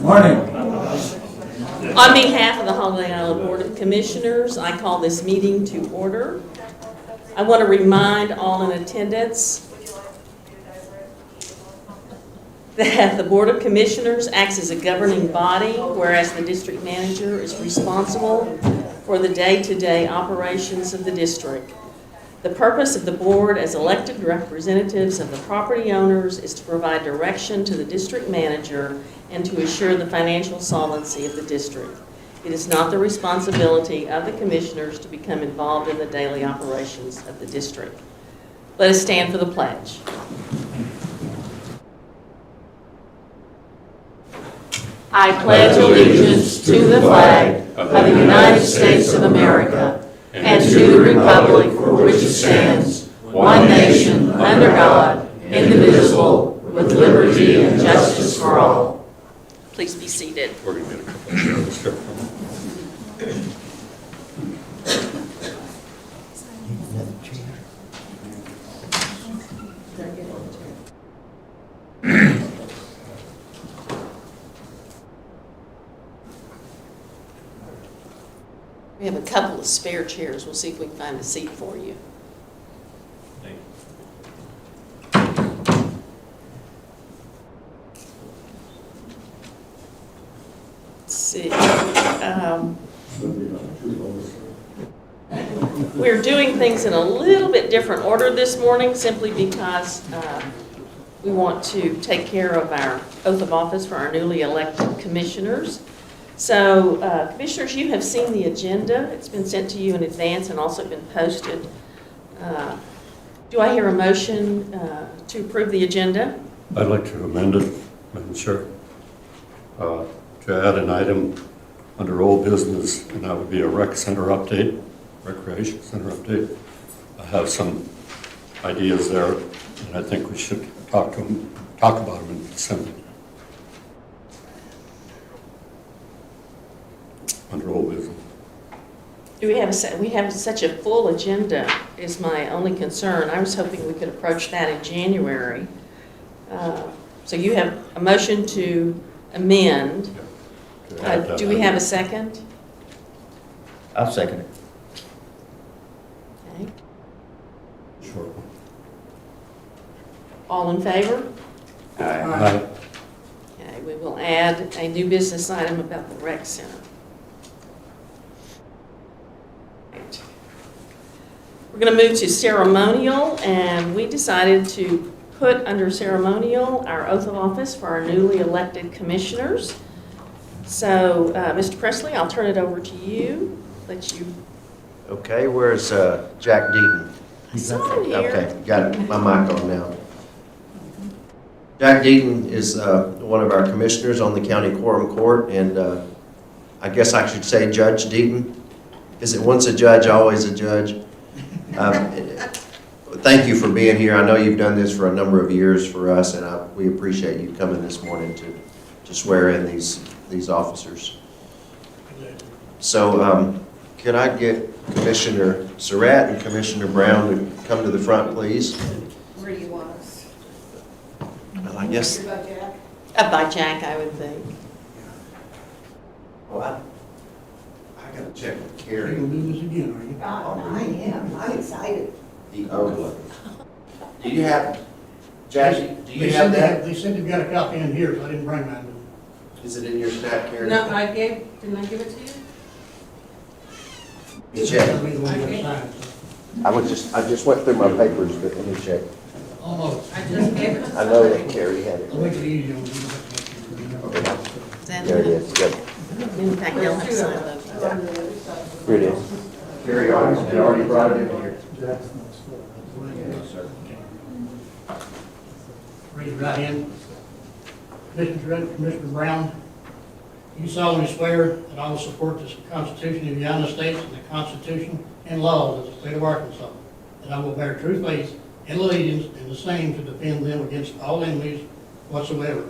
Morning. On behalf of the Holiday Island Board of Commissioners, I call this meeting to order. I want to remind all in attendance that the Board of Commissioners acts as a governing body, whereas the district manager is responsible for the day-to-day operations of the district. The purpose of the board as elected representatives of the property owners is to provide direction to the district manager and to assure the financial solvency of the district. It is not the responsibility of the commissioners to become involved in the daily operations of the district. Let us stand for the pledge. I pledge allegiance to the flag of the United States of America and to the republic for which it stands, one nation, under God, indivisible, with liberty and justice for all. Please be seated. We're going to get a couple of chairs here. We have a couple of spare chairs. We'll see if we can find a seat for you. Let's see. We're doing things in a little bit different order this morning simply because we want to take care of our oath of office for our newly elected commissioners. So, commissioners, you have seen the agenda. It's been sent to you in advance and also been posted. Do I hear a motion to approve the agenda? I'd like to amend it, Madam Chair, to add an item under old business, and that would be a rec center update, recreation center update. I have some ideas there, and I think we should talk about them in December. Under old business. Do we have such a full agenda is my only concern. I was hoping we could approach that in January. So you have a motion to amend. Do we have a second? I'll second it. Okay. Short one. All in favor? Aye. Okay, we will add a new business item about the rec center. We're going to move to ceremonial, and we decided to put under ceremonial our oath of office for our newly elected commissioners. So, Mr. Presley, I'll turn it over to you. Let you. Okay, where's Jack Deaton? He's on here. Okay, got my mic on now. Jack Deaton is one of our commissioners on the County Quorum Court, and I guess I should say Judge Deaton. Is it once a judge, always a judge? Thank you for being here. I know you've done this for a number of years for us, and we appreciate you coming this morning to swear in these officers. So could I get Commissioner Surratt and Commissioner Brown to come to the front, please? Where do you want us? Well, I guess. About Jack? By Jack, I would think. Well, I gotta check with Carrie. You'll do this again, are you? I am. I'm excited. Okay. Do you have, Jackie, do you have that? They said they've got a copy in here, so I didn't bring mine. Is it in your stack, Carrie? No, didn't I give it to you? Check. That'll be the one that signs. I just went through my papers, but let me check. Almost. I just gave it to I know that Carrie had I'll make it. it easy on you. Is that There it is, good. In fact, you'll have to sign those. Here it is. Carrie already brought it in here. Raise your right hand. Commissioner Surratt, Commissioner Brown, you solemnly swear that I will support the Constitution of the United States and the Constitution and laws of the state of Arkansas, that I will bear true faith and allegiance and the same to defend them against all enemies whatsoever,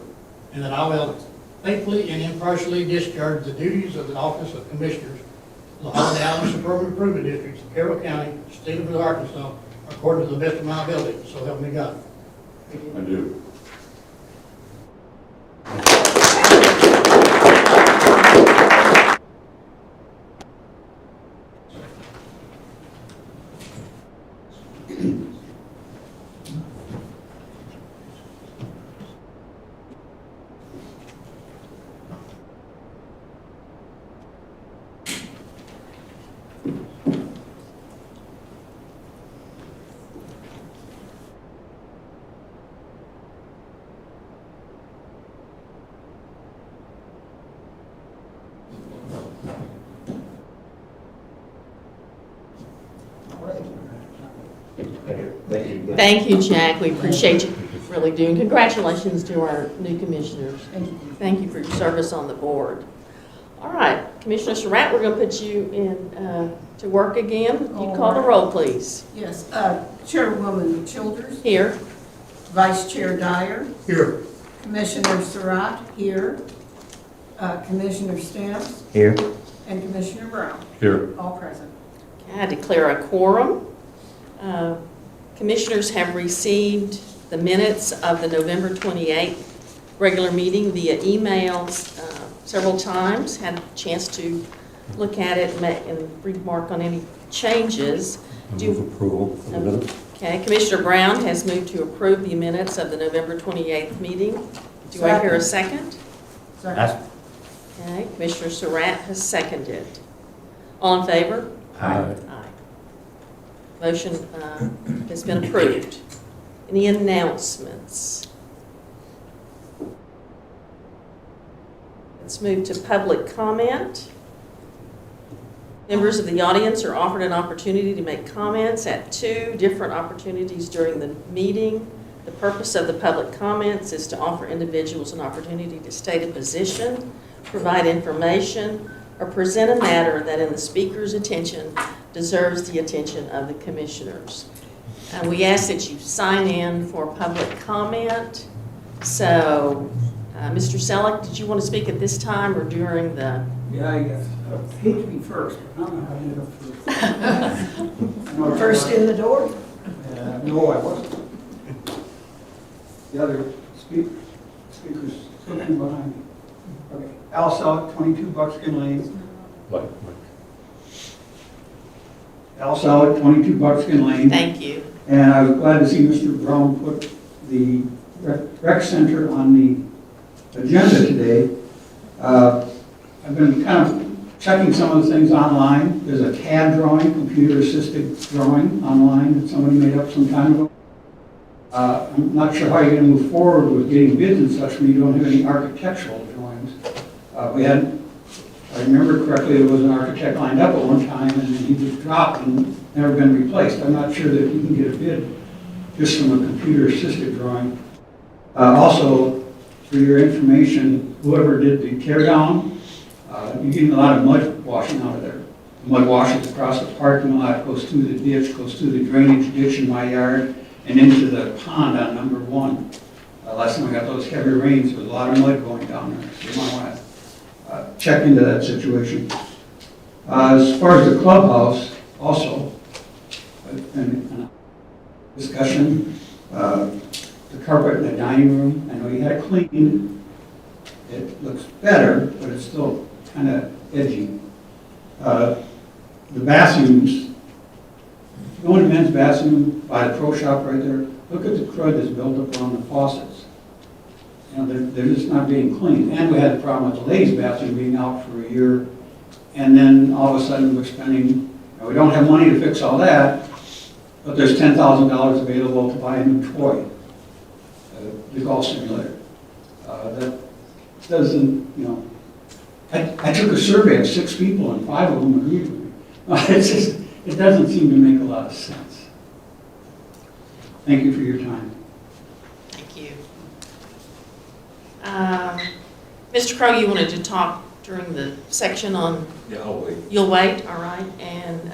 and that I will faithfully and impartially discharge the duties of the office of Commissioners of the Holiday Island Suburban Improvement Districts of Carroll County, state of Arkansas, according to the best of my ability, so help me God. I do. Thank you, Jack. We appreciate you really doing. Congratulations to our new commissioners. Thank you for your service on the board. All right, Commissioner Surratt, we're going to put you in to work again. You call the roll, please. Yes, Chairwoman Childers, Here. Vice Chair Dyer, Here. Commissioner Surratt here, Commissioner Stamps, Here. and Commissioner Brown, Here. all present. I declare a quorum. Commissioners have received the minutes of the November 28th regular meeting via emails several times, had a chance to look at it and remark on any changes. I move approval of the minutes. Okay, Commissioner Brown has moved to approve the minutes of the November 28th meeting. Do I hear a second? That's, Okay, Commissioner Surratt has seconded. All in favor? aye. Aye. Motion has been approved. Any announcements? Let's move to public comment. Members of the audience are offered an opportunity to make comments at 2 different opportunities during the meeting. The purpose of the public comments is to offer individuals an opportunity to state a position, provide information, or present a matter that in the speaker's attention deserves the attention of the commissioners. We ask that you sign in for public comment. So, Mr. Selleck, did you want to speak at this time or during the? Yeah, I hate to be first, but I don't know how to end up first. First in the door? No, I wasn't. The other speakers sitting behind me. Okay, Al Selleck, 22 Buckskin Lane. Like, Al Selleck, 22 Buckskin Lane. Thank you. And I was glad to see Mr. Brown put the rec center on the agenda today. I've been kind of checking some of the things online. There's a CAD drawing, computer-assisted drawing online that somebody made up some time ago. I'm not sure how you're going to move forward with getting bids and such when you don't have any architectural drawings. If I remember correctly, there was an architect lined up at one time and then he was dropped and never been replaced. I'm not sure that you can get a bid just from a computer-assisted drawing. Also, for your information, whoever did the tear down, you're getting a lot of mud washing out of there. Mud washes across the parking lot, goes through the ditch, goes through the drainage ditch in my yard, and into the pond on number 1. Last time I got those heavy rains, there was a lot of mud going down there, so you might want to check into that situation. As far as the clubhouse, also, and discussion, the carpet in the dining room, I know you had it cleaned. It looks better, but it's still kind of edgy. The bathrooms, go in the men's bathroom by the pro shop right there, look at the crud that's built up on the faucets. You know, they're just not being cleaned. And we had the problem with the ladies' bathroom being out for a year, and then all of a sudden we're spending, we don't have money to fix all that, but there's $10,000 available to buy a new toy, the golf simulator. That doesn't, I took a survey of 6 people and 5 of them agreed with me. It's just, it doesn't seem to make a lot of sense. Thank you for your time. Thank you. Mr. Crowe, you wanted to talk during the section on? yeah, I'll wait. You'll wait, all right. And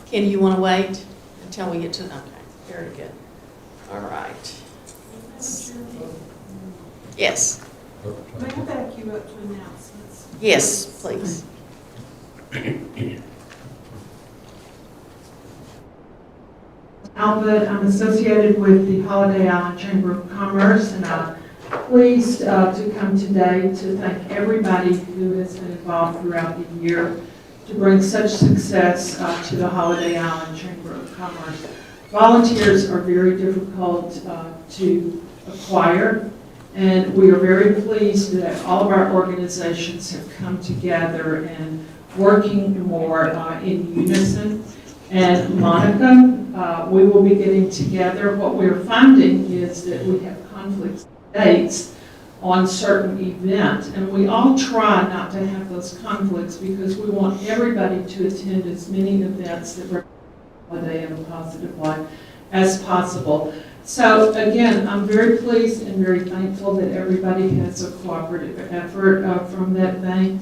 Ken, you want to wait until we get to, okay, very good. All right. Yes, May I back you up to announcements? yes, please. Albert, I'm associated with the Holiday Island Chamber of Commerce, and I'm pleased to come today to thank everybody who has been involved throughout the year to bring such success to the Holiday Island Chamber of Commerce. Volunteers are very difficult to acquire, and we are very pleased that all of our organizations have come together and working more in unison. And Monica, we will be getting together. What we're finding is that we have conflicts of dates on certain events, and we all try not to have those conflicts because we want everybody to attend as many events that represent the holiday in a positive light as possible. So again, I'm very pleased and very thankful that everybody has a cooperative effort from that vein.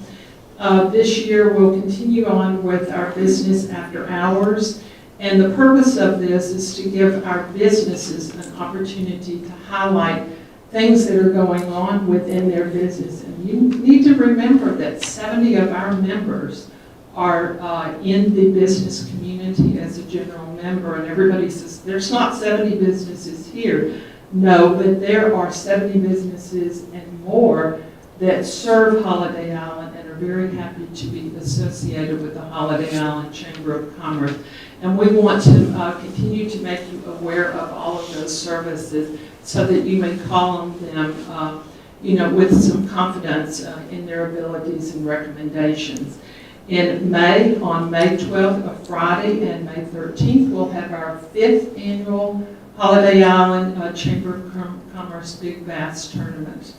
This year, we'll continue on with our business after hours. And the purpose of this is to give our businesses an opportunity to highlight things that are going on within their business. And you need to remember that 70 of our members are in the business community as a general member. And everybody says, there's not 70 businesses here. No, but there are 70 businesses and more that serve Holiday Island and are very happy to be associated with the Holiday Island Chamber of Commerce. And we want to continue to make you aware of all of those services so that you may call on them, with some confidence in their abilities and recommendations. In May, on May 12th, a Friday, and May 13th, we'll have our 5th annual Holiday Island Chamber of Commerce Big Bass Tournament.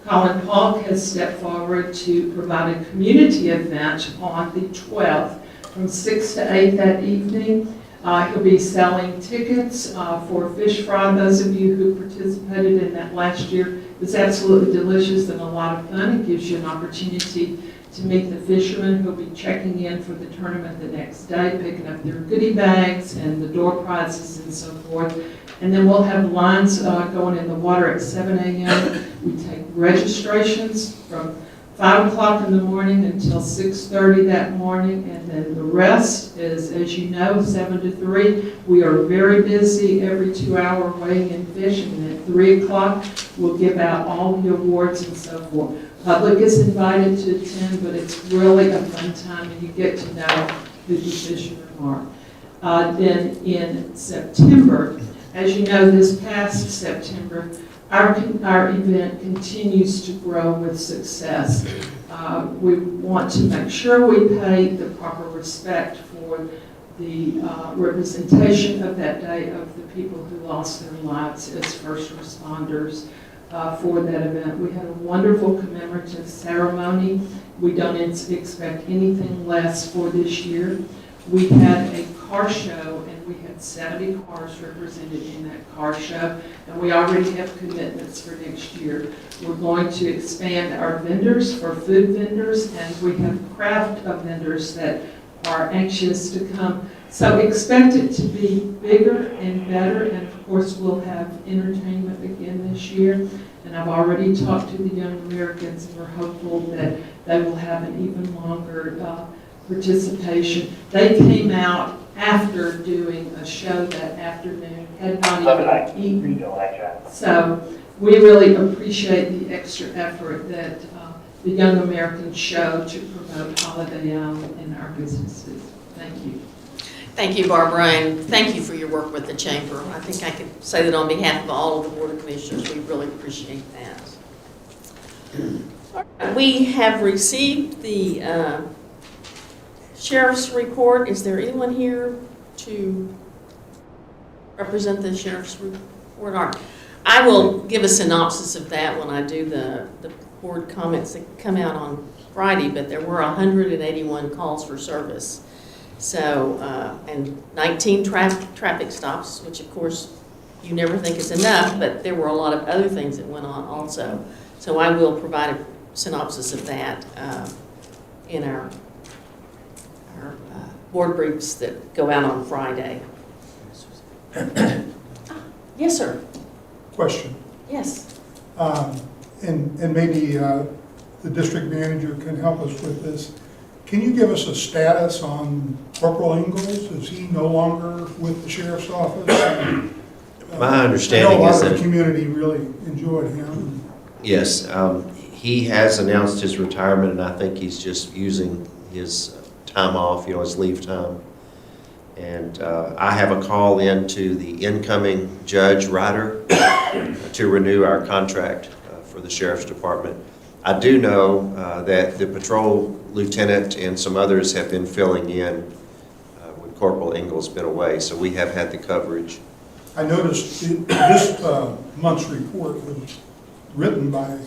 Colin Falk has stepped forward to provide a community event on the 12th from 6 to 8 that evening. He'll be selling tickets for fish fry. Those of you who participated in that last year, it was absolutely delicious and a lot of fun. It gives you an opportunity to meet the fishermen who'll be checking in for the tournament the next day, picking up their goodie bags and the door prizes and so forth. And then we'll have lines going in the water at 7 a.m. We take registrations from 5 o'clock in the morning until 6:30 that morning, and then the rest is, as you know, 7 to 3. We are very busy every 2-hour weighing in fish, and at 3 o'clock we'll give out all the awards and so forth. Public is invited to attend, but it's really a fun time, and you get to know who the fishermen are. Then in September, as you know, this past September, our event continues to grow with success. We want to make sure we pay the proper respect for the representation of that day of the people who lost their lives as first responders for that event. We had a wonderful commemorative ceremony. We don't expect anything less for this year. We had a car show, and we had 70 cars represented in that car show, and we already have commitments for next year. We're going to expand our vendors for food vendors, and we have craft vendors that are anxious to come. So expect it to be bigger and better, and of course we'll have entertainment again this year. And I've already talked to the Young Americans, and we're hopeful that they will have an even longer participation. They came out after doing a show that afternoon, had not even eaten. So we really appreciate the extra effort that the Young Americans show to promote Holiday Island in our businesses. Thank you. Thank you, Barbara, and thank you for your work with the Chamber. I think I can say that on behalf of all of the Board of Commissioners, we really appreciate that. We have received the Sheriff's report. Is there anyone here to represent the Sheriff's report? I will give a synopsis of that when I do the board comments that come out on Friday, but there were 181 calls for service. So, and 19 traffic stops, which of course you never think is enough, but there were a lot of other things that went on also. So I will provide a synopsis of that in our board briefs that go out on Friday. Yes, sir. Question. Yes. And maybe the district manager can help us with this. Can you give us a status on Corporal Ingalls? Is he no longer with the sheriff's office? My understanding I know a lot is of the that, community really enjoyed him. yes, he has announced his retirement, and I think he's just using his time off, his leave time. And I have a call in to the incoming Judge Ryder to renew our contract for the Sheriff's Department. I do know that the patrol lieutenant and some others have been filling in when Corporal Ingalls been away, so we have had the coverage. I noticed this month's report was written by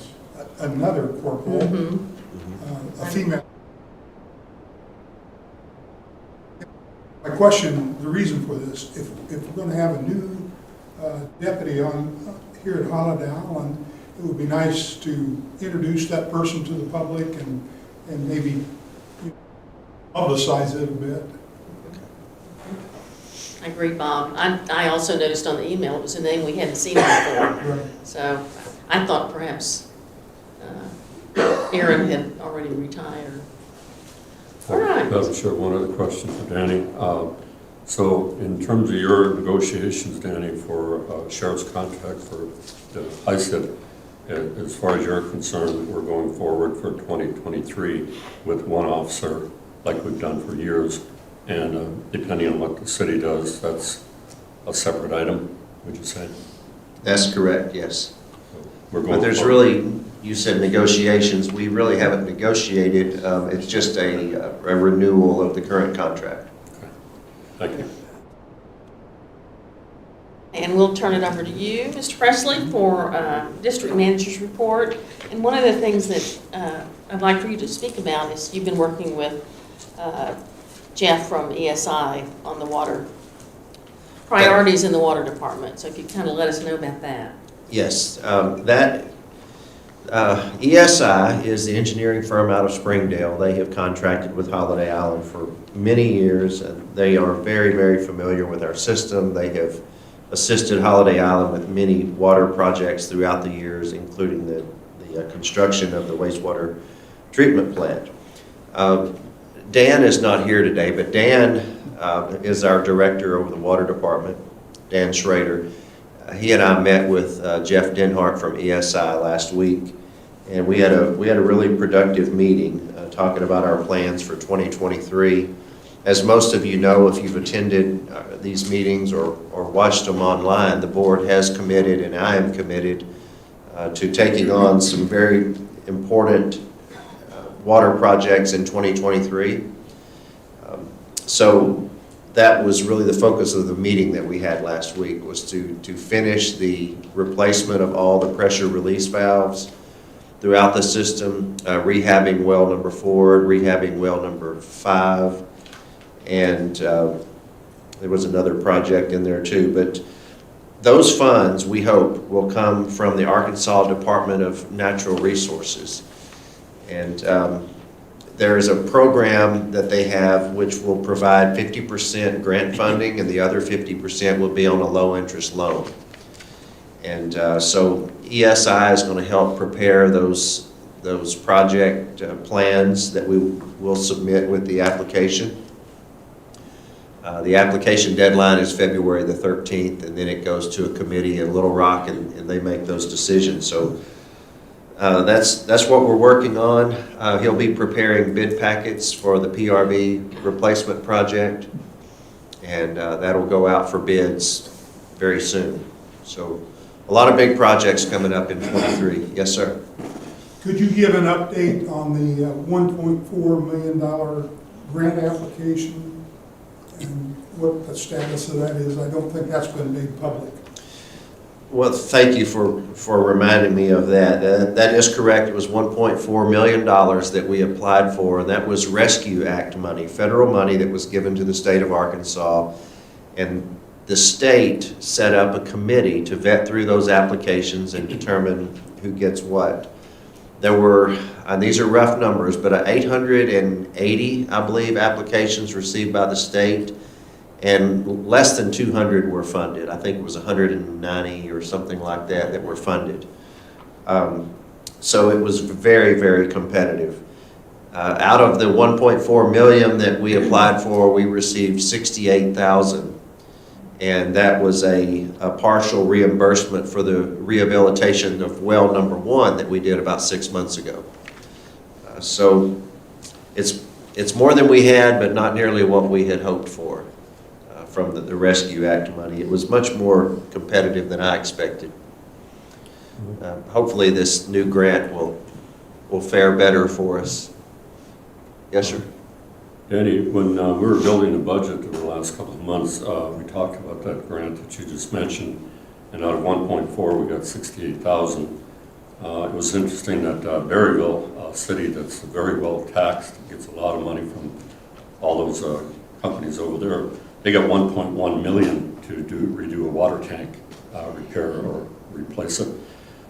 another corporal, a female. My question, the reason for this, if we're going to have a new deputy on here at Holiday Island, it would be nice to introduce that person to the public and maybe publicize it a bit. I agree, Bob. I also noticed on the email, it was a name we hadn't seen before. Right. So I thought perhaps Aaron had already retired. All right. Madam Chair, one other question for Danny. So in terms of your negotiations, Danny, for sheriff's contract for the ISID, as far as you're concerned, we're going forward for 2023 with one officer like we've done for years. And depending on what the city does, that's a separate item, would you say? That's correct, yes. We're going But there's forward. really, you said negotiations, we really haven't negotiated. It's just a renewal of the current contract. Thank you. And we'll turn it over to you, Mr. Presley, for district manager's report. And one of the things that I'd like for you to speak about is you've been working with Jeff from ESI on the water priorities in the water department. So if you kind of let us know about that. Yes, that ESI is the engineering firm out of Springdale. They have contracted with Holiday Island for many years, and they are very, very familiar with our system. They have assisted Holiday Island with many water projects throughout the years, including the construction of the wastewater treatment plant. Dan is not here today, but Dan is our director over the water department, Dan Schrader. He and I met with Jeff Denhart from ESI last week, and we had a really productive meeting talking about our plans for 2023. As most of you know, if you've attended these meetings or watched them online, the board has committed, and I am committed, to taking on some very important water projects in 2023. So that was really the focus of the meeting that we had last week, was to finish the replacement of all the pressure release valves throughout the system, rehabbing well number 4, rehabbing well number 5, and there was another project in there too. But those funds, we hope, will come from the Arkansas Department of Natural Resources. And there is a program that they have which will provide 50% grant funding, and the other 50% will be on a low-interest loan. And so ESI is going to help prepare those project plans that we will submit with the application. The application deadline is February the 13th, and then it goes to a committee in Little Rock, and they make those decisions. So that's what we're working on. He'll be preparing bid packets for the PRV replacement project, and that'll go out for bids very soon. So a lot of big projects coming up in 23. Yes, sir. Could you give an update on the $1.4 million grant application and what the status of that is? I don't think that's been made public. Well, thank you for reminding me of that. That is correct. It was $1.4 million that we applied for, and that was Rescue Act money, federal money that was given to the state of Arkansas. And the state set up a committee to vet through those applications and determine who gets what. There were, and these are rough numbers, but 880, I believe, applications received by the state, and less than 200 were funded. I think it was 190 or something like that were funded. So it was very, very competitive. Out of the 1.4 million that we applied for, we received 68,000. And that was a partial reimbursement for the rehabilitation of well number 1 that we did about 6 months ago. So it's more than we had, but not nearly what we had hoped for from the Rescue Act money. It was much more competitive than I expected. Hopefully this new grant will fare better for us. Yes, sir. Danny, when we were building the budget over the last couple of months, we talked about that grant that you just mentioned, and out of 1.4, we got 68,000. It was interesting that Berryville, a city that's very well taxed, gets a lot of money from all those companies over there. they got 1.1 million to redo a water tank repair or replace it.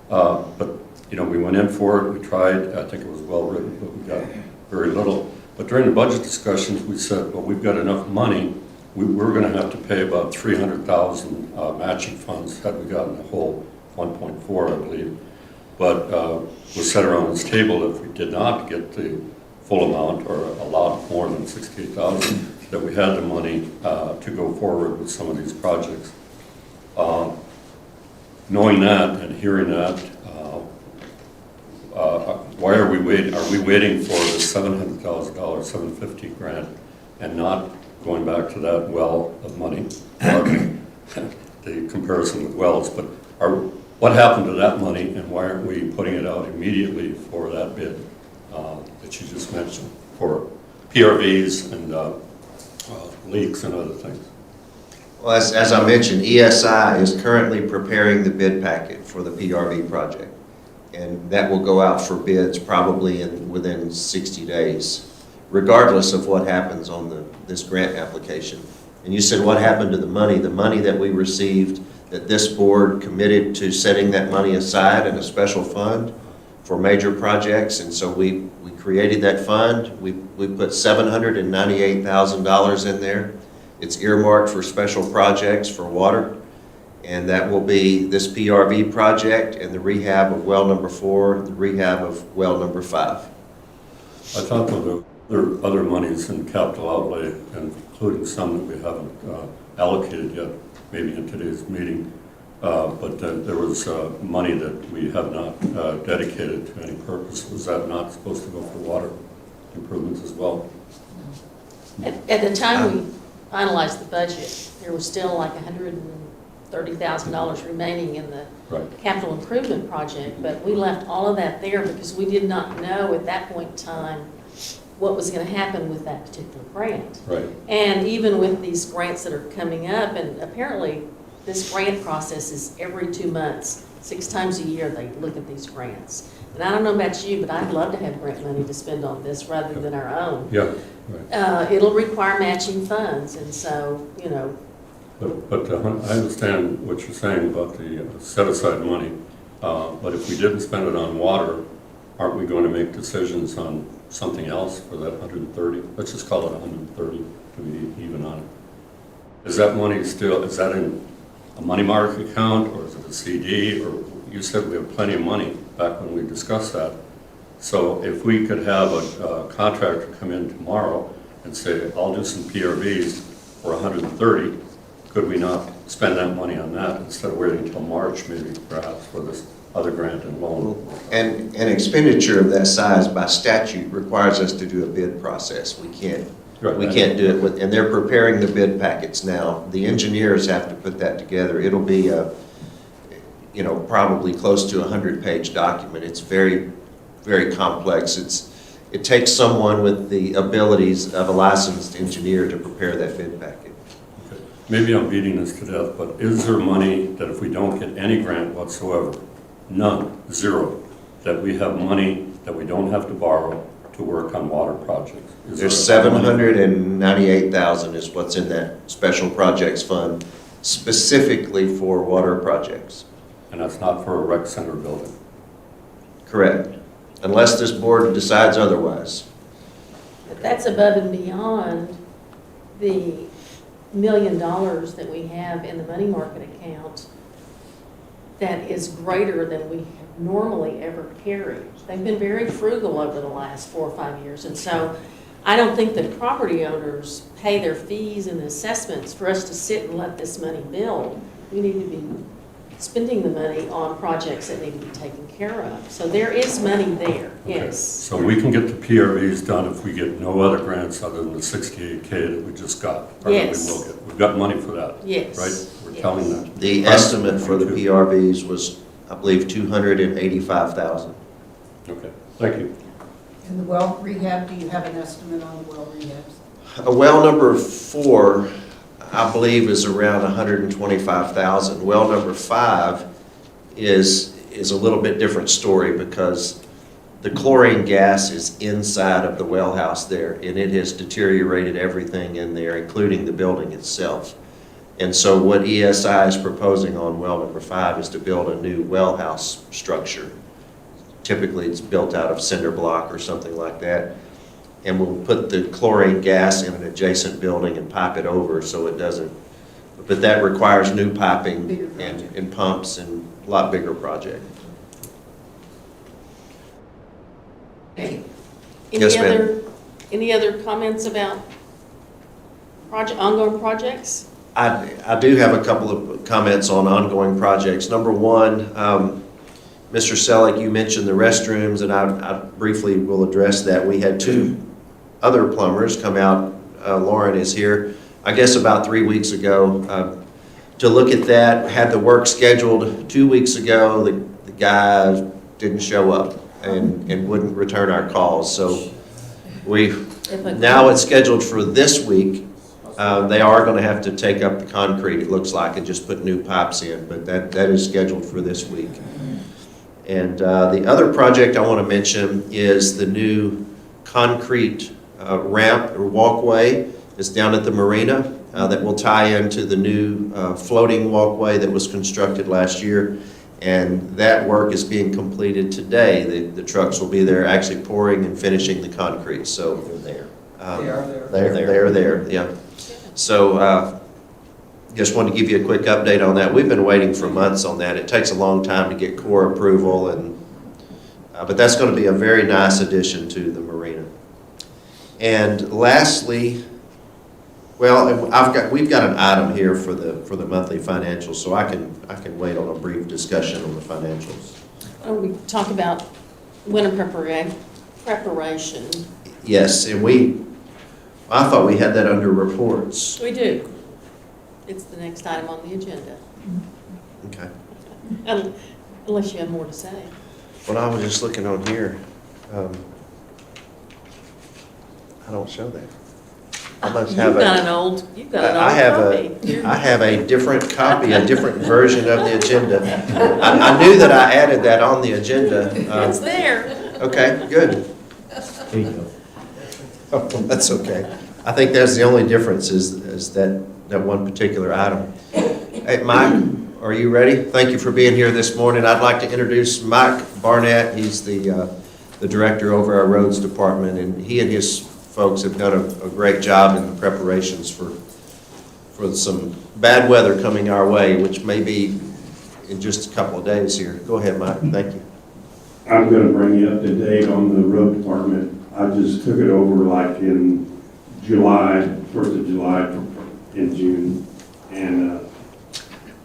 But, you know, we went in for it, we tried, I think it was well written, but we got very little. But during the budget discussions, we said, well, we've got enough money, we're gonna have to pay about 300,000 matching funds, had we gotten the whole 1.4, I believe. But we set around this table, if we did not get the full amount or a lot more than 68,000, that we had the money to go forward with some of these projects. Knowing that and hearing that, why are we waiting? Are we waiting for the $700,000, $750 grant, and not going back to that well of money? The comparison with wells, but what happened to that money, and why aren't we putting it out immediately for that bid that you just mentioned for PRVs and leaks and other things? Well, as I mentioned, ESI is currently preparing the bid packet for the PRV project. And that will go out for bids probably within 60 days, regardless of what happens on this grant application. And you said what happened to the money? The money that we received, that this board committed to setting that money aside in a special fund for major projects. And so we created that fund. We put $798,000 in there. It's earmarked for special projects for water. And that will be this PRV project and the rehab of well number 4, the rehab of well number 5. I thought there were other monies in capital outlay, including some that we haven't allocated yet, maybe in today's meeting. But there was money that we have not dedicated to any purpose. Was that not supposed to go for water improvements as well? At the time we finalized the budget, there was still like $130,000 remaining in the capital improvement project, but we left all of that there because we did not know at that point in time what was going to happen with that particular grant. Right. And even with these grants that are coming up, and apparently this grant process is every 2 months, 6 times a year they look at these grants. And I don't know about you, but I'd love to have grant money to spend on this rather than our own. Yeah, right. It'll require matching funds, and so, you know. But I understand what you're saying about the set-aside money, but if we didn't spend it on water, aren't we going to make decisions on something else for that 130? Let's just call it 130 to be even on it. Is that money still, is that in a money market account, or is it a CD? Or you said we have plenty of money back when we discussed that. So if we could have a contractor come in tomorrow and say, I'll do some PRVs for 130, could we not spend that money on that instead of waiting until March, maybe, perhaps, for this other grant and loan? And an expenditure of that size by statute requires us to do a bid process. We can't do it with, and they're preparing the bid packets now. The engineers have to put that together. It'll be a, you know, probably close to a 100-page document. It's very, very complex. It takes someone with the abilities of a licensed engineer to prepare that bid packet. Maybe I'm beating this to death, but is there money that if we don't get any grant whatsoever, none, zero, that we have money that we don't have to borrow to work on water projects? There's $798,000 is what's in that special projects fund specifically for water projects. And that's not for a rec center building? Correct. Unless this board decides otherwise. But that's above and beyond the $1 million that we have in the money market account that is greater than we have normally ever carried. They've been very frugal over the last 4 or 5 years, and so I don't think that property owners pay their fees and assessments for us to sit and let this money build. We need to be spending the money on projects that need to be taken care of. So there is money there, yes. So we can get the PRVs done if we get no other grants other than the $68K that we just got. Or Yes. that we will get. We've got money for that. Yes. Right? We're Yes. telling that. The estimate for the PRVs was, I believe, $285,000. Okay, thank you. And the well rehab, do you have an estimate on the well rehabs? Well number 4, I believe, is around $125,000. Well number 5 is a little bit different story because the chlorine gas is inside of the well house there, and it has deteriorated everything in there, including the building itself. And so what ESI is proposing on well number 5 is to build a new well house structure. Typically, it's built out of cinder block or something like that. And we'll put the chlorine gas in an adjacent building and pipe it over so it doesn't, but that requires new piping and pumps and a lot bigger project. Okay. Yes, ma'am. Any other comments about ongoing projects? I do have a couple of comments on ongoing projects. Number one, Mr. Selleck, you mentioned the restrooms, and I briefly will address that. We had 2 other plumbers come out. Lauren is here, I guess about 3 weeks ago, to look at that. Had the work scheduled 2 weeks ago. The guy didn't show up and wouldn't return our calls. So now it's scheduled for this week. They are going to have to take up the concrete, it looks like, and just put new pipes in, but that is scheduled for this week. And the other project I want to mention is the new concrete ramp or walkway that's down at the marina that will tie into the new floating walkway that was constructed last year. And that work is being completed today. The trucks will be there actually pouring and finishing the concrete. So They're there. They're there, yeah. So just wanted to give you a quick update on that. We've been waiting for months on that. It takes a long time to get Corps approval, and but that's going to be a very nice addition to the marina. And lastly, well, we've got an item here for the monthly financials, so I can wait on a brief discussion on the financials. We talk about winter preparation. Yes, and I thought we had that under reports. We do. It's the next item on the agenda. Okay. Unless you have more to say. Well, I was just looking on here. I don't show that. I must have You've got an old copy. I have a different copy, a different version of the agenda. I knew that I added that on the agenda. It's there. Okay, good. There you go. Oh, that's okay. I think that's the only difference is that one particular item. Hey, Mike, are you ready? Thank you for being here this morning. I'd like to introduce Mike Barnett. He's the director over our roads department, and he and his folks have done a great job in the preparations for some bad weather coming our way, which may be in just a couple of days here. Go ahead, Mike. Thank you. I'm going to bring you up to date on the road department. I just took it over like in July, 1st of July in June. And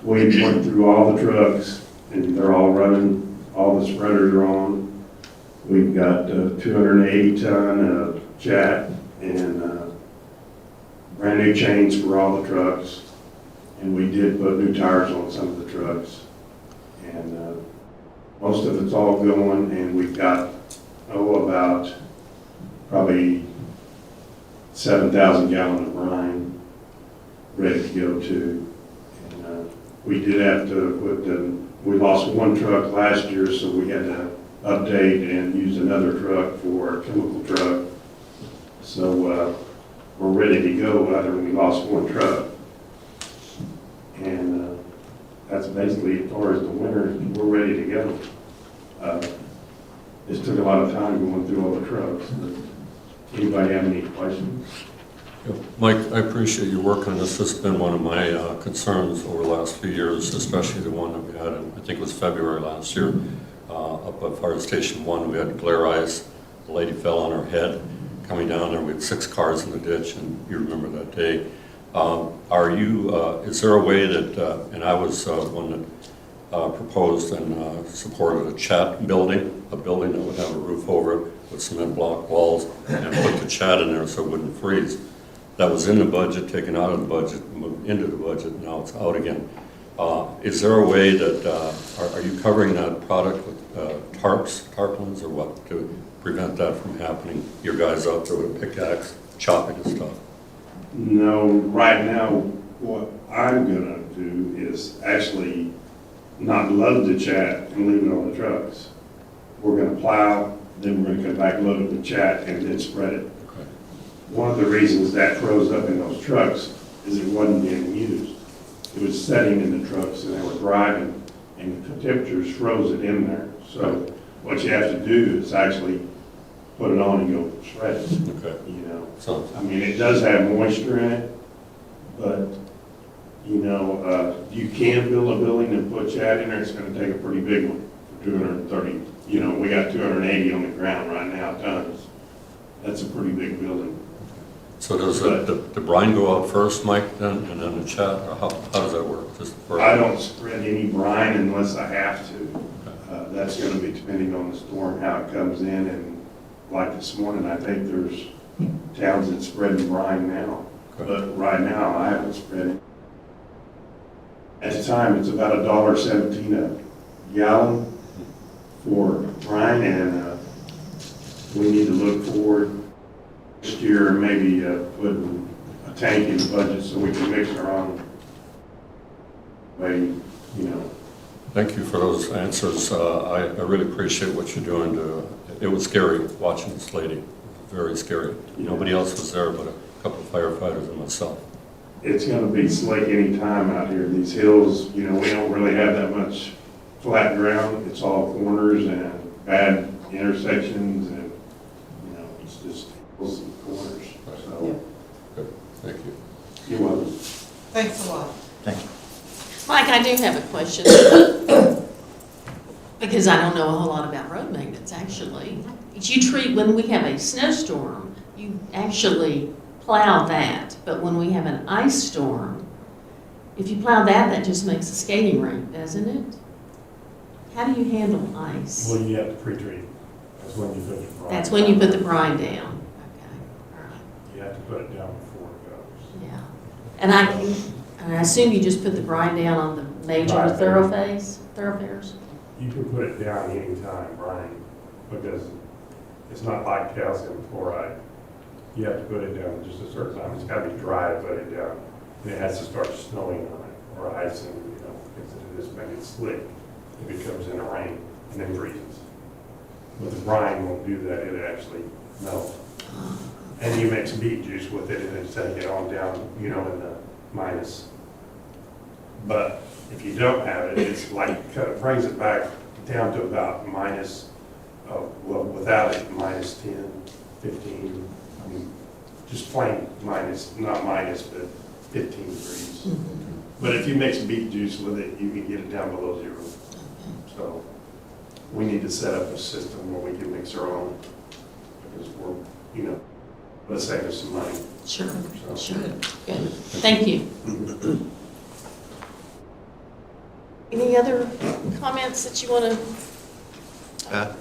we went through all the trucks and they're all running, all the spreaders are on. We've got 280 ton jack and brand new chains for all the trucks. And we did put new tires on some of the trucks. And most of it's all going, and we've got, about probably 7,000 gallons of brine ready to go to. And we did have to we lost one truck last year, so we had to update and use another truck for a chemical truck. So we're ready to go, other than we lost one truck. And that's basically as far as the winter, we're ready to go. This took a lot of time going through all the trucks. Anybody have any questions? Mike, I appreciate your work on this. This has been one of my concerns over the last few years, especially the one that we had in, I think it was February last year, up at Fire Station 1. We had glare ice. The lady fell on her head coming down there. We had 6 cars in the ditch, and you remember that day. Is there a way that, and I was one that proposed and supported a chat building, a building that would have a roof over it with cement block walls, and put the chat in there so it wouldn't freeze. That was in the budget, taken out of the budget, moved into the budget, now it's out again. Is there a way that, are you covering that product with tarpaulins or what, to prevent that from happening? Your guys out there with a pickaxe, chopping and stuff? No, right now, what I'm gonna do is actually not load the chat and leave it on the trucks. We're gonna plow then we're gonna come back, load it with chat, and then spread it. Okay. One of the reasons that froze up in those trucks is it wasn't being used. It was setting in the trucks and they were driving, and the temperatures froze it in there. So what you have to do is actually put it on and go shred it, Okay. you know. So, I mean, it does have moisture in it, but, you know, you can build a building and put chat in there. It's gonna take a pretty big one for 230. You know, we got 280 on the ground right now, tons. That's a pretty big building. so does the brine go out first, Mike, then, and then the chat, or how does that work? Just for- I don't spread any brine unless I have to. That's gonna be depending on the storm, how it comes in, and like this morning, I think there's towns that spreading brine now. Okay. But right now, I haven't spread it. At the time, it's about $1.17 a gallon for brine, and we need to look forward next year, maybe putting a tank in the budget so we can mix our own way, you know. Thank you for those answers. I really appreciate what you're doing it was scary watching this lady, very scary. Nobody else was there but a couple of firefighters and myself. It's gonna be slick anytime out here. These hills, you know, we don't really have that much flat ground. It's all corners and bad intersections, and, you know, it's just hills and corners. So, Good, thank you. you're welcome. Thanks a lot. Thank you. Mike, I do have a question. Because I don't know a whole lot about road maintenance, actually. When we have a snowstorm, you actually plow that. But when we have an ice storm, if you plow that, that just makes a skating rink, doesn't it? How do you handle ice? Well, you have to pre-treat. That's when you put the brine. That's when you put the brine down. Okay, all right, You have to put it down before it goes. yeah. And I assume you just put the brine down on the major Right. thoroughfares? You can put it down anytime, brine, because it's not like calcium chloride. You have to put it down just a certain time. It's gotta be dry to put it down. And it has to start snowing on it, or icing, you know, because it just make it slick if it comes in a rain and then freezes. But the brine won't do that, it actually melts. And you mix beet juice with it and then take it on down, you know, in the minus. But if you don't have it, it's like, it brings it back down to about minus, well, without it, minus 10, 15. I mean, just plain minus, not minus, but 15 degrees. But if you mix beet juice with it, you can get it down below 0. So we need to set up a system where we can mix our own, because we're, you know, let's save us some money. Sure, So- sure. Good. Thank you. Any other comments that you want to?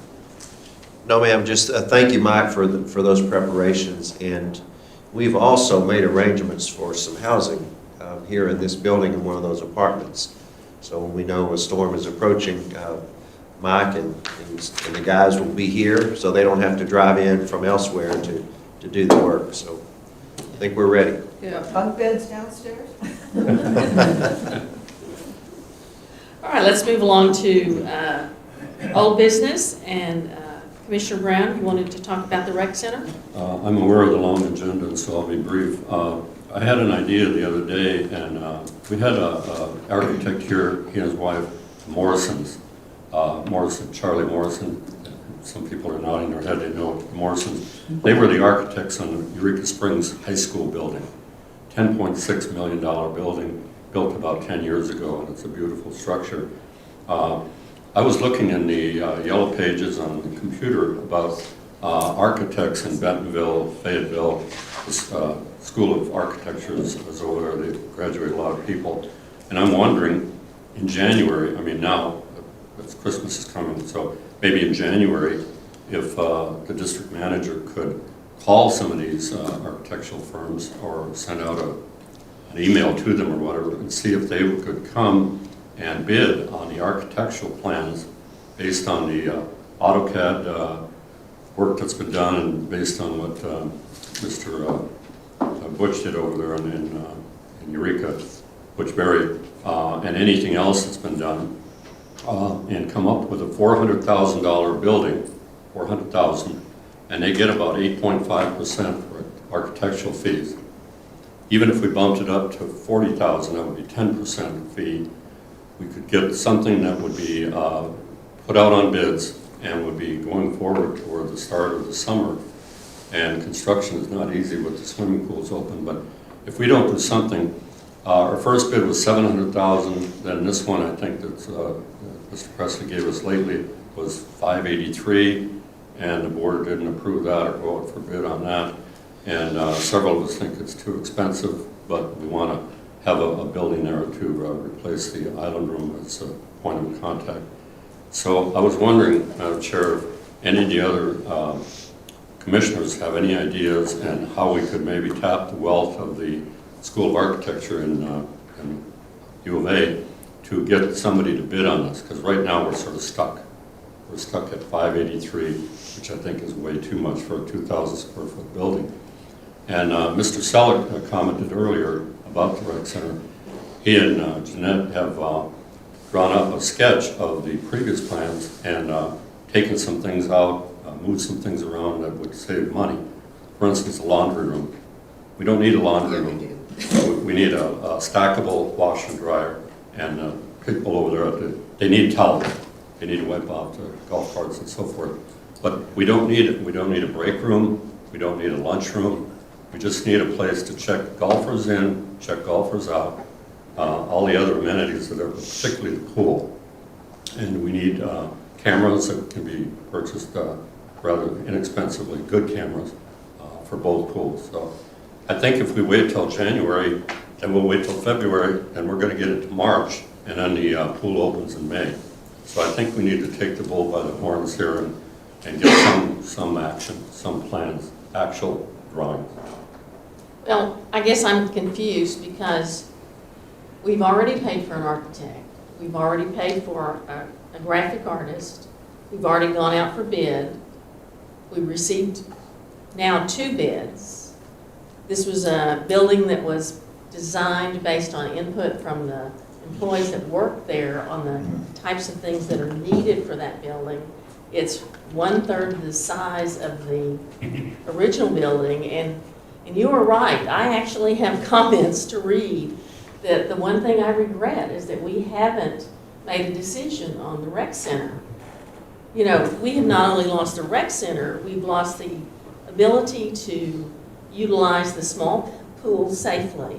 No, ma'am, just thank you, Mike, for those preparations. And we've also made arrangements for some housing here in this building in one of those apartments. So when we know a storm is approaching, Mike and the guys will be here, so they don't have to drive in from elsewhere to do the work. So I think we're ready. Bunk beds downstairs? All right, let's move along to old business. And Commissioner Brown, you wanted to talk about the rec center? I'm aware of the long agenda, and so I'll be brief. I had an idea the other day, and we had an architect here, he and his wife, Charlie Morrison. Some people are nodding their head, they know the Morrisons. They were the architects on the Eureka Springs High School building, $10.6 million building, built about 10 years ago, and it's a beautiful structure. I was looking in the yellow pages on the computer about architects in Bentonville, Fayetteville. This School of Architecture is over there. They graduate a lot of people. And I'm wondering, in January, I mean now, Christmas is coming, so maybe in January, if the district manager could call some of these architectural firms or send out an email to them or whatever and see if they could come and bid on the architectural plans based on the AutoCAD work that's been done and based on what Mr. Butch did over there in Eureka, Butch Berry, and anything else that's been done, and come up with a $400,000 building $400,000, and they get about 8.5% for architectural fees. Even if we bumped it up to $40,000, that would be 10% fee. We could get something that would be put out on bids and would be going forward toward the start of the summer. And construction is not easy with the swimming pools open, but if we don't do something, our first bid was $700,000, then this one, I think that Mr. Presley gave us lately was $583,000, and the board didn't approve that or go out for bid on that. And several of us think it's too expensive, but we want to have a building there to replace the island room as a point of contact. So I was wondering, Madam Chair, if any of the other commissioners have any ideas and how we could maybe tap the wealth of the School of Architecture in U of A to get somebody to bid on this, because right now we're sort of stuck. We're stuck at $583,000, which I think is way too much for a 2,000 square foot building. And Mr. Selleck commented earlier about the rec center. He and Jeanette have drawn up a sketch of the previous plans and taken some things out, moved some things around that would save money. For instance, a laundry room. We don't need a laundry room. We need a stackable washer and dryer, and people over there, they need towels. They need to wipe off the golf carts and so forth. But we don't need a break room. We don't need a lunch room. We just need a place to check golfers in, check golfers out, all the other amenities that are, particularly the pool. And we need cameras that can be purchased rather inexpensively, good cameras for both pools. So I think if we wait till January, then we'll wait till February, and we're going to get it to March, and then the pool opens in May. So I think we need to take the bull by the horns here and get some action, some plans, actual drawings. Well, I guess I'm confused because we've already paid for an architect. We've already paid for a graphic artist. We've already gone out for bid. We received now 2 bids. This was a building that was designed based on input from the employees that work there on the types of things that are needed for that building. It's 1/3 the size of the original building, and you are right. I actually have comments to read that the one thing I regret is that we haven't made a decision on the rec center. You know, we have not only lost the rec center, we've lost the ability to utilize the small pool safely.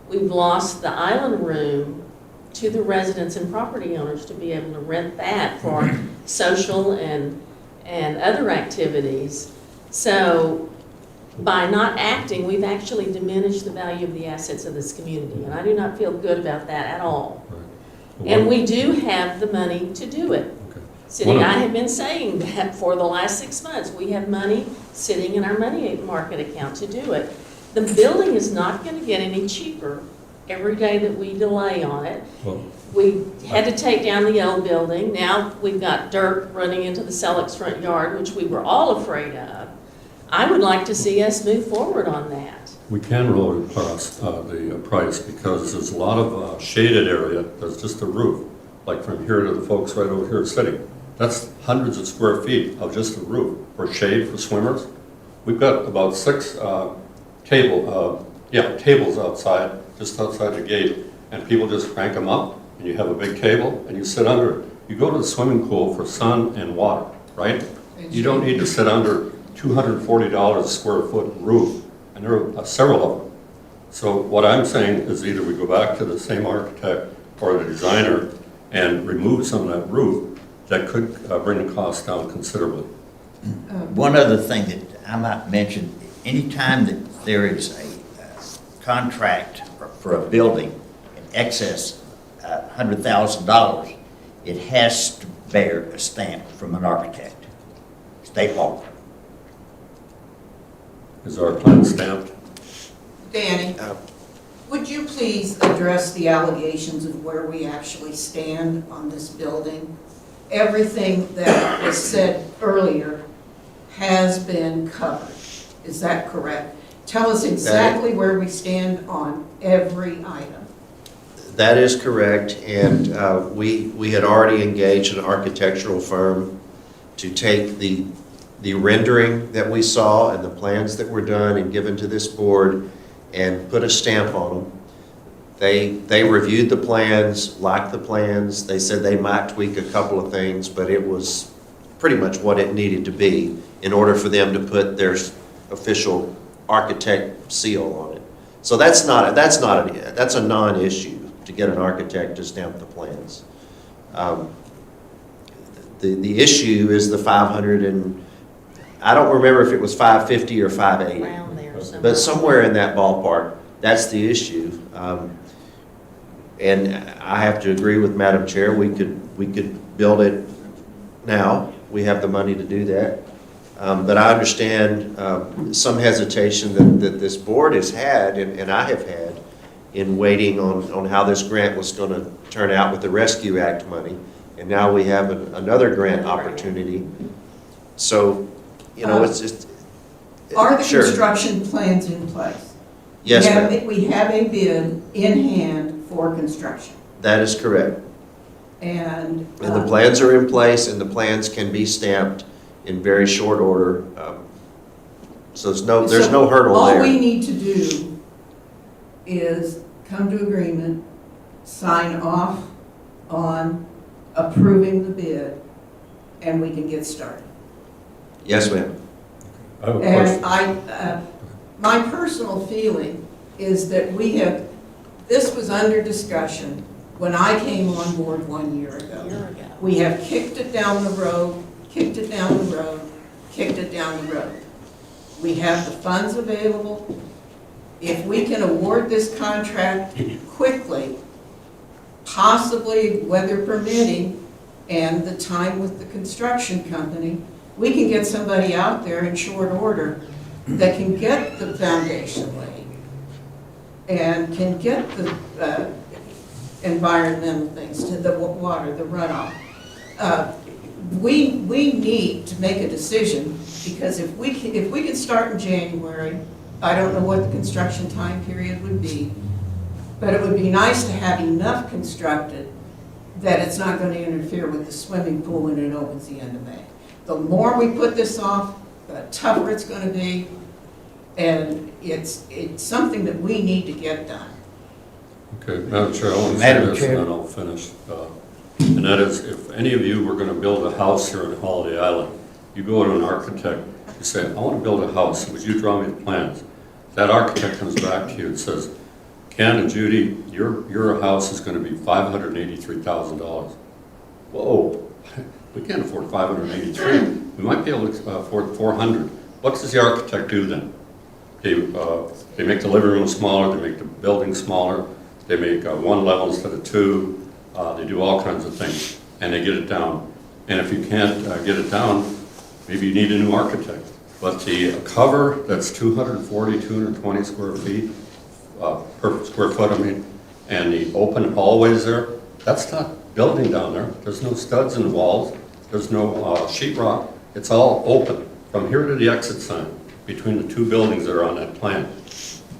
We've lost the island room to the residents and property owners to be able to rent that for social and other activities. So by not acting, we've actually diminished the value of the assets of this community, and I do not feel good about that at all. Right. And we do have the money to do it. Okay. City, I have been saying that for the last 6 months. We have money sitting in our money market account to do it. The building is not going to get any cheaper every day that we delay on it. Well, We had to take down the old building. Now we've got dirt running into the Selleck's front yard, which we were all afraid of. I would like to see us move forward on that. we can lower the price because there's a lot of shaded area. There's just a roof, like from here to the folks right over here sitting. That's hundreds of square feet of just a roof for shade for swimmers. We've got about 6 tables outside, just outside the gate, and people just crank them up, and you have a big table, and you sit under it. You go to the swimming pool for sun and water, right? You don't need to sit under $240 a square foot roof, and there are several of them. So what I'm saying is either we go back to the same architect or the designer and remove some of that roof. That could bring the cost down considerably. One other thing that I might mention, anytime that there is a contract for a building in excess of $100,000, it has to bear a stamp from an architect, state law. Is our plan stamped? Danny, would you please address the allegations of where we actually stand on this building? Everything that was said earlier has been covered. Is that correct? Tell us exactly where we stand on every item. That is correct, and we had already engaged an architectural firm to take the the rendering that we saw and the plans that were done and given to this board and put a stamp on them. They reviewed the plans, liked the plans. They said they might tweak a couple of things, but it was pretty much what it needed to be in order for them to put their official architect seal on it. So that's a non-issue to get an architect to stamp the plans. The issue is the 500 and, I don't remember if it was 550 or 580. Around there somewhere. But somewhere in that ballpark, that's the issue. And I have to agree with Madam Chair, we could build it now. We have the money to do that. But I understand some hesitation that this board has had, and I have had, in waiting on how this grant was going to turn out with the Rescue Act money. And now we have another grant opportunity. So, you know, it's just. Are the Sure. construction plans in place? Yes, ma'am. We have a bid in hand for construction. That is correct. And. And the plans are in place, and the plans can be stamped in very short order. So there's no hurdle All we there. need to do is come to agreement, sign off on approving the bid, and we can get started. Yes, ma'am. I have a And question. my personal feeling is that this was under discussion when I came on board 1 year A ago. year ago. We have kicked it down the road, kicked it down the road, kicked it down the road. We have the funds available. If we can award this contract quickly, possibly weather permitting, and the time with the construction company, we can get somebody out there in short order that can get the foundation laid and can get the environmental things to the water, the runoff. We need to make a decision, because if we can start in January, I don't know what the construction time period would be, but it would be nice to have enough constructed that it's not going to interfere with the swimming pool when it opens the end of May. The more we put this off, the tougher it's going to be, and it's something that we need to get done. Okay, Madam Chair, I want to say Madam this Chair. and then I'll finish. And that is, if any of you were going to build a house here in Holiday Island, you go to an architect, you say, I want to build a house, would you draw me the plans? That architect comes back to you and says, Ken and Judy, your house is going to be $583,000. Whoa, we can't afford $583. We might be able to afford $400. What does the architect do then? They make the living room smaller, they make the building smaller, they make one level instead of two, they do all kinds of things, and they get it down. And if you can't get it down, maybe you need a new architect. But the cover that's 240, 220 square feet, per square foot, I mean, and the open hallways there, that's not building down there. There's no studs in the walls, there's no sheetrock, it's all open from here to the exit sign between the two buildings that are on that plan.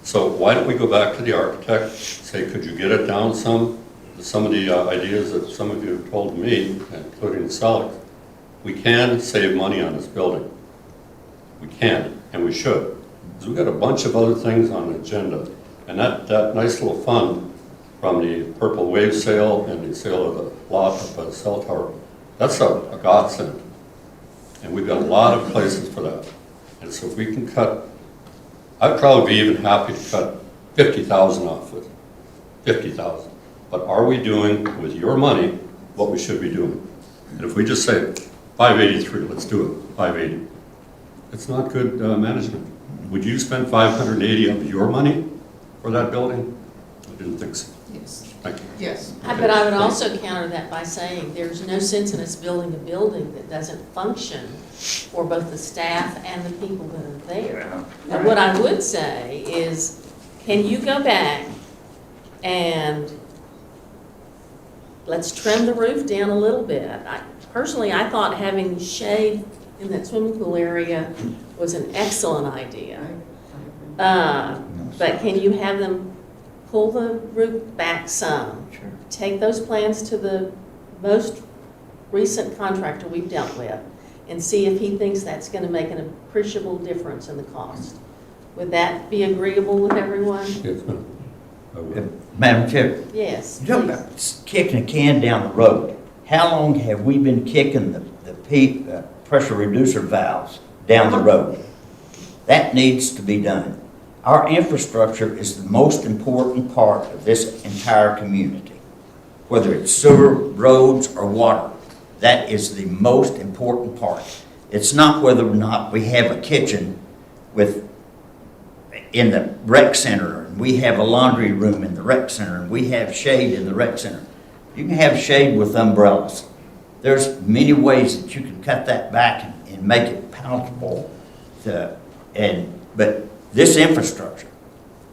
So why don't we go back to the architect, say, could you get it down some of the ideas that some of you have told me, including Alex, we can save money on this building. We can, and we should. Because we've got a bunch of other things on the agenda. And that nice little fund from the Purple Wave sale and the sale of the lot up at the cell tower, that's a godsend. And we've got a lot of places for that. And so if we can cut, I'd probably be even happy to cut 50,000 off with 50,000. But are we doing with your money what we should be doing? And if we just say 583, let's do it, 580. It's not good management. Would you spend 580 of your money for that building? I didn't think so. Yes. Thank you. Yes. But I would also counter that by saying there's no sense in us building a building that doesn't function for both the staff and the people that are there. And what I would say is, can you go back and let's trim the roof down a little bit? Personally, I thought having shade in that swimming pool area was an excellent idea. But can you have them pull the roof back some? Sure. Take those plans to the most recent contractor we've dealt with. and see if he thinks that's going to make an appreciable difference in the cost. Would that be agreeable with everyone? Yes, ma'am. I will. Madam Chair, Yes, you talk please. about kicking a can down the road. How long have we been kicking the pressure reducer valves down the road? That needs to be done. Our infrastructure is the most important part of this entire community. Whether it's sewer, roads, or water, that is the most important part. It's not whether or not we have a kitchen in the rec center, and we have a laundry room in the rec center, and we have shade in the rec center. You can have shade with umbrellas. There's many ways that you can cut that back and make it palatable. But this infrastructure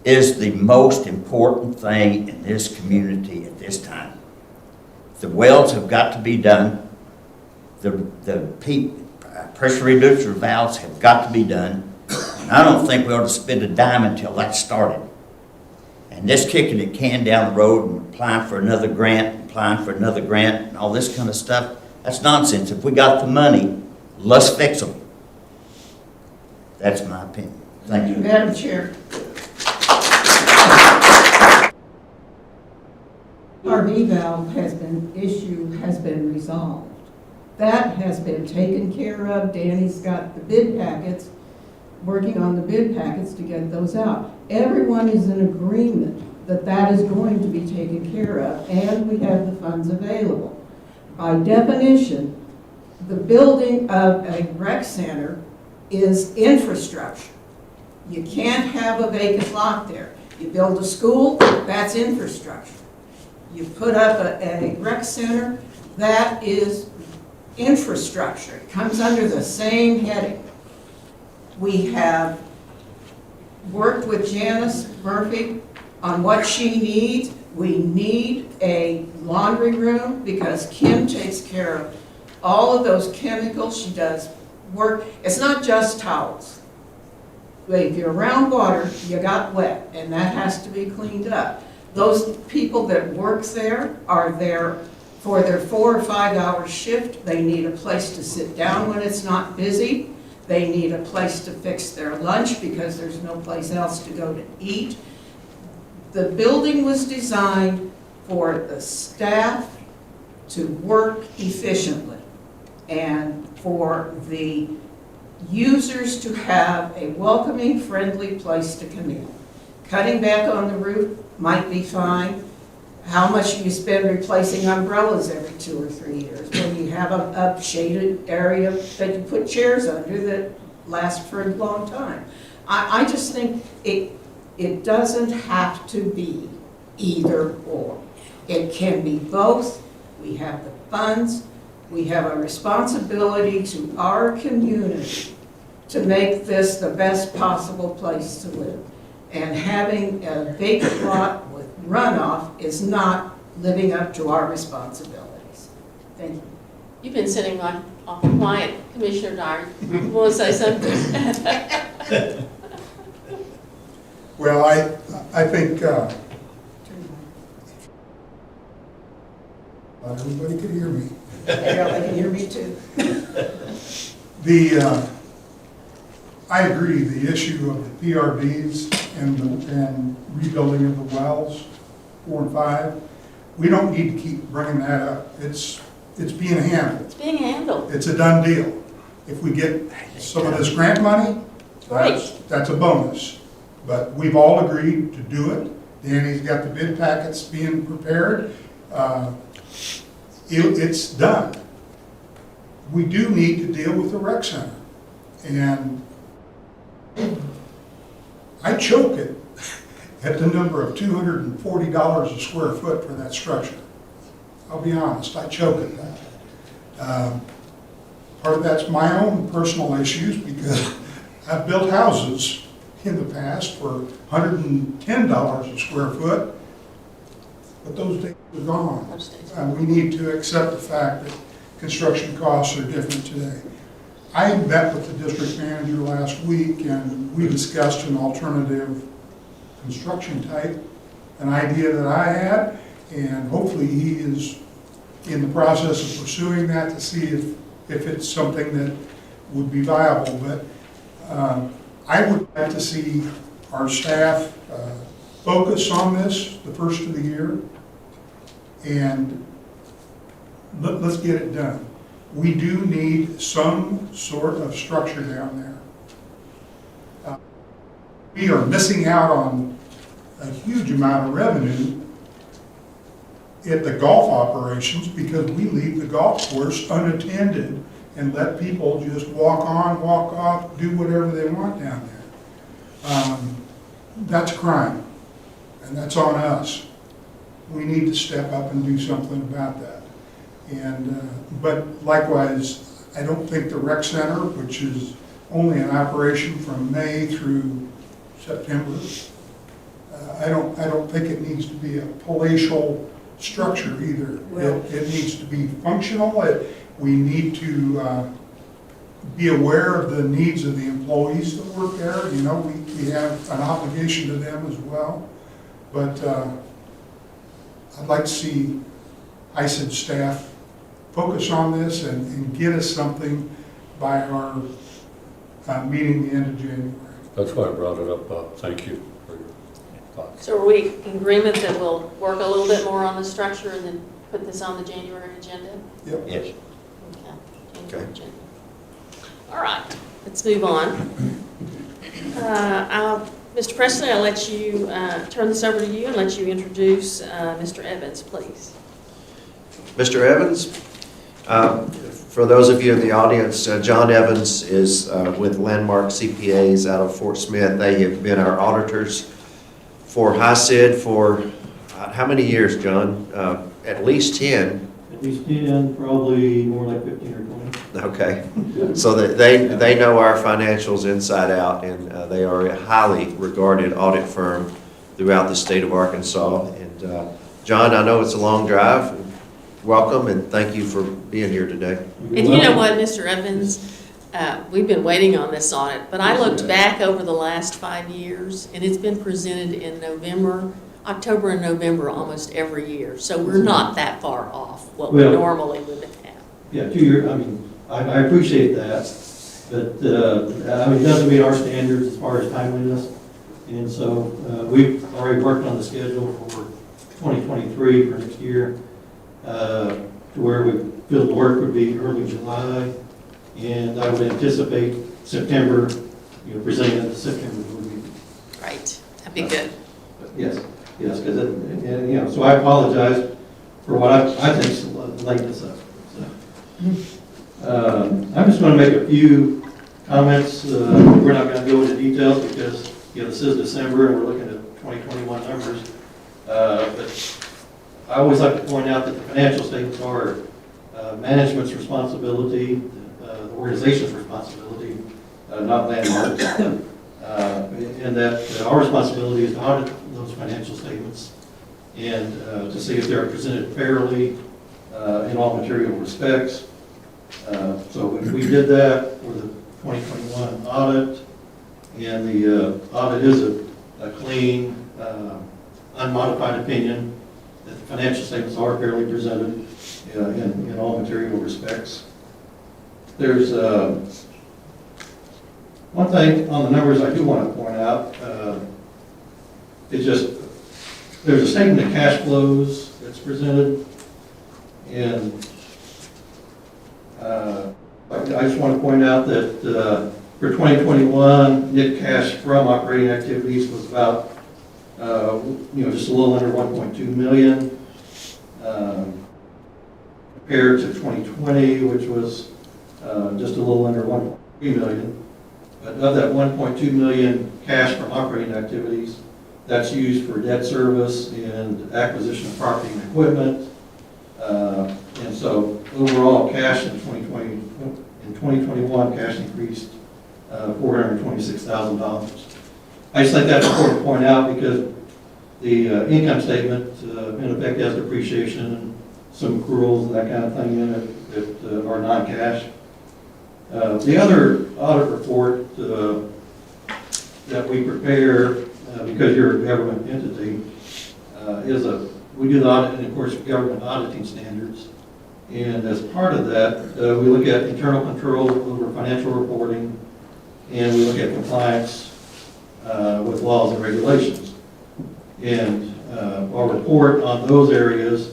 is the most important thing in this community at this time. The wells have got to be done. The pressure reducer valves have got to be done. And I don't think we ought to spend a dime until that's started. And this kicking the can down the road and applying for another grant, and all this kind of stuff, that's nonsense. If we got the money, let's fix them. That's my opinion. Thank you. Madam Chair. RV valve has been resolved. That has been taken care of. Danny's got the bid packets, working on the bid packets to get those out. Everyone is in agreement that that is going to be taken care of, and we have the funds available. By definition, the building of a rec center is infrastructure. You can't have a vacant lot there. You build a school, that's infrastructure. You put up a rec center, that is infrastructure. It comes under the same heading. We have worked with Janice Murphy on what she needs. We need a laundry room because Kim takes care of all of those chemicals. She does work. It's not just towels. If you're around water, you got wet, and that has to be cleaned up. Those people that work there are there for their 4 or 5 hour shift. They need a place to sit down when it's not busy. They need a place to fix their lunch because there's no place else to go to eat. The building was designed for the staff to work efficiently and for the users to have a welcoming, friendly place to come in. Cutting back on the roof might be fine. How much do you spend replacing umbrellas every 2 or 3 years when you have a shaded area that you put chairs under that last for a long time? I just think it doesn't have to be either or. It can be both. We have the funds. We have a responsibility to our community to make this the best possible place to live. And having a vacant lot with runoff is not living up to our responsibilities. Thank you. You've been sitting awful quiet, Commissioner Dyer. You want to say something? Well, I think, not everybody could hear me. Yeah, they can hear me too. I agree, the issue of the PRVs and rebuilding of the wells, 4 and 5, we don't need to keep bringing that up. It's being handled. It's being handled. It's a done deal. If we get some of this grant money, that's a bonus. But we've all agreed to do it. Danny's got the bid packets being prepared. It's done. We do need to deal with the rec center. And I choke it at the number of $240 a square foot for that structure. I'll be honest, I choke at that. Part of that's my own personal issues because I've built houses in the past for $110 a square foot, but those days are gone. We need to accept the fact that construction costs are different today. I met with the district manager last week and we discussed an alternative construction type, an idea that I had, and hopefully he is in the process of pursuing that to see if if it's something that would be viable, but I would like to see our staff focus on this the first of the year, and let's get it done. We do need some sort of structure down there. We are missing out on a huge amount of revenue at the golf operations because we leave the golf course unattended and let people just walk on, walk off, do whatever they want down there. That's crime, and that's on us. We need to step up and do something about that. And, but likewise, I don't think the rec center, which is only in operation from May through September, I don't think it needs to be a palatial structure either. It needs to be functional. We need to be aware of the needs of the employees that work there. You know, we have an obligation to them as well. But I'd like to see ISID staff focus on this and get us something by our meeting the end of January. That's why I brought it up. Thank you for your thoughts. So are we in agreement that we'll work a little bit more on the structure and then put this on the January agenda? Yep. Yes. Okay. January agenda. All right, let's move on. Mr. Presley, I'll let you turn this over to you and let you introduce Mr. Evans, please. Mr. Evans, for those of you in the audience, John Evans is with Landmark CPAs out of Fort Smith. They have been our auditors for HICID for how many years, John? At least 10. At least 10, probably more like 15 or 20. Okay, so that they know our financials inside out, and they are a highly regarded audit firm throughout the state of Arkansas. And John, I know it's a long drive. Welcome, and thank you for being here today. And you know what, Mr. Evans, we've been waiting on this audit, but I looked back over the last 5 years, and it's been presented in October and November almost every year. So we're not that far off what we normally would have. Yeah, 2 years, I mean, I appreciate that, but, I mean, it doesn't meet our standards as far as timeliness. And so we've already worked on the schedule for 2023 for next year, to where we feel the work would be early July. And I would anticipate September, presenting at the September board meeting. Right, that'd be good. Yes, because, so I apologize for what I think is the lateness of it. I'm just going to make a few comments. We're not going to go into details because, this is December and we're looking at 2021 numbers. But I always like to point out that the financial statements are management's responsibility, the organization's responsibility, not Landmark's. And that our responsibility is to audit those financial statements and to see if they're presented fairly in all material respects. So we did that for the 2021 audit, and the audit is a clean, unmodified opinion that the financial statements are fairly presented in all material respects. There's one thing on the numbers I do want to point out. It's just, there's a statement of cash flows that's presented, and I just want to point out that for 2021, net cash from operating activities was about, just a little under 1.2 million, compared to 2020, which was just a little under 1.3 million. But of that 1.2 million cash from operating activities, that's used for debt service and acquisition of property and equipment. And so overall cash in 2021, cash increased $426,000. I just think that's important to point out because the income statement in effect has depreciation and some accruals and that kind of thing in it that are non-cash. The other audit report that we prepare, because you're a government entity, we do the audit, and of course government auditing standards, And as part of that, we look at internal control over financial reporting, and we look at compliance with laws and regulations. And our report on those areas,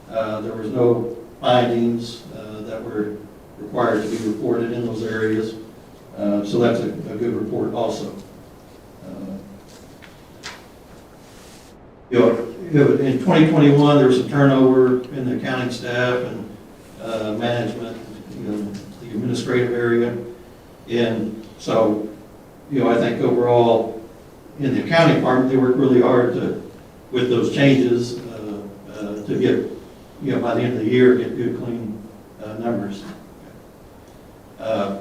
there was no findings that were required to be reported in those areas. So that's a good report also. In 2021, there was some turnover in the accounting staff and management, the administrative area. And so, I think overall, in the accounting department, they worked really hard with those changes to get, by the end of the year, get good, clean numbers.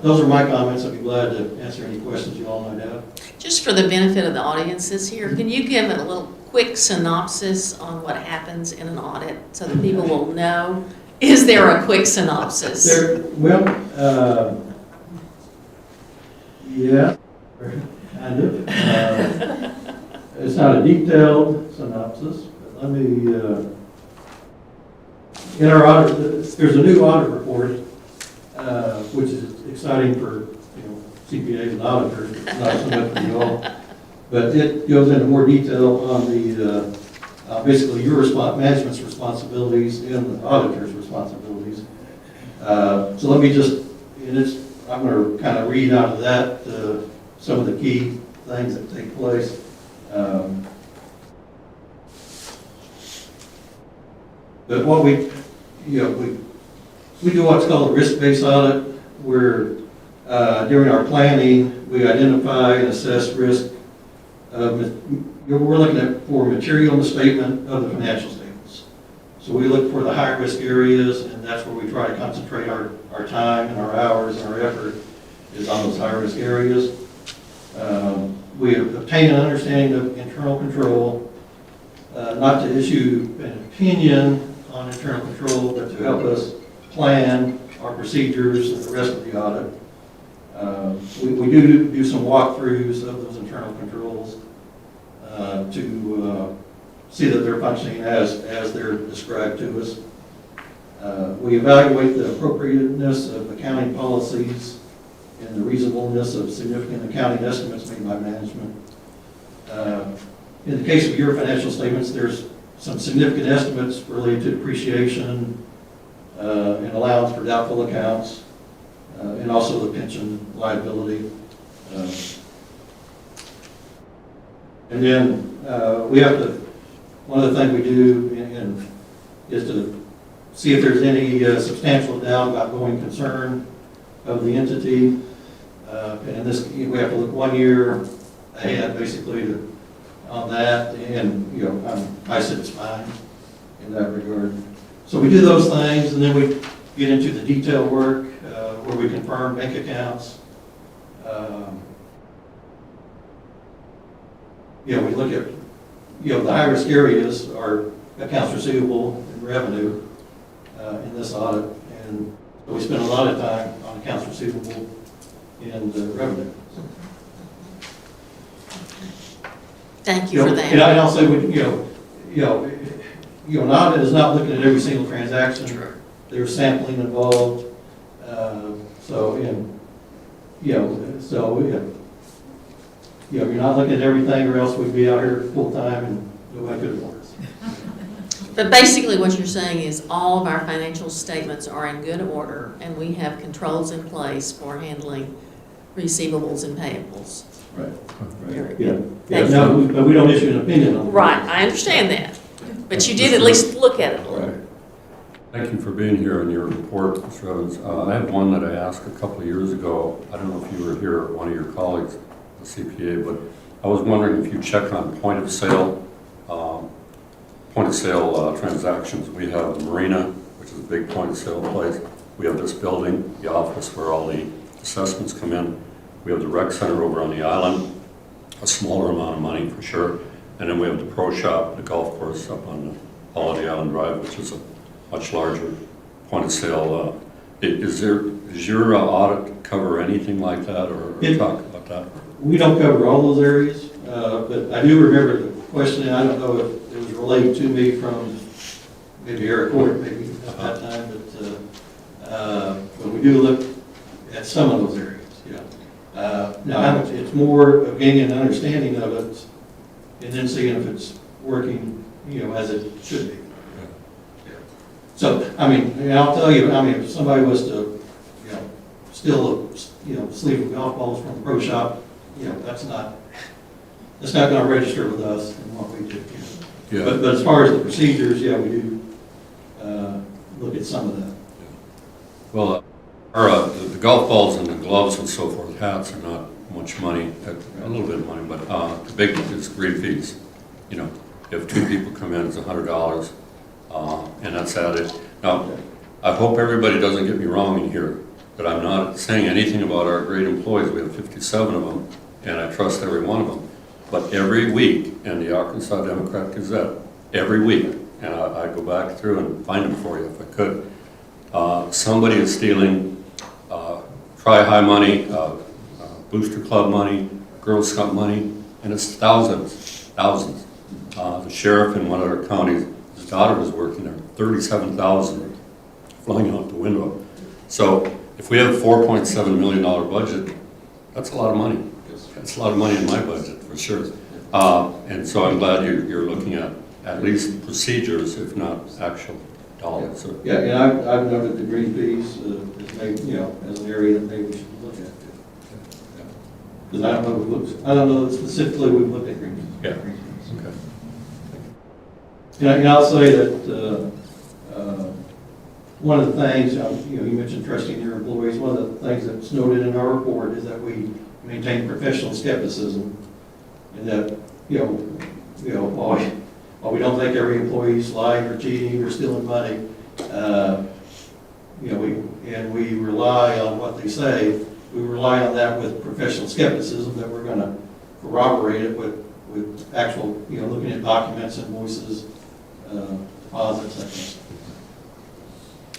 Those are my comments. I'd be glad to answer any questions you all might have. Just for the benefit of the audiences here, can you give a little quick synopsis on what happens in an audit so that people will know? Is there a quick synopsis? Yeah, kind of. It's not a detailed synopsis, but let me, in our audit, there's a new audit report, which is exciting for, CPAs and auditors, but not so much for you all. But it goes into more detail on the, basically your management's responsibilities and the auditor's responsibilities. So let me just, I'm going to kind of read out of that some of the key things that take place. But what we do what's called a risk-based audit, where during our planning, we identify and assess risk. We're looking for material misstatement of the financial statements. So we look for the high-risk areas, and that's where we try to concentrate our time and our hours and our effort is on those high-risk areas. We obtain an understanding of internal control, not to issue an opinion on internal control, but to help us plan our procedures and the rest of the audit. We do some walkthroughs of those internal controls to see that they're functioning as they're described to us. We evaluate the appropriateness of accounting policies and the reasonableness of significant accounting estimates made by management. In the case of your financial statements, there's some significant estimates related to depreciation and allowance for doubtful accounts, and also the pension liability. And then we have to, one of the things we do is to see if there's any substantial doubt about going concern of the entity. And this, we have to look 1 year ahead, basically, on that. And, I said it's fine in that regard. So we do those things, and then we get into the detailed work where we confirm bank accounts. We look at, the high-risk areas are accounts receivable and revenue in this audit. And so we spend a lot of time on accounts receivable and revenue. Thank you for that. And I'll say, an audit is not looking at every single transaction. True. There's sampling involved. You're not looking at everything, or else we'd be out here full-time and nobody could afford us. But basically what you're saying is all of our financial statements are in good order, and we have controls in place for handling receivables and payables. Right. Very Yeah. good. Yeah, Thank no, but we don't issue an opinion on it. Right, I understand that. But you did at least look at it a little. Right. Thank you for being here on your report, Mr. Evans. I have one that I asked a couple of years ago. I don't know if you were here or one of your colleagues, the CPA, but I was wondering if you check on point of sale transactions. We have the marina, which is a big point of sale place. We have this building, the office where all the assessments come in. We have the rec center over on the island, a smaller amount of money for sure. And then we have the pro shop, the golf course up on the Holiday Island Drive, which is a much larger point of sale. Does your audit cover anything like that, or talk about that? We don't cover all those areas, but I do remember the question, and I don't know if it was relayed to me from maybe Eric Court, maybe at that time, but But we do look at some of those areas, yeah. Now, it's more of gaining an understanding of it and then seeing if it's working, as it should be. So, I mean, and I'll tell you, if somebody was to, steal a sleeve of golf balls from the pro shop, that's not gonna register with us in what we do. Yeah. But as far as the procedures, yeah, we do, look at some of that. Well, the golf balls and the gloves and so forth, hats are not much money, a little bit of money, but the big is green fees. If two people come in, it's $100, and that's added. Now, I hope everybody doesn't get me wrong in here, but I'm not saying anything about our great employees. We have 57 of them, and I trust every one of them. But every week in the Arkansas Democrat Gazette, every week, and I go back through and find them for you if I could, somebody is stealing Tri-High money, Booster Club money, Girl Scout money, and it's thousands. The sheriff in one of our counties, his daughter was working there, 37,000 flying out the window. So if we have a $4.7 million budget, that's a lot of money. That's a lot of money in my budget, for sure. And so I'm glad you're looking at least procedures, if not actual dollars. So, Yeah, and I've noted the green fees, as maybe, as an area that maybe we should look at. Because I don't know specifically we've looked at green fees. Yeah. Okay. And I'll say that, one of the things, you mentioned trusting your employees. One of the things that's noted in our report is that we maintain professional skepticism, and that, while we don't think every employee's lying or cheating or stealing money, we rely on what they say. We rely on that with professional skepticism, that we're going to corroborate it with actual, looking at documents, invoices, deposits, that kind of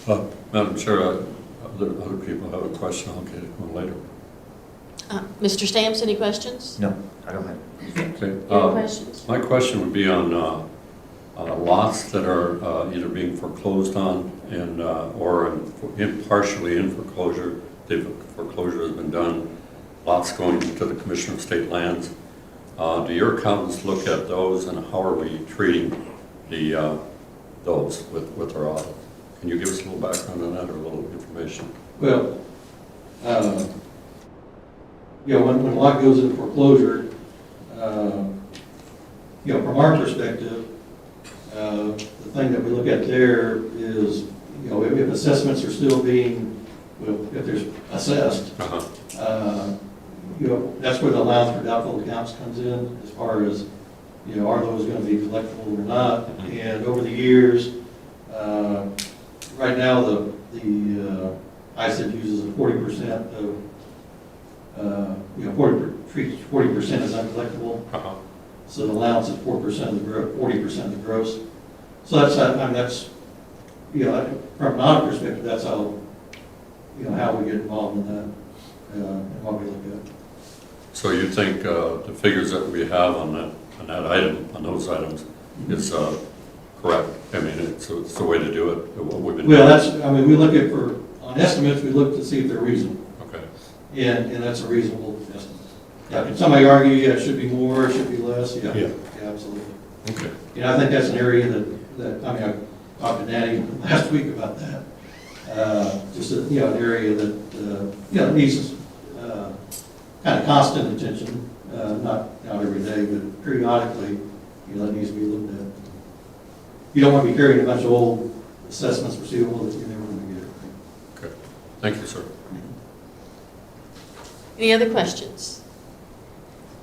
stuff. Madam Chair, other people have a question. I'll get it one later. Mr. Stamps, any questions? No, I don't have. Okay. Any questions? My question would be on lots that are either being foreclosed on and or partially in foreclosure. The foreclosure has been done. Lots going to the Commissioner of State Lands. Do your accountants look at those, and how are we treating those with our audit? Can you give us a little background on that, or a little information? Well, when a lot goes into foreclosure, from our perspective, the thing that we look at there is, if assessments are still being, if there's assessed, that's where the allowance for doubtful accounts comes in, as far as, are those going to be collectible or not? And over the years, right now, the ISID uses a 40% of, 40% is uncollectible. So the allowance is 4% of the gross, 40% of the gross. So that's, from an audit perspective, that's how, how we get involved in that, and what we look at. So you think the figures that we have on that item, on those items, is correct? I mean, it's the way to do it. What we've been doing. We look at on estimates, we look to see if they're reasonable. Okay. And that's a reasonable estimate. Yeah, can somebody argue, it should be more, it should be less? Yeah, absolutely. Okay. I think that's an area that I talked to Danny last week about that. Just an area that needs kind of constant attention, not every day, but periodically, that needs to be looked at. You don't want to be carrying a bunch of old assessments receivable that you're never going to get. Okay. Thank you, sir. Any other questions?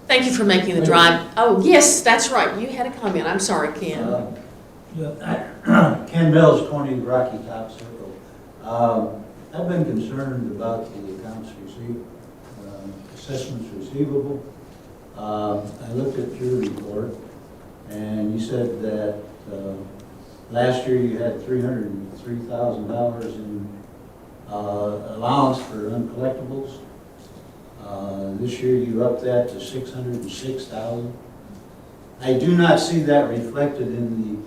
Thank you for making the drive. Oh, yes, that's right. You had a comment. I'm sorry, Ken. Ken Bell's 20 Rocky Top Circle. I've been concerned about the accounts receivable, assessments receivable. I looked at your report, and you said that last year you had $303,000 in allowance for uncollectibles. This year you upped that to $606,000. I do not see that reflected in the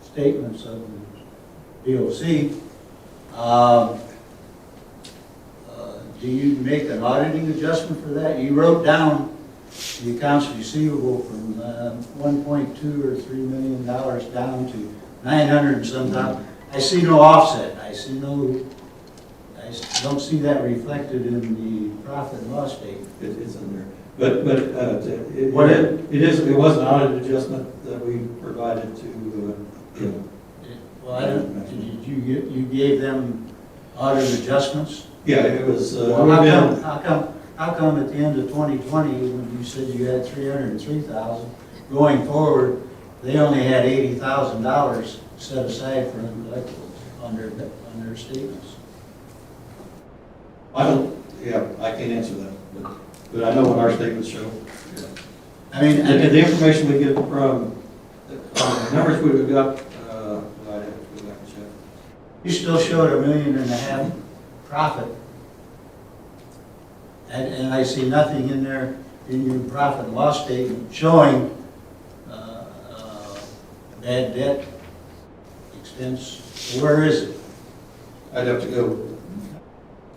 statements of the DOC. do you make an auditing adjustment for that? You wrote down the accounts receivable from 1.2 or $3 million down to 900 and some thousand. I see no offset. I don't see that reflected in the profit and loss statement. It's in there. But it was an audit adjustment that we provided to, Well, I don't, you gave them audit adjustments? yeah, it was, Well, how come at the end of 2020, when you said you had 303,000, going forward, they only had $80,000 set aside for uncollectibles on their statements? I can't answer that, but I know what our statements show. I mean, The information we get from, the numbers we've got, I'd have to go back and check. you still showed $1.5 million profit. And I see nothing in there in your profit and loss statement showing bad debt expense. Where is it? I'd have to go.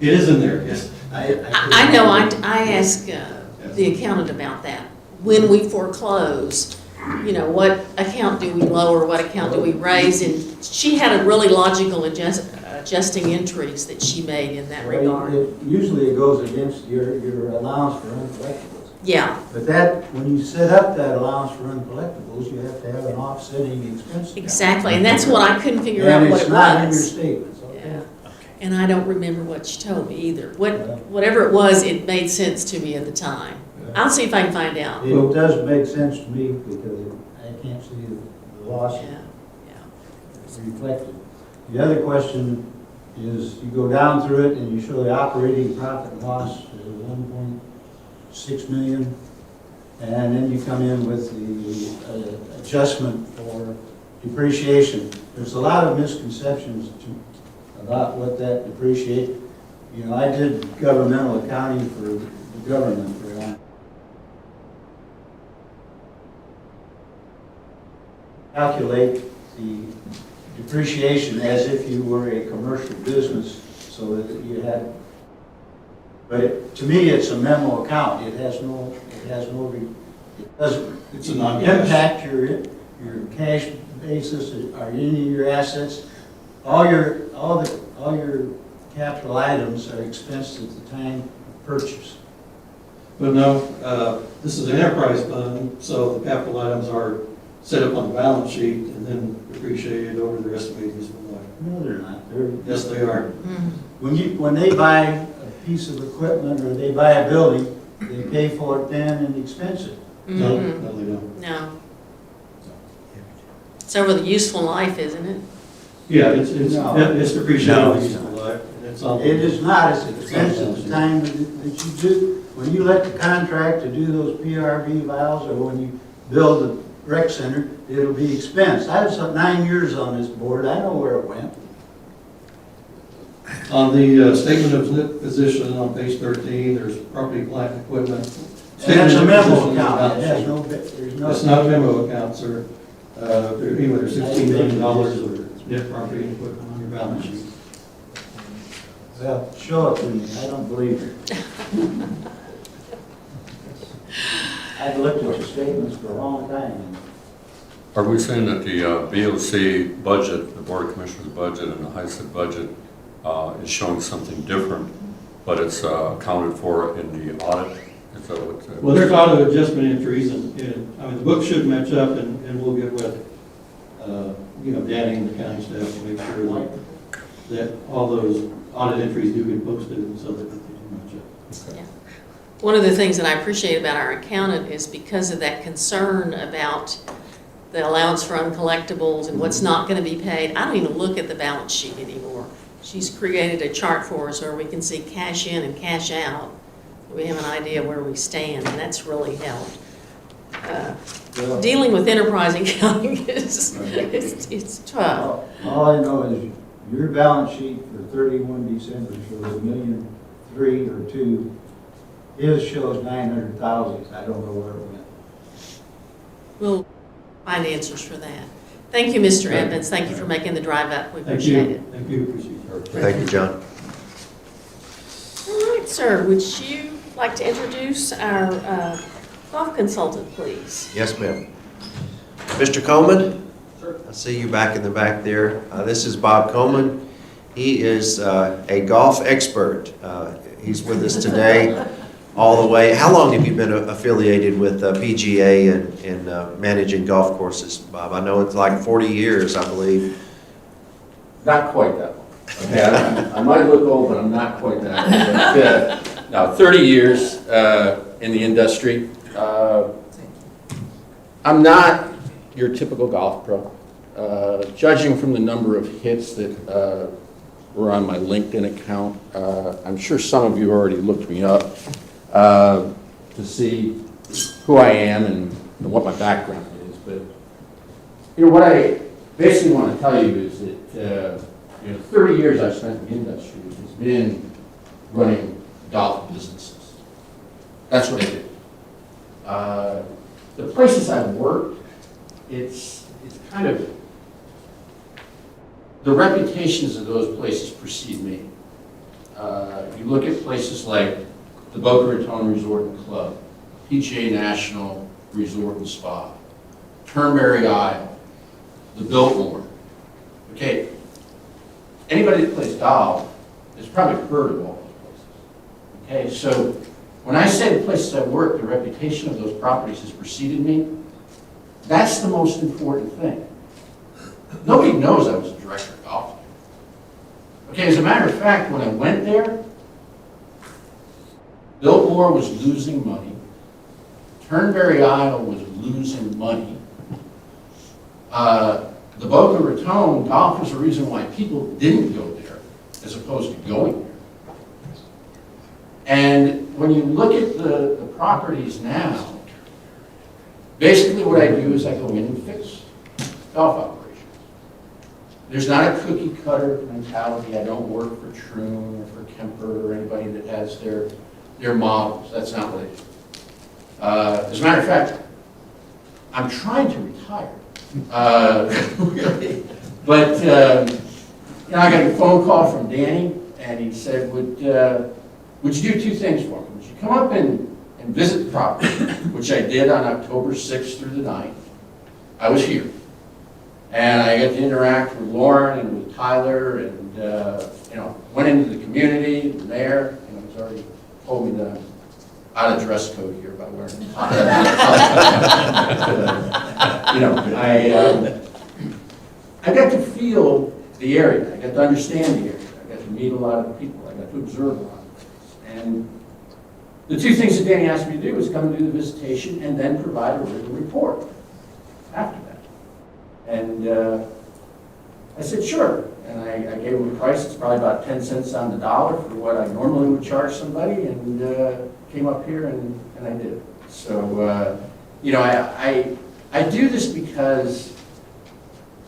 It is in there, yes. I know, I asked the accountant about that. When we foreclose, what account do we lower, what account do we raise? And she had a really logical adjusting entries that she made in that regard. Usually it goes against your allowance for uncollectibles. Yeah, But when you set up that allowance for uncollectibles, you have to have an offsetting expense account. exactly, and that's what I couldn't figure out And what it's it not in your was. statements, okay? Yeah. And I don't remember what she told me either. Whatever it was, it made sense to me at the time. I'll see if I can find out. It does make sense to me because I can't see the loss Yeah, yeah. reflected. The other question is, you go down through it and you show the operating profit and loss is 1.6 million, and then you come in with the adjustment for depreciation. There's a lot of misconceptions about what that depreciate. I did governmental accounting for the government for a while. Calculate the depreciation as if you were a commercial business, so that you had, but to me, it's a memo account. It doesn't It's a non-cash. impact your cash basis or any of your assets. All your capital items are expensed at the time of purchase. But no, this is an enterprise fund, so the capital items are set up on the balance sheet and then depreciated over the rest of the useful life. No, they're not. Yes, they are. When they buy a piece of equipment or they buy a building, they pay for it then and expense it. No, Mhm. no, they don't. No. It's over the useful life, isn't it? Yeah, it's depreciated No, over the it's useful life. And it's on. It is not, it's expense at the time that you do, when you let the contract to do those PRV valves, or when you build the rec center, it'll be expense. I was 9 years on this board, I know where it went. On the statement of net position on page 13, there's property, plant, and equipment. And that's a Statement of memo position account, on it the has balance no, there's no. sheet. It's not a memo account, sir. There's $16 million of net property and equipment on your balance sheet. Well, show it to me, I don't believe it. I've looked at your statements for a long time. Are we saying that the BOC budget, the Board of Commissioners budget and the HISA budget is showing something different, but it's accounted for in the audit? Is that what? Well, there's auto adjustment entries, and the book should match up, and we'll get with, Danny and the county staff to make sure that all those audit entries do get posted, and so that they do match up. Okay. One of the things that I appreciate about our accountant is because of that concern about the allowance for uncollectibles and what's not going to be paid, I don't even look at the balance sheet anymore. She's created a chart for us where we can see cash in and cash out. We have an idea where we stand, and that's really helped. Dealing with enterprise accounting it's tough. All I know is your balance sheet for 31 December shows $1.3 million or 2. His shows 900,000. I don't know where it went. We'll find answers for that. Thank you, Mr. Evans. Thank you for making the drive up. We appreciate it. Thank you, appreciate it. Thank you, John. All right, Sir, would you like to introduce our golf consultant, please? Yes, ma'am. Mr. Coleman? I see you back in the back there. This is Bob Coleman. He is a golf expert. He's with us today all the way. How long have you been affiliated with PGA and managing golf courses, Bob? I know it's like 40 years, I believe. Not quite that long. Okay, I might look old, but I'm not quite that old. But, no, 30 years in the industry. I'm not your typical golf pro. Judging from the number of hits that were on my LinkedIn account, I'm sure some of you already looked me up to see who I am and what my background is. But you know what I basically want to tell you is that 30 years I've spent in the industry has been running golf businesses. That's what I do. The places I've worked, it's kind of, the reputations of those places precede me. You look at places like the Boca Raton Resort and Club, PGA National Resort and Spa, Turnberry Isle, the Biltmore. Okay, anybody that plays golf has probably heard of all those places. Okay, so when I say the places I've worked, the reputation of those properties has preceded me, that's the most important thing. Nobody knows I was a director of golf. Okay, as a matter of fact, when I went there, Biltmore was losing money. Turnberry Isle was losing money. The Boca Raton, golf was the reason why people didn't go there as opposed to going there. And when you look at the properties now, basically what I do is I go in and fix golf operations. There's not a cookie cutter mentality. I don't work for Troon or for Kemper or anybody that has their models. That's not what I do. As a matter of fact, I'm trying to retire. Really. But I got a phone call from Danny, and he said, would you do two things for me? Would you come up and visit the property, which I did on October 6th through the 9th. I was here. And I got to interact with Lauren and with Tyler, and went into the community. The mayor, he's already told me that I'm out of dress code here by wearing a tie. I got to feel the area. I got to understand the area. I got to meet a lot of people. I got to observe a lot of things. And the two things that Danny asked me to do was come and do the visitation and then provide a written report after that. And I said, sure. And I gave him a price. It's probably about 10 cents on the dollar for what I normally would charge somebody, and came up here and I did it. So, I do this because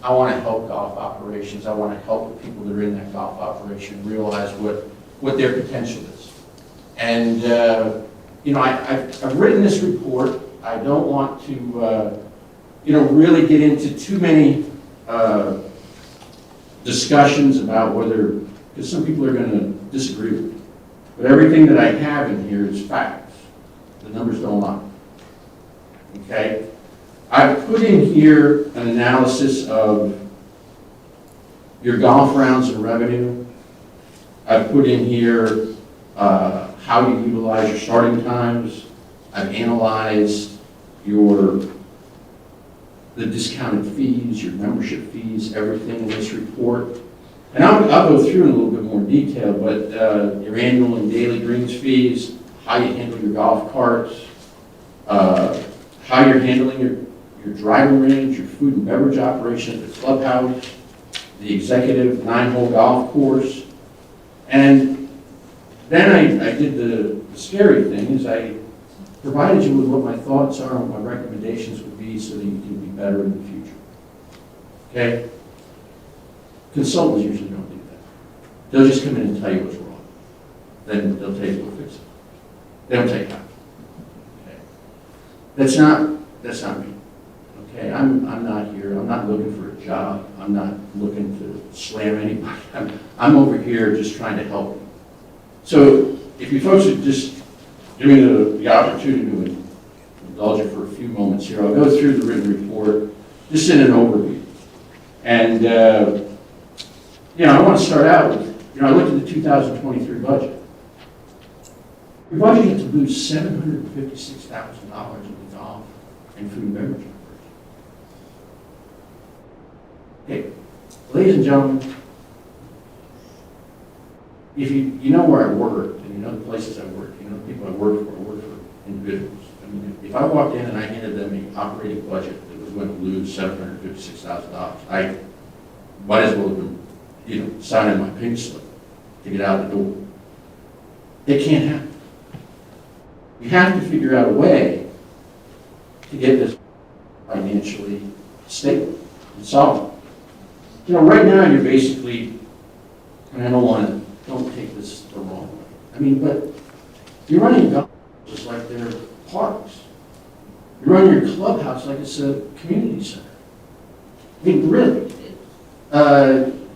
I want to help golf operations. I want to help the people that are in that golf operation realize what their potential is. And, I've written this report. I don't want to, really get into too many discussions about whether, because some people are going to disagree with me. But everything that I have in here is facts. The numbers don't lie. Okay? I've put in here an analysis of your golf rounds and revenue. I've put in here how you utilize your starting times. I've analyzed the discounted fees, your membership fees, everything in this report. And I'll go through in a little bit more detail, but your annual and daily greens fees, how you handle your golf carts, how you're handling your driving range, your food and beverage operation at the clubhouse, the executive 9-hole golf course. And then I did the scary thing, is I provided you with what my thoughts are and what my recommendations would be so that you can be better in the future. Okay? Consultants usually don't do that. They'll just come in and tell you what's wrong. Then they'll tell you we'll fix it. They don't take time. Okay? That's not me. Okay? I'm not here. I'm not looking for a job. I'm not looking to slam anybody. I'm over here just trying to help you. So if you folks would just give me the opportunity to indulge you for a few moments here, I'll go through the written report, just in an overview. And, I want to start out with, I looked at the 2023 budget. Your budget had to lose $756,000 in the golf and food and beverage operations. Okay, ladies and gentlemen, if you know where I work, and you know the places I work, you know the people I work for individuals. I mean, if I walked in and I handed them an operating budget that was going to lose $756,000, I might as well have been, signing my pink slip to get out the door. It can't happen. We have to figure out a way to get this financially stable and solid. Right now you're basically, and I don't take this the wrong way. I mean, but you're running golf just like they're parks. You're running your clubhouse like it's a community center. I mean, really,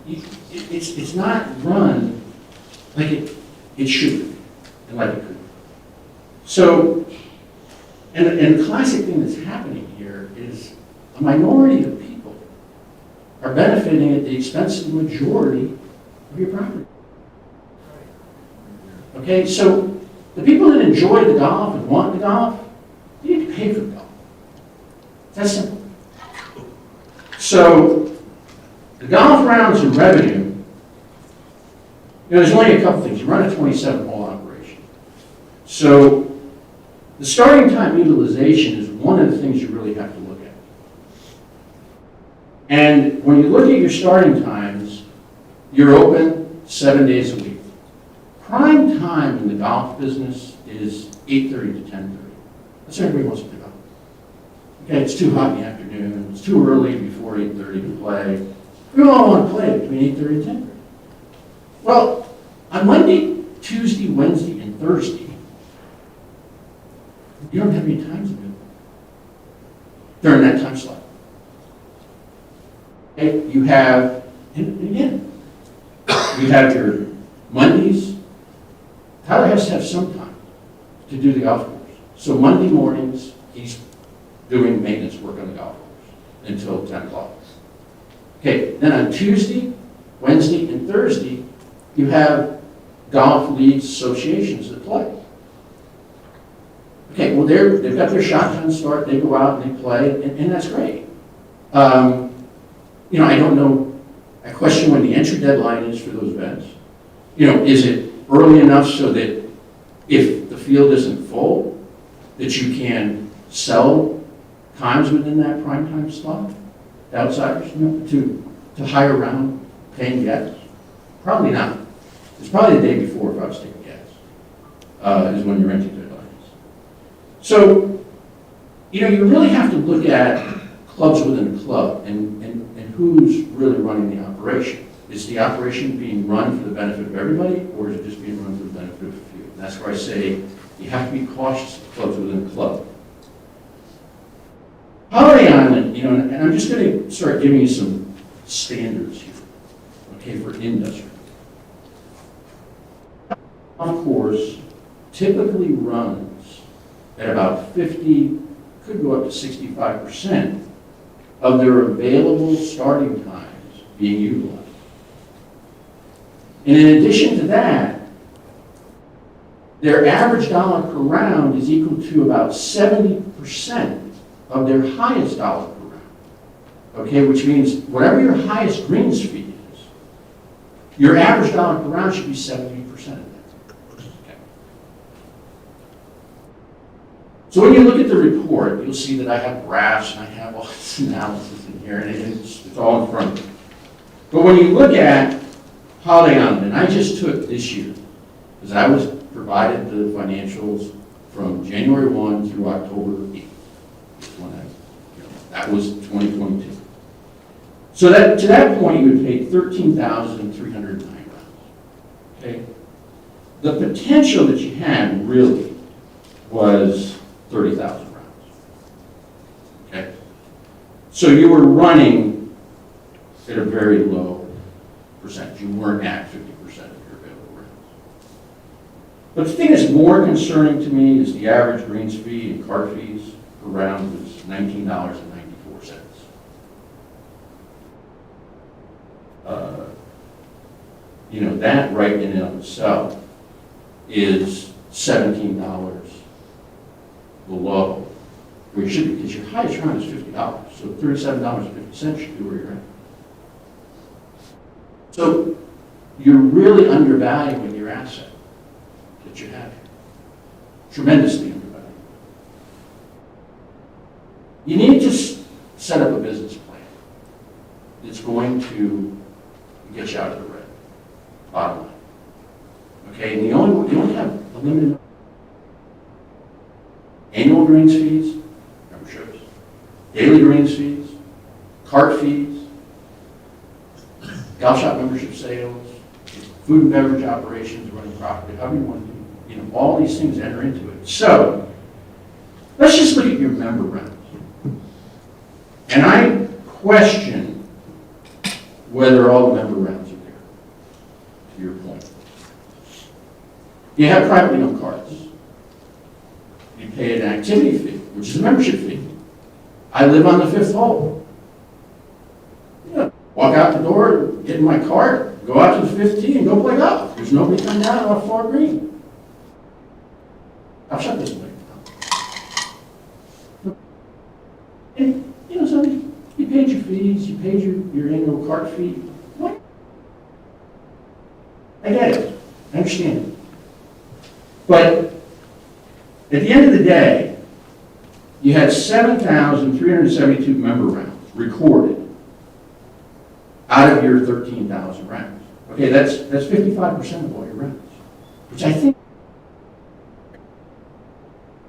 it's not run like it should be and like it could be. So, and the classic thing that's happening here is a minority of people are benefiting at the expense of the majority of your property. Okay, so the people that enjoy the golf and want the golf, you need to pay for the golf. That's simple. So the golf rounds and revenue, there's only a couple things. You run a 27-hole operation. So the starting time utilization is one of the things you really have to look at. And when you look at your starting times, you're open 7 days a week. Prime time in the golf business is 8:30 to 10:30. That's when everybody wants to go. Okay, it's too hot in the afternoon. It's too early before 8:30 to play. We all want to play between 8:30 and 10:30. Well, on Monday, Tuesday, Wednesday, and Thursday, you don't have any times available during that time slot. Okay, you have, and again, you have your Mondays. Tyler has to have some time to do the golf course. So Monday mornings, he's doing maintenance work on the golf course until 10 o'clock. Okay, then on Tuesday, Wednesday, and Thursday, you have golf leagues associations that play. Okay, well, they've got their shotgun start, they go out and they play, and that's great. I don't know, I question when the entry deadline is for those events. Is it early enough so that if the field isn't full, that you can sell times within that prime time slot to outsiders, to hire around paying guests? Probably not. It's probably the day before if I was taking gas, is when your entry deadline is. So, you really have to look at clubs within a club and who's really running the operation. Is the operation being run for the benefit of everybody, or is it just being run for the benefit of a few? And that's where I say you have to be cautious of clubs within a club. Holiday Island, and I'm just going to start giving you some standards here, okay, for industry. Of course, typically runs at about 50, could go up to 65% of their available starting times being utilized. And in addition to that, their average dollar per round is equal to about 70% of their highest dollar per round. Okay, which means whatever your highest greens fee is, your average dollar per round should be 70% of that. Okay. So when you look at the report, you'll see that I have graphs and I have all this analysis in here, and it's all in front of me. But when you look at Holiday Island, and I just took this year, because I was provided the financials from January 1 through October 8th. That was 2022. So that to that point, you would pay 13,309 rounds. Okay? The potential that you had really was 30,000 rounds. Okay? So you were running at a very low percentage. You weren't at 50% of your available rounds. But the thing that's more concerning to me is the average greens fee and cart fees per round was $19.94. That right in and of itself is $17 below where you should be, because your highest round is $50. So $37.50 should be where you're at. So you're really undervaluing your asset that you have here. Tremendously undervalued. You need to set up a business plan that's going to get you out of the red, bottom line. Okay, and you only have a limited annual greens fees, memberships, daily greens fees, cart fees, golf shop membership sales, food and beverage operations, running property, however you want to do it. All these things enter into it. So, let's just look at your member rounds. And I question whether all the member rounds are there, to your point. You have privately owned carts. You pay an activity fee, which is a membership fee. I live on the 5th hole. Walk out the door, get in my cart, go out to the 5th tee and go play golf. There's nobody coming down off far green. I'll shut this way. And, so you paid your fees, you paid your annual cart fee. What? I get it. I understand it. But at the end of the day, you had 7,372 member rounds recorded out of your 13,000 rounds. Okay, that's 55% of all your rounds, which I think.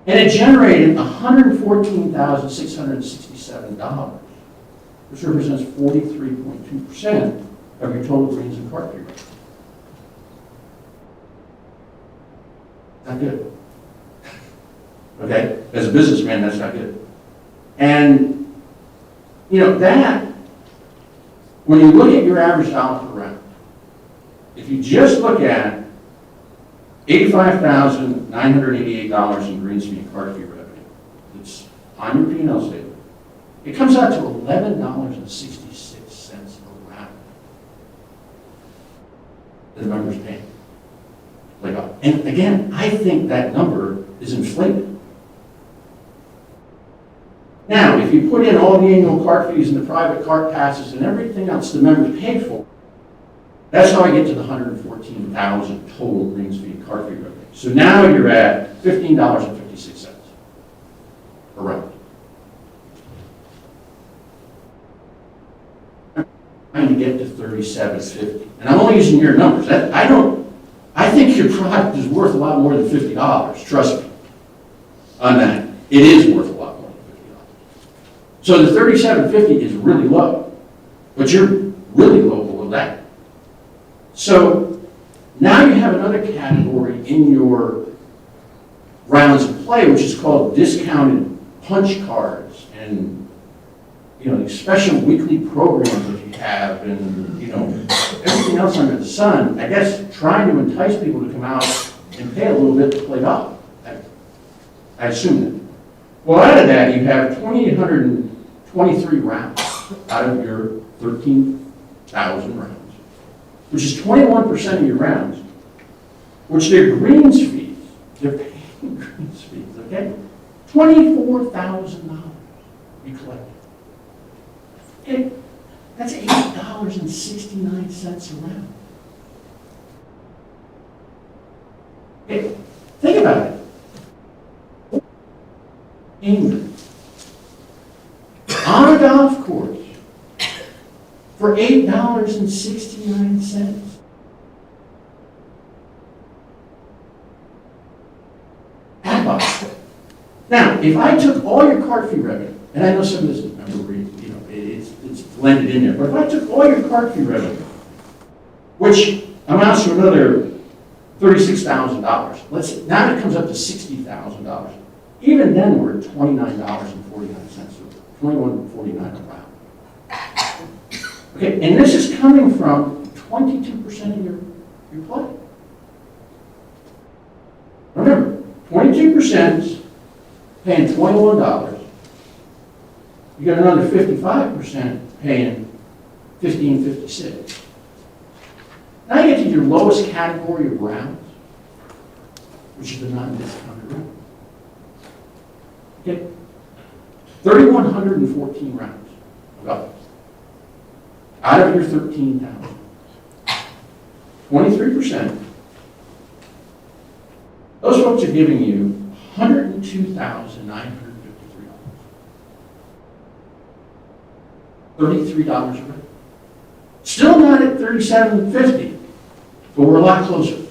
And it generated $114,667, which represents 43.2% of your total greens and cart fee revenue. Not good. Okay? As a businessman, that's not good. And, that, when you look at your average dollar per round, if you just look at $85,988 in greens fee and cart fee revenue, it's on your P&L statement, it comes out to $11.66 a round that the members pay. And again, I think that number is inflated. Now, if you put in all the annual cart fees and the private cart passes and everything else the members paid for, that's how I get to the $114,000 total greens fee and cart fee revenue. So now you're at $15.56 a round. I'm trying to get to $37.50, and I'm only using your numbers. I think your product is worth a lot more than $50. Trust me on that. It is worth a lot more than $50. So the $37.50 is really low, but you're really low below that. So now you have another category in your rounds of play, which is called discounted punch cards and special weekly programs that you have and everything else under the sun. I guess trying to entice people to come out and pay a little bit to play golf. I assume that. Well, out of that, you have 2,823 rounds out of your 13,000 rounds, which is 21% of your rounds, which they're greens fees. They're paying greens fees, okay? $24,000 you collect. Okay, that's $8.69 a round. Okay, think about it. England, on a golf course, for $8.69. Now, if I took all your cart fee revenue, and I know some of this is it's blended in there, but if I took all your cart fee revenue, which amounts to another $36,000, now it comes up to $60,000. Even then, we're at $29.49, so $21.49 a round. Okay, and this is coming from 22% of your play. 22% paying $21. You got another 55% paying $15.56. Now you get to your lowest category of rounds, which is the non-discounted round. Okay? 3,114 rounds of golf out of your 13,000. 23%. Those folks are giving you $102,953. $33 a round. Still not at $37.50, but we're a lot closer.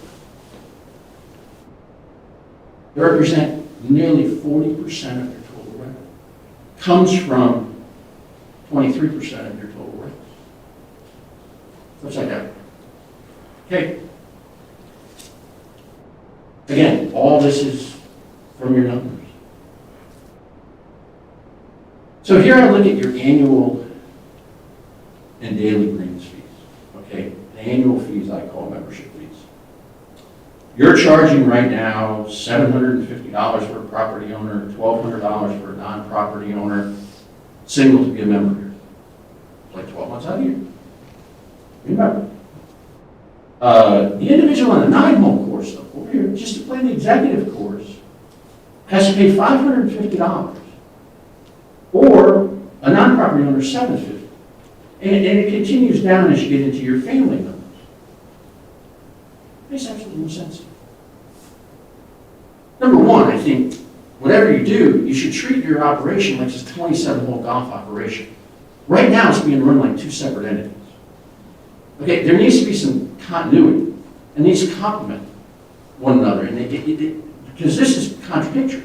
They represent nearly 40% of your total rent. Comes from 23% of your total rent. Looks like that. Okay. Again, all this is from your numbers. So here I look at your annual and daily greens fees. Okay, the annual fees I call membership fees. You're charging right now $750 for a property owner, $1,200 for a non-property owner, single to be a member here. It's like 12 months out of the year. Remember. The individual on the 9-hole course, though, over here, just to play the executive course, has to pay $550, or a non-property owner $750. And it continues down as you get into your family members. Makes absolutely no sense. Number one, I think, whatever you do, you should treat your operation like it's a 27-hole golf operation. Right now, it's being run like two separate entities. Okay, there needs to be some continuity, and these complement one another, and because this is contradictory.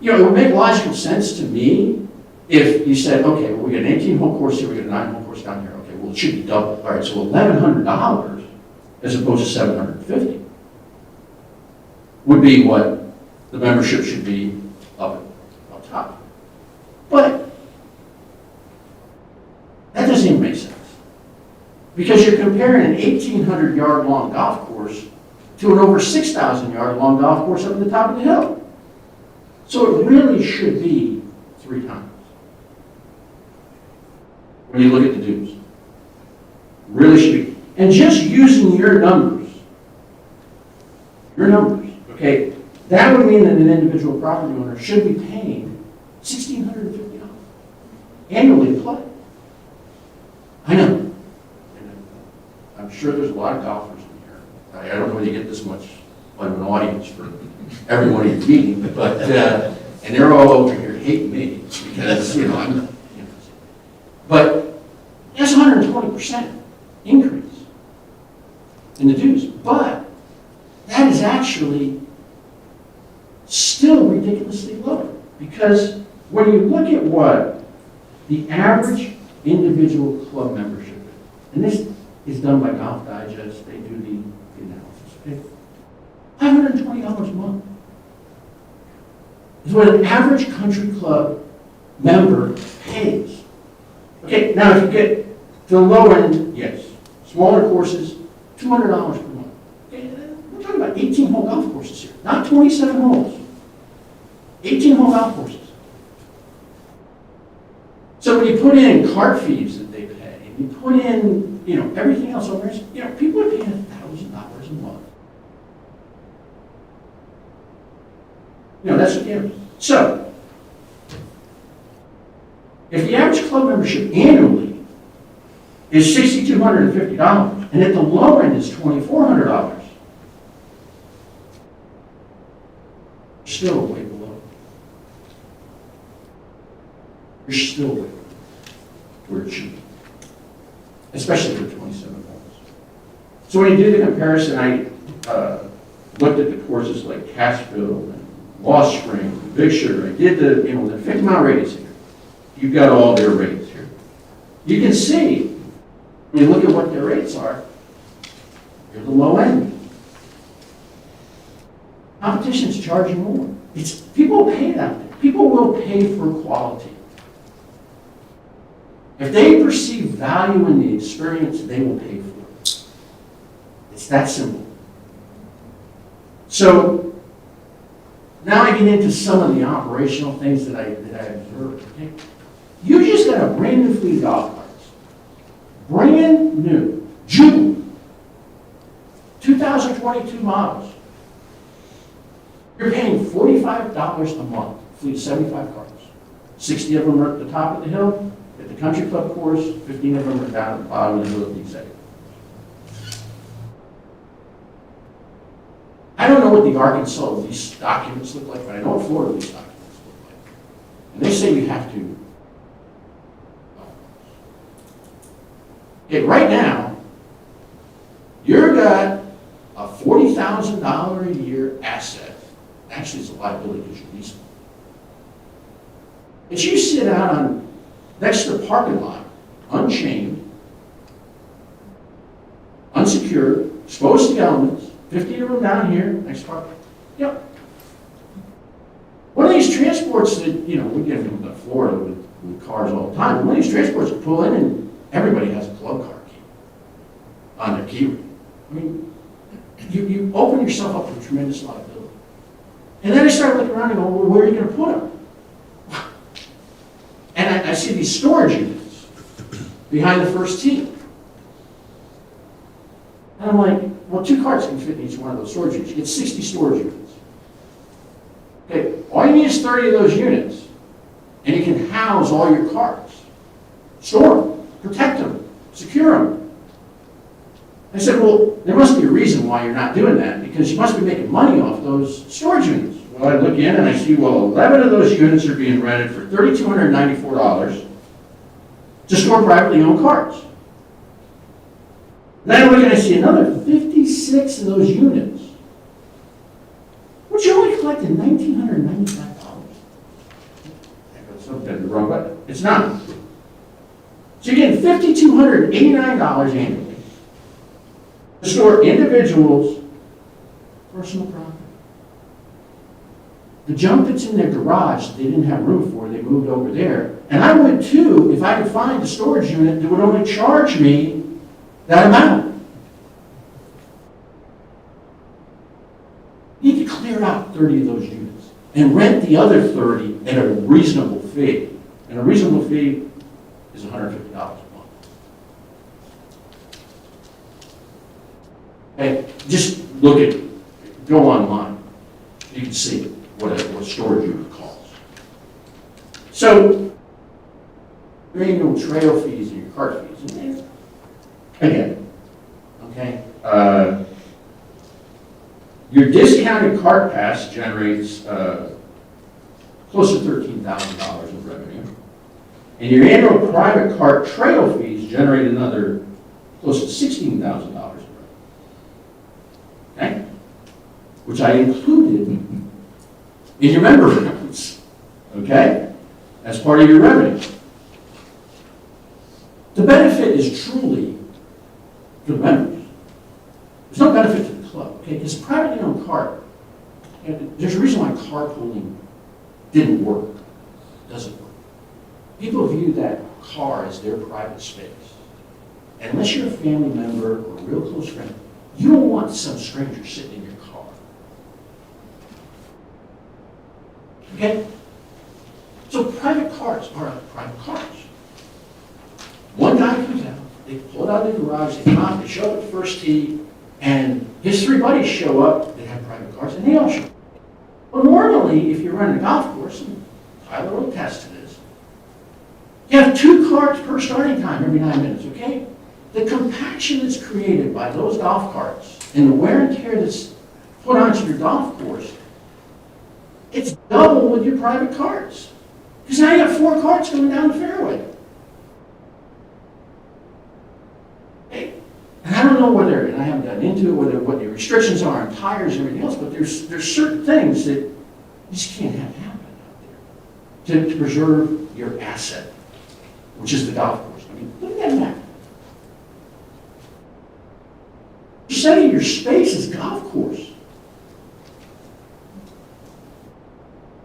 You know, it would make logical sense to me if you said, okay, well, we got an 18-hole course here, we got a 9-hole course down here. Okay, well, it should be double. All right, so $1,100 as opposed to $750 would be what the membership should be up top. But that doesn't even make sense. Because you're comparing an 1,800-yard long golf course to an over 6,000-yard long golf course up at the top of the hill. So it really should be 3 times. When you look at the dues. Really should be. And just using your numbers, okay, that would mean that an individual property owner should be paying $1,650 annually to play. I know. I'm sure there's a lot of golfers in here. I don't know whether you get this much of an audience for everyone in your meeting, but and they're all over here hating me because I'm. But that's 120% increase in the dues. But that is actually still ridiculously low because when you look at what the average individual club membership is, and this is done by Golf Digest, they do the analysis, okay? $520 a month is what an average country club member pays. Okay, now if you get to the low end, yes, smaller courses, $200 per month. Okay, we're talking about 18-hole golf courses here, not 27 holes. 18-hole golf courses. So when you put in cart fees that they pay, and you put in, everything else over there, people are paying $1,000 a month. That's what you. So, if the average club membership annually is $6,250, and at the low end is $2,400, you're still way below. You're still way below where it should be, especially for 27 holes. So when you do the comparison, I looked at the courses like Cassville and Lost Spring, Big Sugar. I did the 50-mile radius here. You've got all their rates here. You can see, when you look at what their rates are, they're the low end. Competition's charging more. People pay that. People will pay for quality. If they perceive value in the experience, they will pay for it. It's that simple. So, now I get into some of the operational things that I observed. Okay? You just got a brand new fleet of golf carts. Brand new. June. 2022 models. You're paying $45 a month. Fleet of 75 carts. 60 of them are at the top of the hill, at the country club course, 15 of them are down at the bottom of the hill at the executive. I don't know what the Arkansas lease documents look like, but I know what Florida lease documents look like. And they say you have to. Okay, right now, you've got a $40,000 a year asset. Actually, it's a liability because you're leasing. But you sit out on next to the parking lot, unchained, unsecured, exposed to the elements, 50 of them down here, next park. Yep. One of these transports that, you know, we get from Florida with cars all the time. One of these transports that pull in and everybody has a club car key on their key ring. I mean, you open yourself up to tremendous liability. And then I started looking around and go, well, where are you going to put them? And I see these storage units behind the first tee. And I'm like, well, 2 carts can fit in each one of those storage units. You get 60 storage units. Okay, all you need is 30 of those units, and you can house all your carts. Store them, protect them, secure them. I said, well, there must be a reason why you're not doing that, because you must be making money off those storage units. Well, I look in and I see, well, 11 of those units are being rented for $3,294 to store privately owned carts. Then I look and I see another 56 of those units, which you only collected $1,995. Something wrong, but it's not. So you're getting $5,289 annually to store individuals' personal property. The junk that's in their garage that they didn't have room for, they moved over there. And I would too, if I could find a storage unit that would only charge me that amount. You need to clear out 30 of those units and rent the other 30 at a reasonable fee. And a reasonable fee is $150 a month. Okay, just look at, go online. You can see what a storage unit costs. So, your annual trail fees and your cart fees. Again, okay, your discounted cart pass generates close to $13,000 of revenue, and your annual private cart trail fees generate another close to $16,000 of revenue. Okay, which I included in your member accounts. Okay, as part of your revenue. The benefit is truly for the members. There's no benefit to the club, okay? Because privately owned cart, there's a reason why carpooling didn't work, doesn't work. People view that car as their private space. And unless you're a family member or a real close friend, you don't want some stranger sitting in your car. Okay? So private cars are private cars. One guy comes out, they pull it out of the garage, they come out, they show up at the first tee, and his 3 buddies show up, they have private cars, and they all show up. Well, normally, if you're running a golf course, and Tyler will attest to this, you have 2 carts per starting time every 9 minutes, okay? The compaction that's created by those golf carts and the wear and tear that's put onto your golf course, it's double with your private carts. Because now you have 4 carts going down the fairway. And I don't know whether, and I haven't gotten into it, whether what the restrictions are on tires and everything else, but there's certain things that you just can't have happen out there to preserve your asset, which is the golf course. I mean, look at that map. You're setting your space as golf course.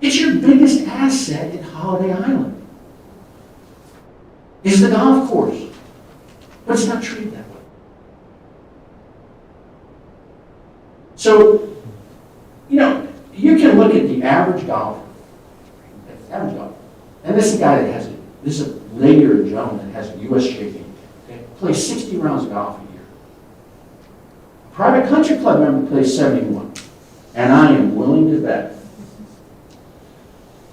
It's your biggest asset at Holiday Island. Is the golf course. But it's not treated that way. So, you know, you can look look at the average golfer, average golfer, and this is a guy that has, this is a lady or a gentleman that has a U.S. shaking, okay, plays 60 rounds of golf a year. A private country club member plays 71, and I am willing to bet.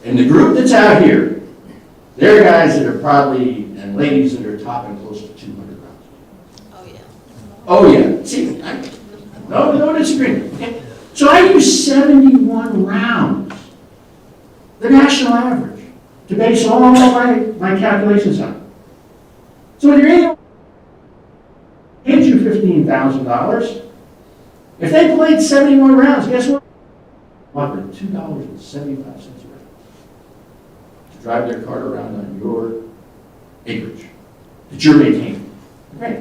And the group that's out here, they're guys that are probably, and ladies that are topping close to 200 rounds. Oh, yeah. Oh, yeah. See, no disagreement. Okay? So I use 71 rounds, the national average, to base all my calculations on. So when you're able to hit you $15,000, if they played 71 rounds, guess what? Offered $2.75 a round to drive their cart around on your acreage that you're maintaining. Great.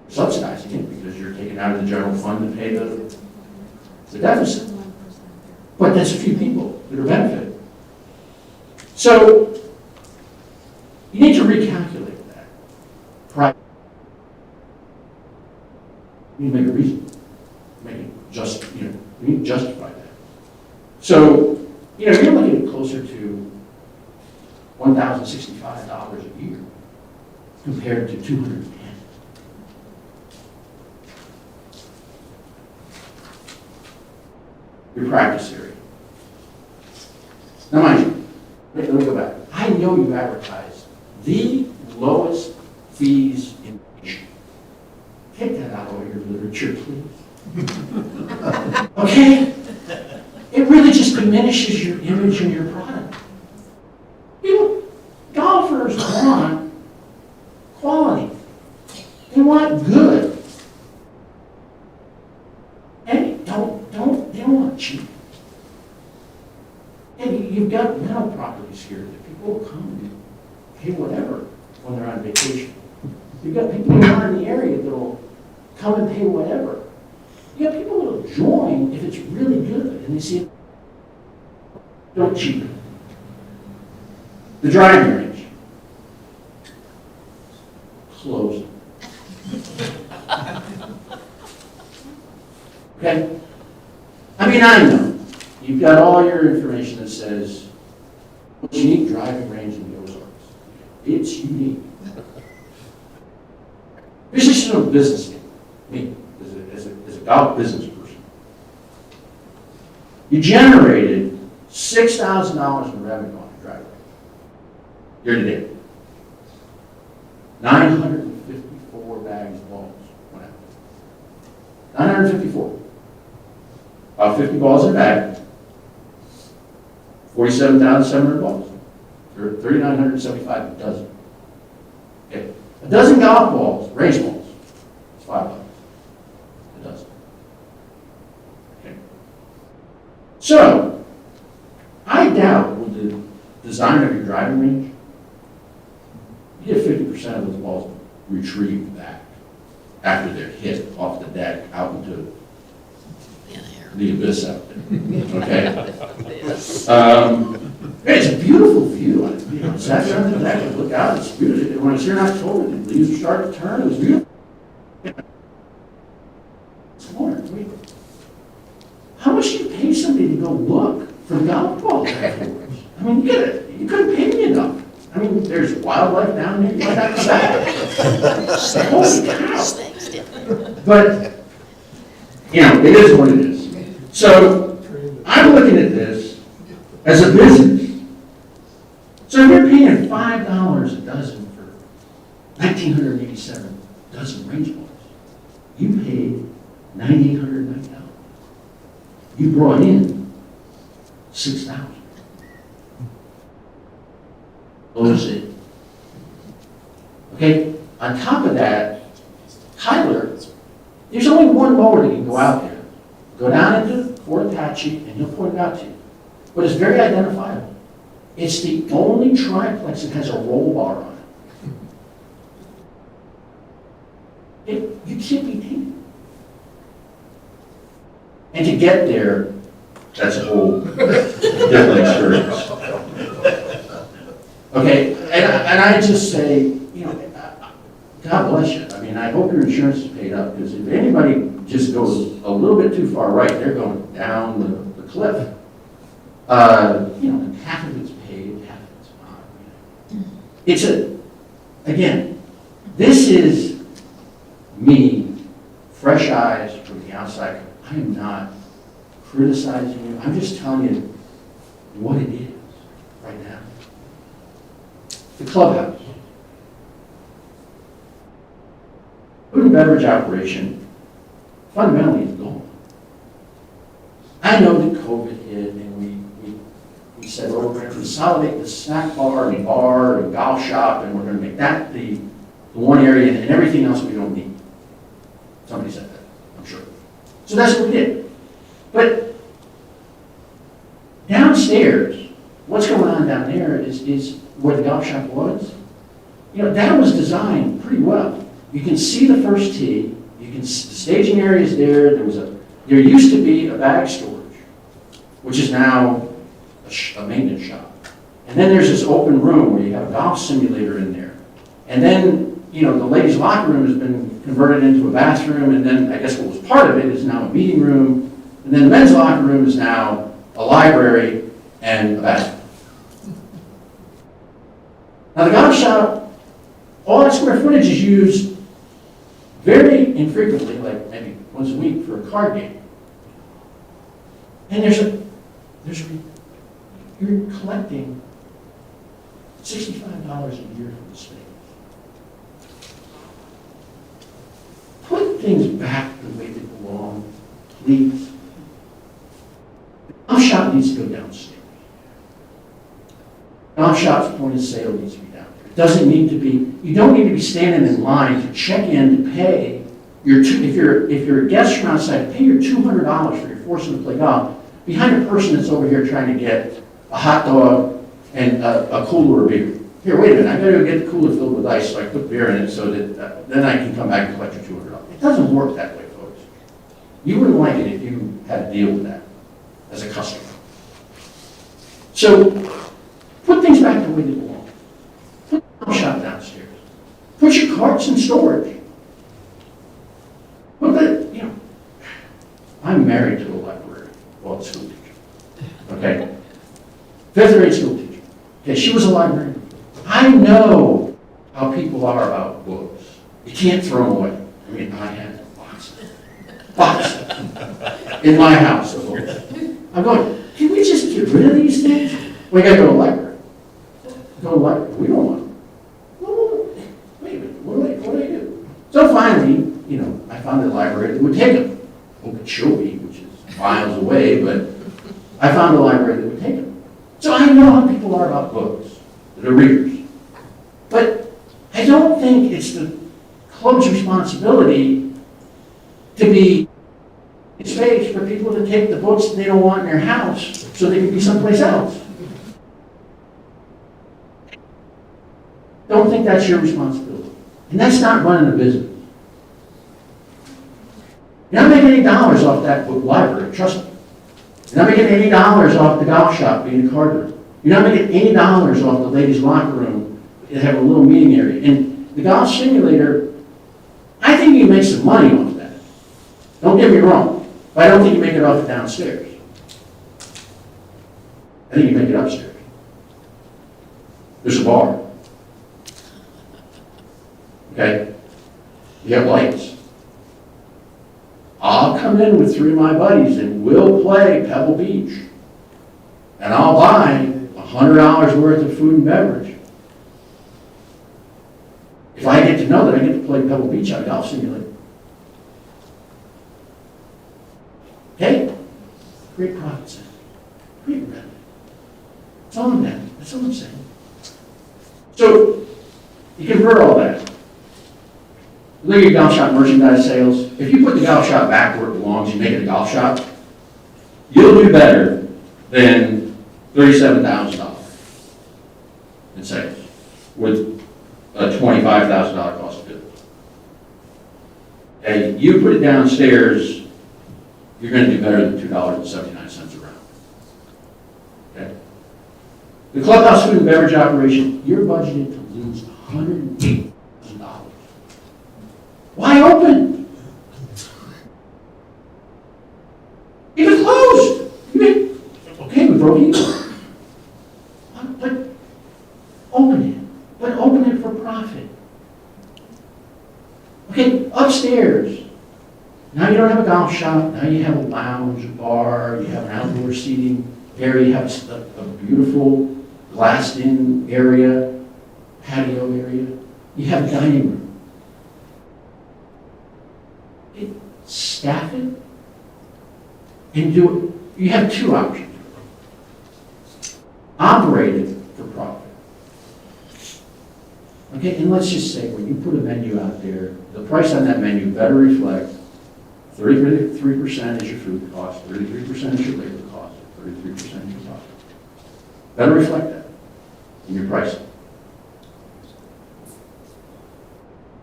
Subsidizing it because you're taking out of the general fund to pay the deficit. But that's a few people that are benefiting. So you need to recalculate that. You need to make a reason. Make it just, you need to justify that. So, you're looking at closer to $1,065 a year compared to $210. Your practice area. Now mind you, let me go back. I know you advertise the lowest fees in the nation. Take that out of your literature, please. Okay? It really just diminishes your image and your product. Golfers want quality. They want good. And they don't want cheap. And you've got rental properties here that people come and pay whatever when they're on vacation. You've got people who are in the area that'll come and pay whatever. You have people that'll join if it's really good and they see it. Don't cheapen. The driving range. Close. Okay? I mean, I know. You've got all your information that says, unique driving range in the Ozarks. It's unique. This is no business game. Me, as a golf business person. You generated $6,000 in revenue on the driving range. Year to date. 954 bags of balls went out. 954. About 50 balls in a bag. 47,700 balls. 3,975 a dozen. Okay. A dozen golf balls, range balls, it's $5. A dozen. Okay. So, I doubt with the design of your driving range, you get 50% of those balls retrieved back after they're hit off the deck out into the abyss out there. Okay? It's a beautiful view. Sat there on the deck and look out. It's beautiful. When it's here in October, the leaves start to turn. It was beautiful. It's wonderful. How much do you pay somebody to go look for the golf balls afterwards? I mean, you couldn't pay me enough. I mean, there's wildlife down there. You might not come back. Holy cow. But, it is what it is. So, I'm looking at this as a business. So if you're paying $5 a dozen for 1,987 dozen range balls, you paid $9,809. You brought in $6,000. Those it. Okay? On top of that, Tyler, there's only one mower that can go out there. Go down into Fort Apache and he'll point it out to you. But it's very identifiable. It's the only triplex that has a roll bar on it. You can't beat it. And to get there, that's a whole different experience. Okay, and I just say, God bless you. I mean, I hope your insurance is paid up, because if anybody just goes a little bit too far right, they're going down the cliff. And half of it's paid, half of it's not. It's again, this is me, fresh eyes from the outside. I am not criticizing you. I'm just telling you what it is right now. The clubhouse. Food and beverage operation fundamentally is gone. I know that COVID hit and we said, well, we're going to consolidate the snack bar and bar and golf shop and we're going to make that the one area and everything else we don't need. Somebody said that, I'm sure. So that's what we did. But downstairs, what's going on down there is where the golf shop was. That was designed pretty well. You can see the first tee. The staging area is there. There used to be a bag storage, which is now a maintenance shop. And then there's this open room where you have a golf simulator in there. And then, the ladies' locker room has been converted into a bathroom. And then I guess what was part of it is now a meeting room. And then the men's locker room is now a library and a bathroom. Now the golf shop, all that square footage is used very infrequently, like maybe once a week for a card game. And you're collecting $65 a year for the space. Put things back the way they belong, please. The golf shop needs to go downstairs. The golf shop's point of sale needs to be down there. It doesn't need to be, you don't need to be standing in line to check in to pay if you're a guest from outside, pay your $200 for your foursome to play golf behind a person that's over here trying to get a hot dog and a cooler of beer. Here, wait a minute, I gotta go get the cooler filled with ice so I put beer in it so that then I can come back and collect your $200. It doesn't work that way, folks. You wouldn't like it if you had to deal with that as a customer. So, put things back the way they belong. Put the golf shop downstairs. Put your carts in storage. I'm married to a librarian, well, a school teacher, okay? 5th grade school teacher. Okay, she was a librarian. I know how people are about books. You can't throw them away. I mean, I had boxes in my house of books. I'm going, can we just get rid of these things? We gotta go to the library. Go to the library. We don't want them. No, wait a minute, what do I do? So finally, I found a library that would take them. Okeechobee, which is miles away, but I found a library that would take them. So I know how people are about books, that are readers. But I don't think it's the club's responsibility to be in space for people to take the books that they don't want in their house so they can be someplace else. Don't think that's your responsibility. And that's not running a business. You're not making any dollars off that book library, trust me. You're not making any dollars off the golf shop being a card room. You're not making any dollars off the ladies' locker room that have a little meeting area. And the golf simulator, I think you can make some money off that. Don't get me wrong, but I don't think you make it off the downstairs. I think you make it upstairs. There's a bar. Okay? You have lights. I'll come in with 3 of my buddies and we'll play Pebble Beach. And I'll buy $100 worth of food and beverage. If I get to know that I get to play Pebble Beach on a golf simulator. Okay? Great profit center. Great revenue. That's all I'm saying. That's all I'm saying. So, you convert all that. Look at your golf shop merchandise sales. If you put the golf shop back where it belongs, you make it a golf shop, you'll do better than $37,000 in sales with a $25,000 cost of goods. Okay, you put it downstairs, you're going to do better than $2.79 a round. Okay? The clubhouse food and beverage operation, you're budgeted to lose $108,000. Why open? Even closed. Okay, we broke even. but open it for profit. Okay, upstairs, now you don't have a golf shop, now you have a lounge, a bar, you have an outdoor seating area, you have a beautiful glassed-in area, patio area, you have a dining room. Okay, staff it and do it. You have two options. Operate it for profit. Okay, and let's just say when you put a menu out there, the price on that menu better reflect 33% is your food cost, 33% is your labor cost, 33% is your profit. Better reflect that in your pricing.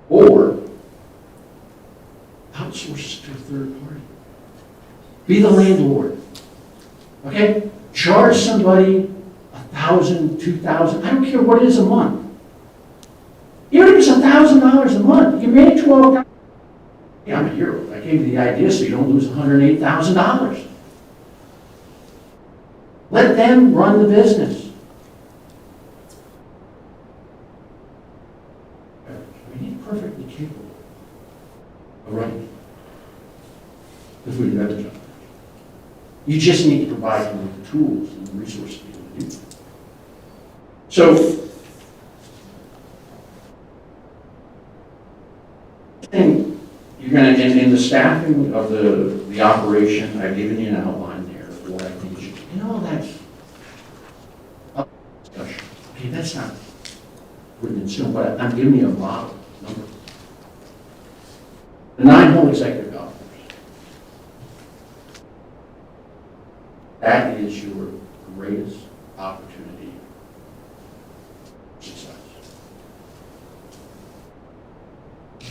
Or outsource it to a third party. Be the landlord. Okay? Charge somebody $1,000, $2,000, I don't care what it is a month. Even if it's $1,000 a month, you made $12. Yeah, I'm a hero. I gave you the idea so you don't lose $108,000. Let them run the business. I mean, he's perfectly capable of running the food and beverage operation. You just need to provide them with the tools and the resources to be able to do that. So, you're going to, in the staffing of the operation, I've given you an outline there of what I think you should, and all that's up for discussion. Okay, that's not written in stone, but I'm giving you a model number. The 9-hole executive golf course. That is your greatest opportunity for success.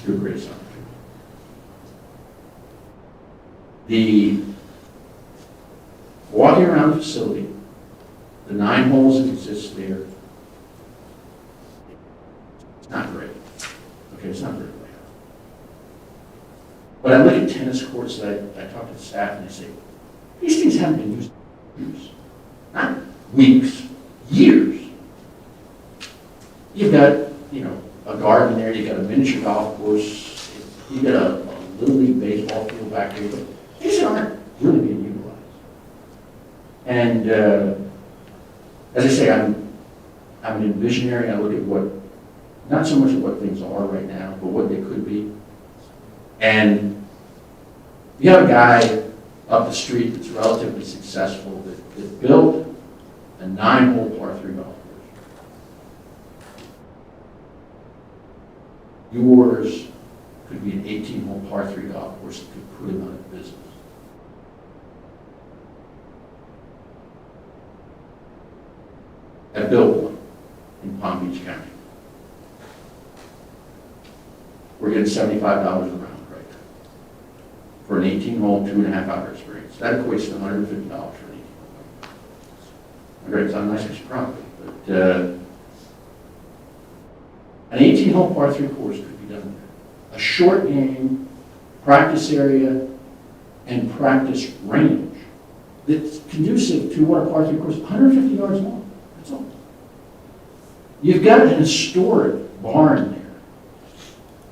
Your greatest opportunity. The walking around the facility, the 9 holes that exist there, it's not great. Okay, it's not very great. But I look at tennis courts that I talk to the staff and they say, these things haven't been used in years. Not weeks, years. You've got, a garden there, you've got a miniature golf course, you've got a Little League baseball field back there, but these aren't really being utilized. And as I say, I'm an visionary. I look at not so much at what things are right now, but what they could be. And you have a guy up the street that's relatively successful that built a 9-hole par 3 golf course. Yours could be an 18-hole par 3 golf course that could put him out of business. I built one in Palm Beach County. We're getting $75 a round right now for an 18-hole, 2.5-hour experience. That equates to $150 for an 18-hole. Great, it's not a nice piece of property, but an 18-hole par 3 course could be done there. A short game, practice area, and practice range that's conducive to what a par 3 course, 150 yards long. That's all. You've got an historic barn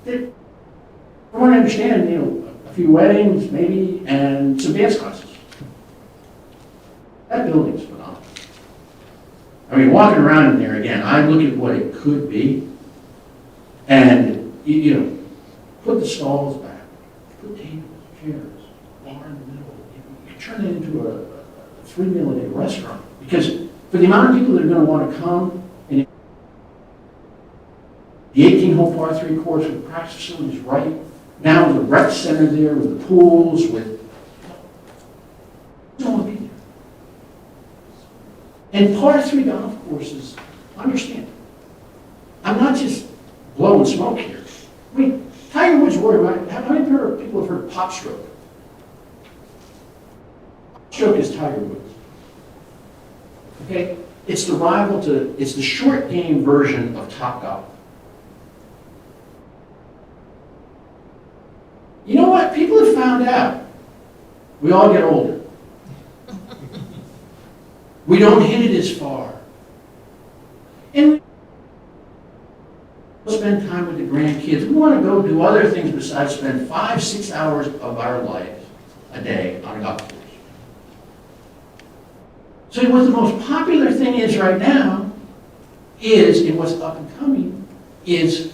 there. I want to understand, a few weddings maybe, and some dance classes. That building's phenomenal. I mean, walking around in there again, I look at what it could be, and put the stalls back, put tables, chairs, bar in the middle. You can turn it into a 3-meal-a-day restaurant. Because for the amount of people that are going to want to come, and the 18-hole par 3 course with the practice facilities right now, with the rec center there, with the pools, with don't want to be there. And par 3 golf courses, understand, I'm not just blowing smoke here. I mean, Tiger Woods worried about, how many people have heard of pop stroke? Pop stroke is Tiger Woods. Okay? It's it's the short game version of Top Golf. You know what? People have found out. We all get older. We don't hit it as far. And spend time with the grandkids. We want to go do other things besides spend 5-6 hours of our lives a day on a golf course. So what the most popular thing is right now is, and what's up and coming, is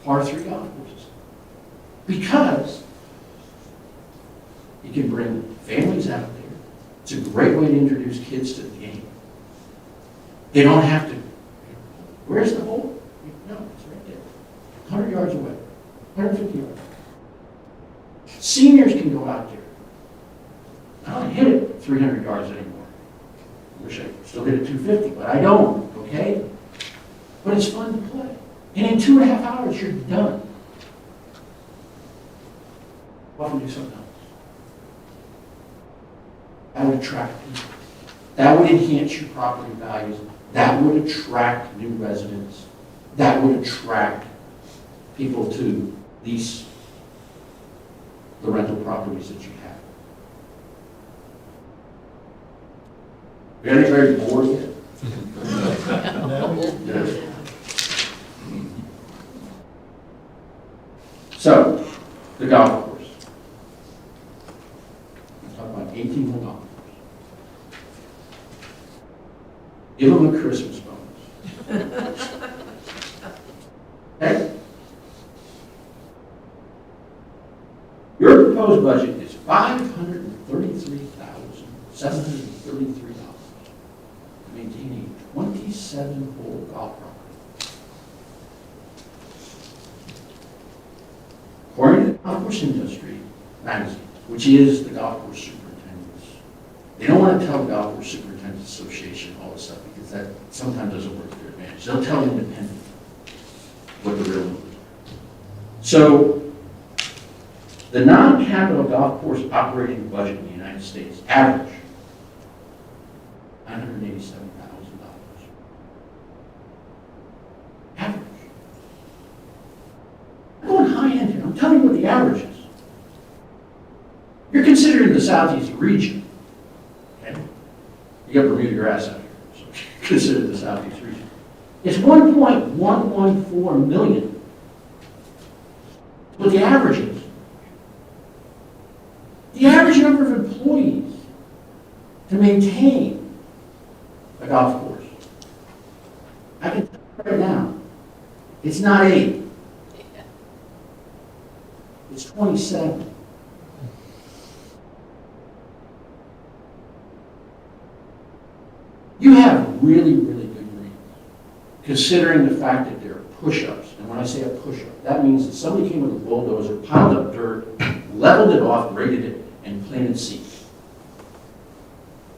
par 3 golf courses. Because you can bring families out there. It's a great way to introduce kids to the game. They don't have to, where's the hole? No, it's right there. 100 yards away, 150 yards. Seniors can go out there. I don't hit it 300 yards anymore. I wish I still hit it 250, but I don't, okay? But it's fun to play. And in 2.5 hours, you're done. Why don't we do something else? That would attract people. That would enhance your property values. That would attract new residents. That would attract people to lease the rental properties that you have. Very bored yet? No. So, the golf course. Let's talk about 18-hole golf course. Give them a Christmas bonus. Okay? Your proposed budget is $533,733 to maintain a 27-hole golf property. According to the Golf Course Industry magazine, which is the golf course superintendents, they don't want to tell the Golf Course Superintendents Association all this stuff because that sometimes doesn't work to their advantage. They'll tell independent what the real numbers are. So, the non-capital golf course operating budget in the United States, average, $987,000. Average. I'm going high end here. I'm telling you what the average is. You're considering the Southeast region. Okay? You got Bermuda grass out here, so consider the Southeast region. It's 1.114 million. What the average is. The average number of employees to maintain a golf course, I can tell you right now, it's not 8. It's 27. You have really, really good greens, considering the fact that they're push-ups. And when I say a push-up, that means that somebody came with a bulldozer, piled up dirt, leveled it off, graded it, and planted seed.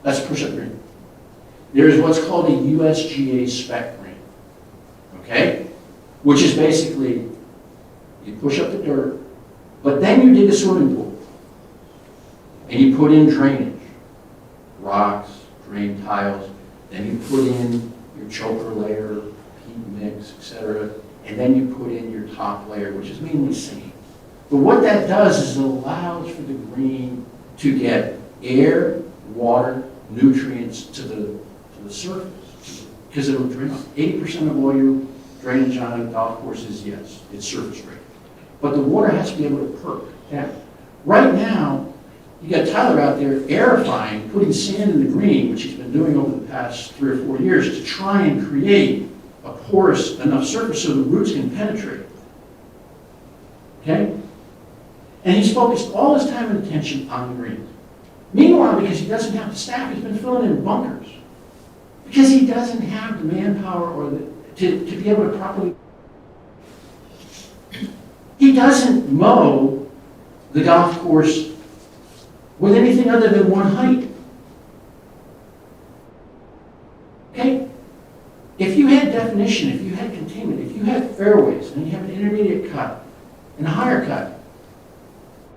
That's a push-up green. There is what's called a USGA spec green, okay? Which is basically, you push up the dirt, but then you dig a swimming pool, and you put in drainage, rocks, drain tiles, then you put in your choker layer, peat mix, etc., and then you put in your top layer, which is mainly sand. But what that does is it allows for the green to get air, water, nutrients to the surface, because it'll drain off. 80% of all your drainage on a golf course is, yes, it's surface drainage. But the water has to be able to perk down. Right now, you got Tyler out there aerifying, putting sand in the green, which he's been doing over the past 3 or 4 years to try and create a porous enough surface so the roots can penetrate. Okay? And he's focused all his time and attention on the greens. Meanwhile, because he doesn't have the staff, he's been filling in bunkers. Because he doesn't have the manpower or to be able to properly. He doesn't mow the golf course with anything other than one height. Okay? If you had definition, if you had containment, if you had fairways, and you have an intermediate cut and a higher cut,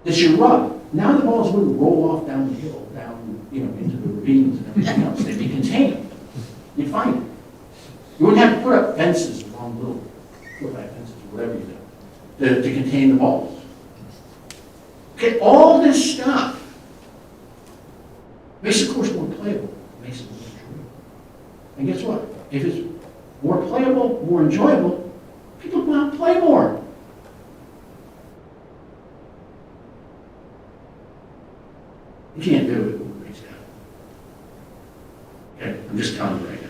that's your rub. Now the balls wouldn't roll off down the hill, down, into the ravines and everything else. They'd be contained. You'd find it. You wouldn't have to put up fences, long little foot-high fences, or whatever you do, to contain the balls. Okay, all this stuff makes the course more playable, makes it more enjoyable. And guess what? If it's more playable, more enjoyable, People go out and play more. You can't do it. Okay, I'm just telling you right now.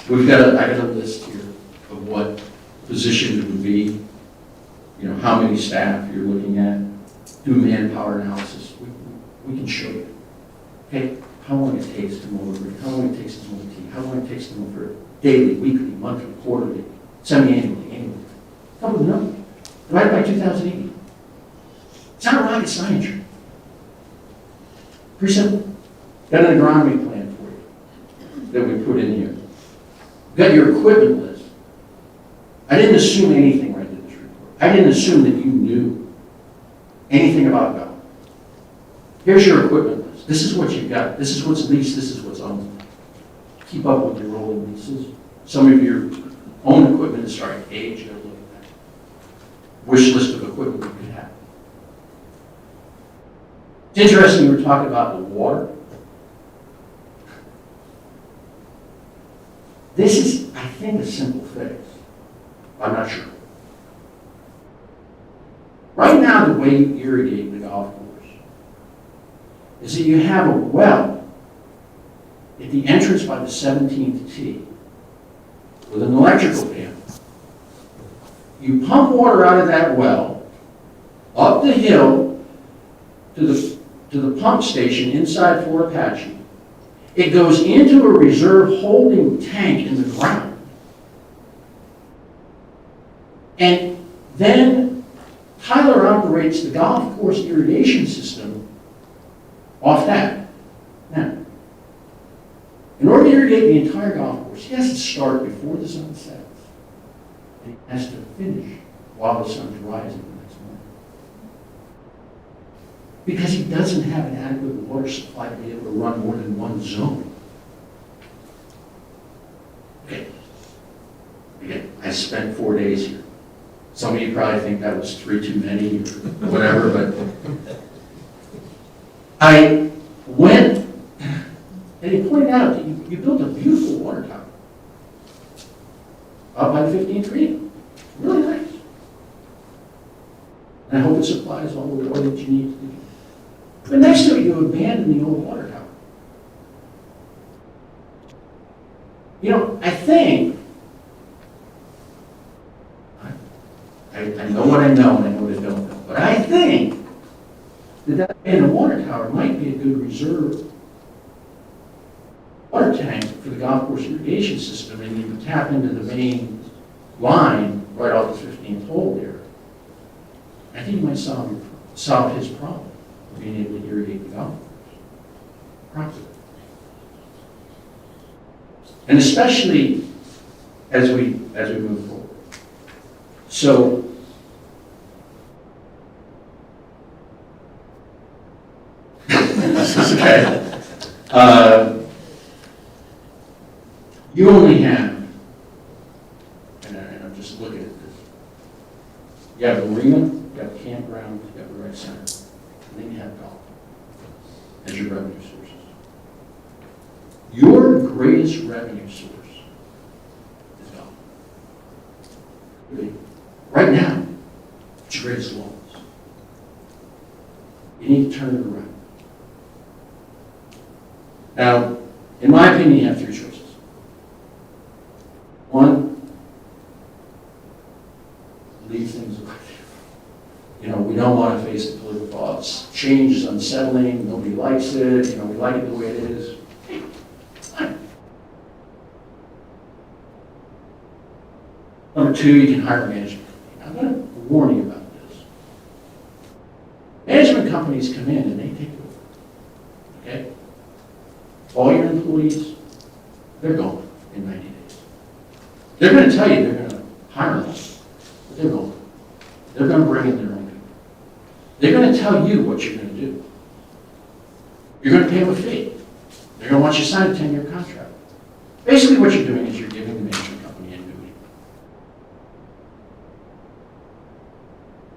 I got a list here of what positions would be, you know, how many staff you're looking at, do manpower analysis. We can show you. Okay, how long it takes to mow a rig, how long it takes to mow a tee, how long it takes to mow for daily, weekly, monthly, quarterly, semi-annually, annually. Come with a number. Divided by 2,080. It's not rocket science. Pretty simple. Got an agronomy plan for you that we put in here. Got your equipment list. I didn't assume anything right in this report. I didn't assume that you knew anything about golf. Here's your equipment list. This is what you've got. This is what's leased. This is what's owned. Keep up with your rolling leases. Some of your own equipment is starting to age. You gotta look at that. Wish list of equipment you could have. It's interesting you were talking about the water. This is, I think, a simple fix. I'm not sure. Right now, the way you irrigate the golf course is that you have a well at the entrance by the 17th tee with an electrical panel. You pump water out of that well up the hill to the pump station inside Fort Apache. It goes into a reserve holding tank in the ground. And then Tyler operates the golf course irrigation system off that. Now, in order to irrigate the entire golf course, he has to start before the sun sets. And he has to finish while the sun's rising the next morning. Because he doesn't have an adequate water supply to be able to run more than one zone. Okay. Again, I spent 4 days here. Some of you probably think that was 3 too many or whatever, but I went, and he pointed out that you built a beautiful water tower up by the 15th green. Really nice. And I hope it supplies all the water that you need to do. But next to it, you abandon the old water tower. You know, I think, I know what I know and I know what I don't know, but I think that abandoned water tower might be a good reserve water tank for the golf course irrigation system, and you can tap into the main line right off the 15th hole there. I think you might solve his problem of being able to irrigate the golf course properly. And especially as we move forward. So, okay. You only have, and I'm just looking at this, you have a marina, you have a campground, you have a rec center, and then you have golf as your revenue sources. Your greatest revenue source is golf. Really. Right now, it's your greatest loss. You need to turn it around. Now, in my opinion, you have 3 choices. One, leave things like that. You know, we don't want to face the political thoughts. Change is unsettling. Nobody likes it. You know, we like it the way it is. Fine. Number 2, you can hire a management company. I'm going to warn you about this. Management companies come in and they take over. Okay? All your employees, they're gone in 90 days. They're going to tell you they're going to hire them, but they're gone. They're going to bring in their own people. They're going to tell you what you're going to do. You're going to pay them a fee. They're going to want you to sign a 10-year contract. Basically what you're doing is you're giving the management company annuity.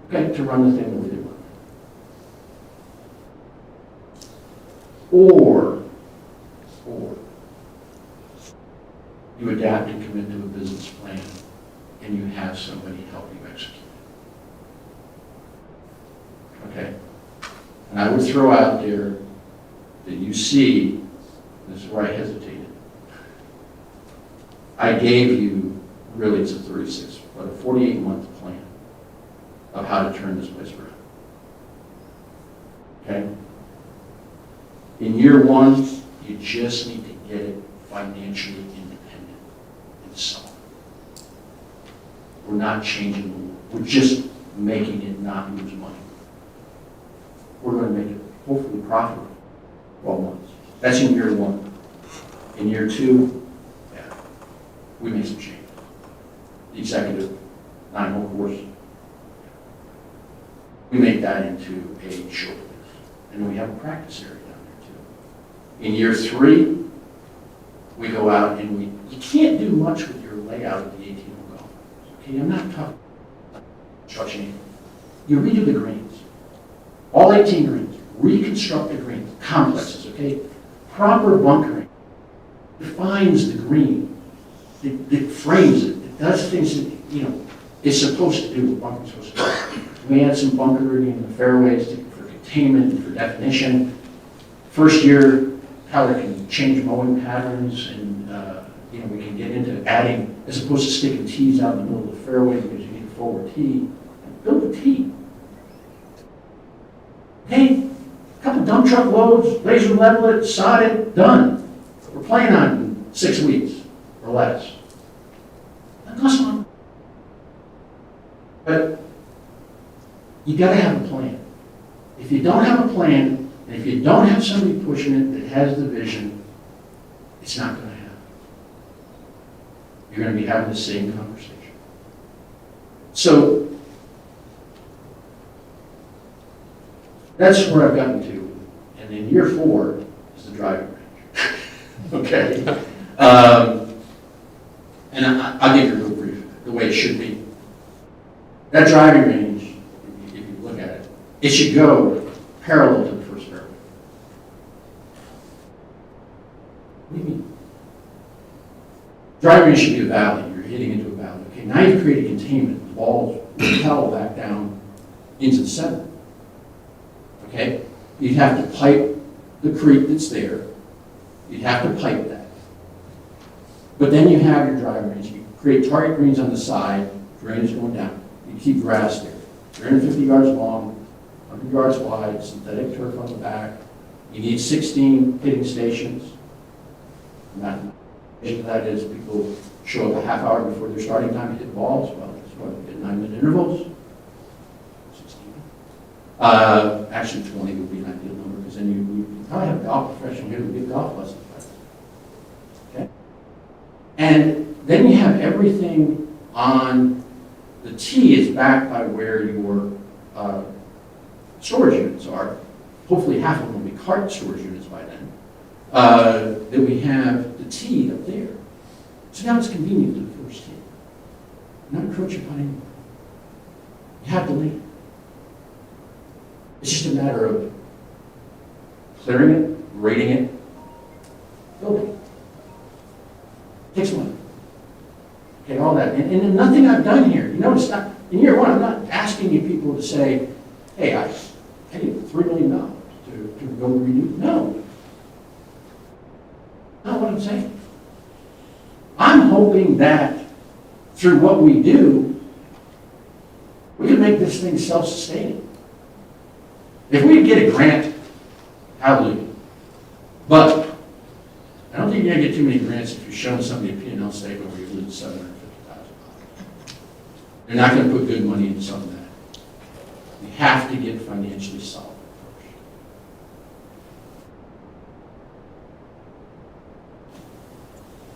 Okay, to run the thing the way they want. Or you adapt and commit to a business plan, and you have somebody help you execute. Okay? And I would throw out there that you see, this is where I hesitated. I gave you, really it's a 36, but a 48-month plan of how to turn this place around. Okay? In year one, you just need to get it financially independent and solid. We're not changing the law. We're just making it not lose money. We're going to make it hopefully profitable 12 months. That's in year one. In year two, yeah, we make some changes. The executive 9-hole course, we make that into a short list. And then we have a practice area down there too. In year three, we go out and you can't do much with your layout of the 18-hole golf. Okay, I'm not talking construction. You redo the greens. All 18 greens, reconstruct the greens, complexes, okay? Proper bunkering defines the green. It frames it. It does things that, it's supposed to do what bunkering's supposed to do. We add some bunkering in the fairways for containment and for definition. First year, how they can change mowing patterns, and we can get into adding, as opposed to sticking tees out in the middle of the fairway because you need a forward tee. Build a tee. Hey, a couple dump truck loads, laser level it, sod it, done. We're playing on 6 weeks or less. That costs money. But you got to have a plan. If you don't have a plan, and if you don't have somebody pushing it that has the vision, it's not going to happen. You're going to be having the same conversation. So that's where I've gotten to. And in year 4 is the driving range. Okay? And I'll give you a real brief, the way it should be. That driving range, if you look at it, it should go parallel to the first fairway. What do you mean? Driving range should be a valley. You're hitting into a valley. Okay, now you've created containment. The balls repel back down into the center. Okay? You'd have to pipe the creek that's there. You'd have to pipe that. But then you have your driving range. You create target greens on the side, drainage going down. You keep grass there. 350 yards long, 100 yards wide, synthetic turf on the back. You need 16 hitting stations. That is, people show up a half hour before their starting time to hit balls. Well, that's what, at 9-minute intervals. 16. Actually, 20 would be an ideal number, because then you probably have a golf professional here who give golf lessons. Okay? And then you have everything on the tee is backed by where your storage units are. Hopefully half of them will be cart storage units by then. That we have the tee up there. So now it's convenient to the first tee. Not encroaching upon anyone. You have the lead. It's just a matter of clearing it, rating it, building it. Takes money. Okay, all that. And nothing I've done here. You notice, not, in year 1, I'm not asking you people to say, hey, I paid $3 million to go redo. No. Not what I'm saying. I'm hoping that through what we do, we can make this thing self-sustaining. If we get a grant, hallelujah. But I don't think you're going to get too many grants if you're showing somebody a P&L statement where you're losing $750,000. They're not going to put good money into something like that. You have to get financially solid first.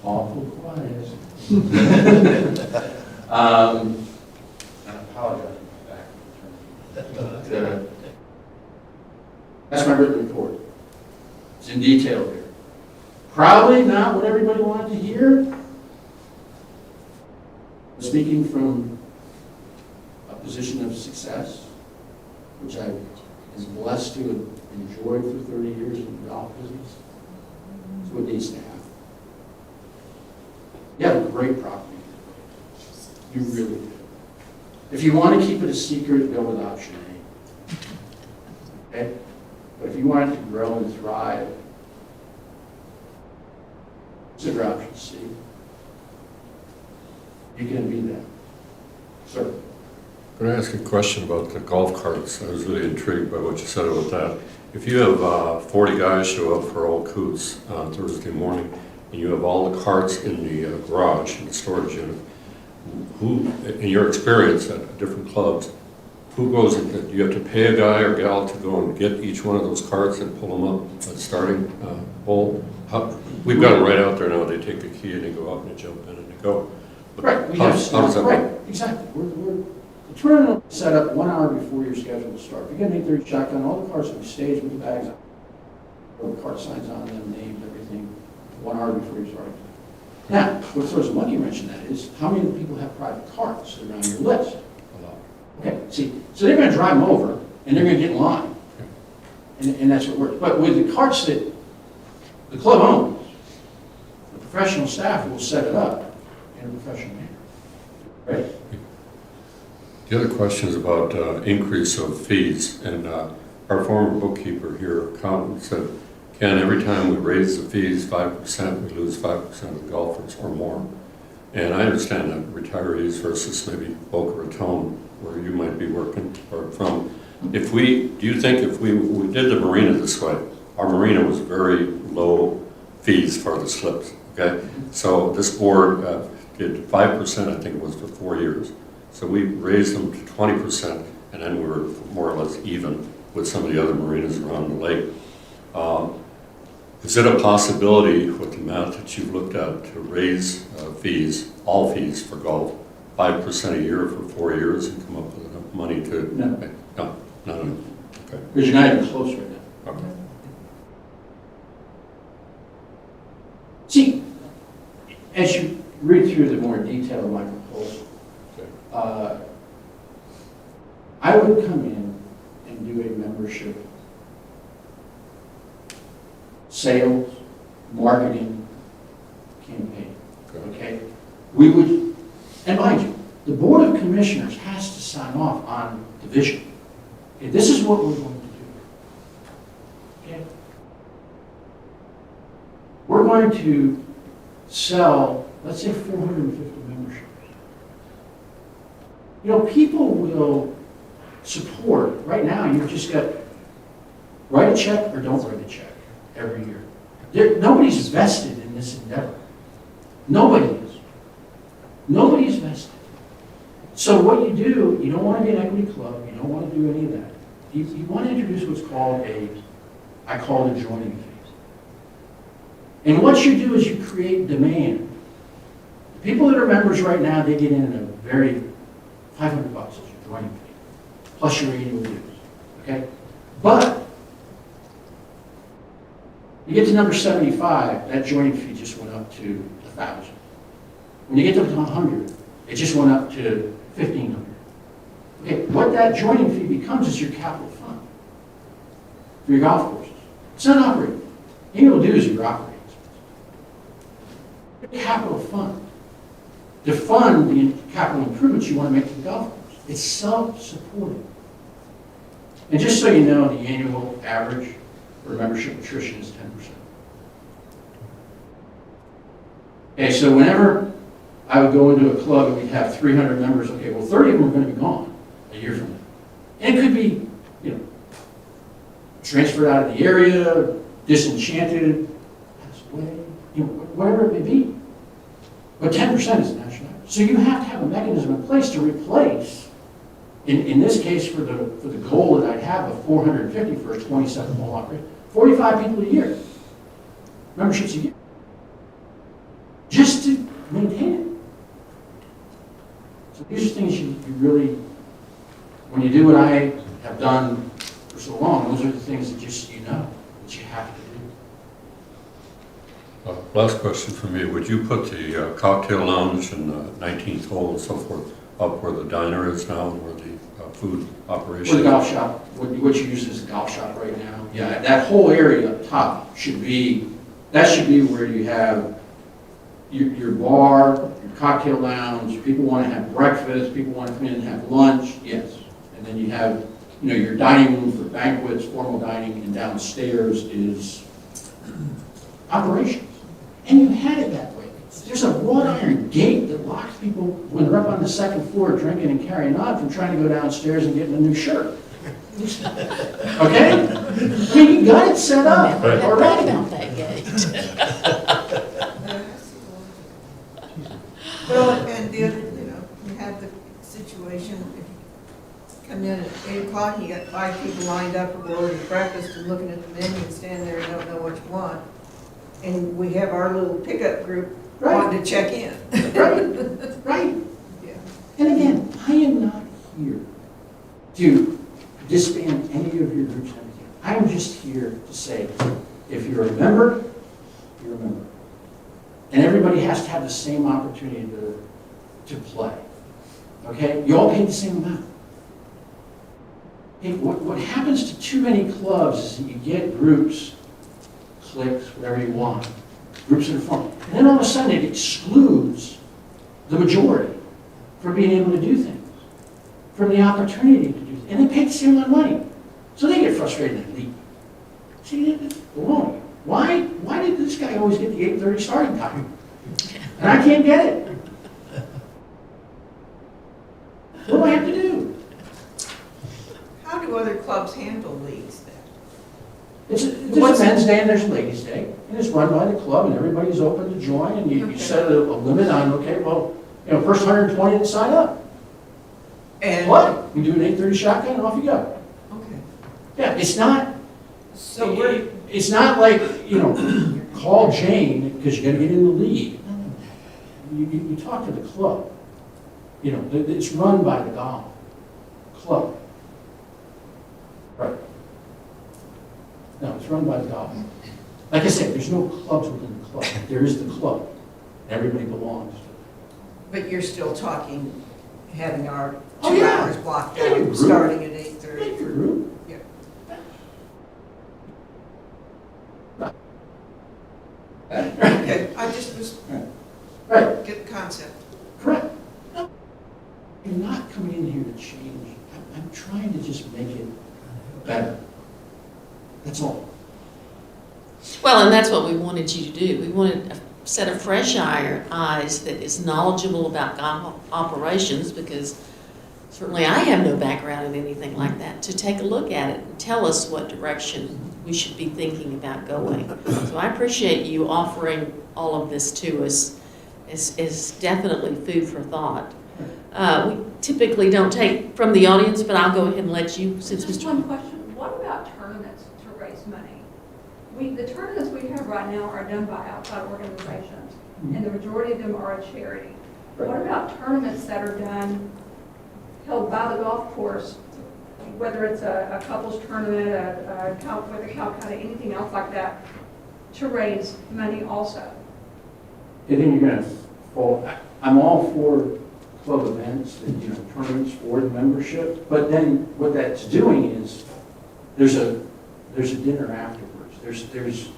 Awful quiet. I apologize for my back. That's my written report. It's in detail here. Probably not what everybody wanted to hear. Speaking from a position of success, which I was blessed to have enjoyed for 30 years in the golf business, it's what needs to happen. great property. You really do. If you want to keep it a secret, go with option A. Okay? But if you want it to grow and thrive, consider option C. You can be that. Sir? Can I ask a question about the golf carts? I was really intrigued by what you said about that. If you have 40 guys show up for Old Coots on Thursday morning, and you have all the carts in the garage, in the storage unit, who, in your experience at different clubs, who goes, do you have to pay a guy or gal to go and get each one of those carts and pull them up at the starting hole? We've got them right out there now. They take the key and they go out and they jump in and they go. But Right, we how have, does that right, work? exactly. The tournament is set up 1 hour before you're scheduled to start. You get an 8:30 shotgun, all the carts will be staged with the bags on. All the cart signs on them, names, everything, 1 hour before you start. Now, what throws a monkey wrench in that is, how many people have private carts that are on your list? A lot. Okay, see, so they're gonna drive them over, and they're gonna get in line. And that's what works. But with the carts that the club owns, the professional staff will set it up in a professional manner. Right? The other question is about increase of fees, and our former bookkeeper here, accountant, said, Ken, every time we raise the fees 5%, we lose 5% of the golfers or more. And I understand that retirees versus maybe Boca Raton, where you might be working or from. Do you think if we did the marina this way, our marina was very low fees for the slips, okay? So this board did 5%, I think it was for 4 years. So we raised them to 20%, and then we were more or less even with some of the other marinas around the lake. Is it a possibility with the math that you've looked at to raise fees, all fees for golf, 5% a year for 4 years and come up with enough money to? No. No, okay. Because you're not even close right now. Okay. See, as you read through the more detail of my proposal, I would come in and do a membership sales, marketing campaign, okay? We would, and mind you, the Board of Commissioners has to sign off on the vision. Okay, this is what we're going to do. Okay? We're going to sell, let's say, 450 memberships. You know, people will support, right now, you've just got, write a check or don't write a check every year. Nobody's vested in this endeavor. Nobody is. Nobody is vested. So what you do, you don't want to be an equity club, you don't want to do any of that. You want to introduce what's called I call it a joining phase. And what you do is you create demand. The people that are members right now, they get in a very $500 as your joining fee, plus your annual dues, okay? But you get to number 75, that joining fee just went up to 1,000. When you get to 100, it just went up to 1,500. Okay, what that joining fee becomes is your capital fund for your golf courses. It's not operating. Annual dues are your operating expenses. Your capital fund to fund the capital improvements you want to make to the golf course. It's self-supporting. And just so you know, the annual average for membership attrition is 10%. Okay, so whenever I would go into a club and we'd have 300 members, okay, well, 30 of them are going to be gone a year from now. And it could be, you know, transferred out of the area, disenchanted, passed away, you know, whatever it may be. But 10% is the national average. So you have to have a mechanism in place to replace, in this case, for the goal that I'd have of 450 for a 27-hole operation, 45 people a year, memberships a year, just to maintain it. So these are things you really, when you do what I have done for so long, those are the things that just you know that you have to do. Last question for me. Would you put the cocktail lounge and the 19th hole and so forth up where the diner is now and where the food operation? Or the golf shop, what you use as a golf shop right now. Yeah, that whole area up top should be, that should be where you have your bar, your cocktail lounge, people want to have breakfast, people want to come in and have lunch, yes. And then you have, your dining room for banquets, formal dining, and downstairs is operations. And you had it that way. There's a wrought iron gate that locks people when they're up on the second floor drinking and carrying on from trying to go downstairs and getting a new shirt. Okay? I mean, you got it set up already. About that gate. Well, and the other, you have the situation, if you come in at 8 o'clock, you got 5 people lined up for ordering breakfast and looking at the menu and standing there and don't know what you want. And we have our little pickup group wanting to check in. Right. Yeah. And again, I am not here to disband any of your groups and everything. I am just here to say, if you're a member, you're a member. And everybody has to have the same opportunity to play. Okay? You all pay the same amount. Hey, what happens to too many clubs is that you get groups, cliques, whatever you want, groups that are formed. And then all of a sudden it excludes the majority from being able to do things, from the opportunity to do things. And they pay the same amount of money. So they get frustrated and leave. See, that's baloney. Why did this guy always get the 8:30 starting time? And I can't get it. What do I have to do? How do other clubs handle leagues then? There's a men's day and there's a ladies' day. And it's run by the club and everybody's open to join. And you set a limit on, first 120 to sign up. And What? You do an 8:30 shotgun and off you go. okay. Yeah, it's not, So we're it's not like, call Jane because you got to get in the league. You talk to the club. It's run by the golf club. Right. No, it's run by the golf. Like I said, there's no clubs within the club. There is the club. Everybody belongs to it. But you're still talking, having our 2 Oh, yeah. hours blocked Yeah, your out, group. starting at Make 8:30. your group. Yeah. Okay, I just was, Right. get the concept. Correct. No, you're not coming in here to change. I'm trying to just make it better. That's all. Well, and that's what we wanted you to do. We wanted a set of fresh eyes that is knowledgeable about golf operations, because certainly I have no background in anything like that, to take a look at it and tell us what direction we should be thinking about going. So I appreciate you offering all of this to us. Is definitely food for thought. We typically don't take from the audience, but I'll go ahead and let you, since Just Mr. one question. What about tournaments to raise money? The tournaments we have right now are done by outside organizations, and the majority of them are a charity. What about tournaments that are held by the golf course, whether it's a couples tournament, with a Calcutta, anything else like that, to raise money also? I think you're going to fall. I'm all for club events and tournaments for the membership, but then what that's doing is there's a dinner afterwards. There's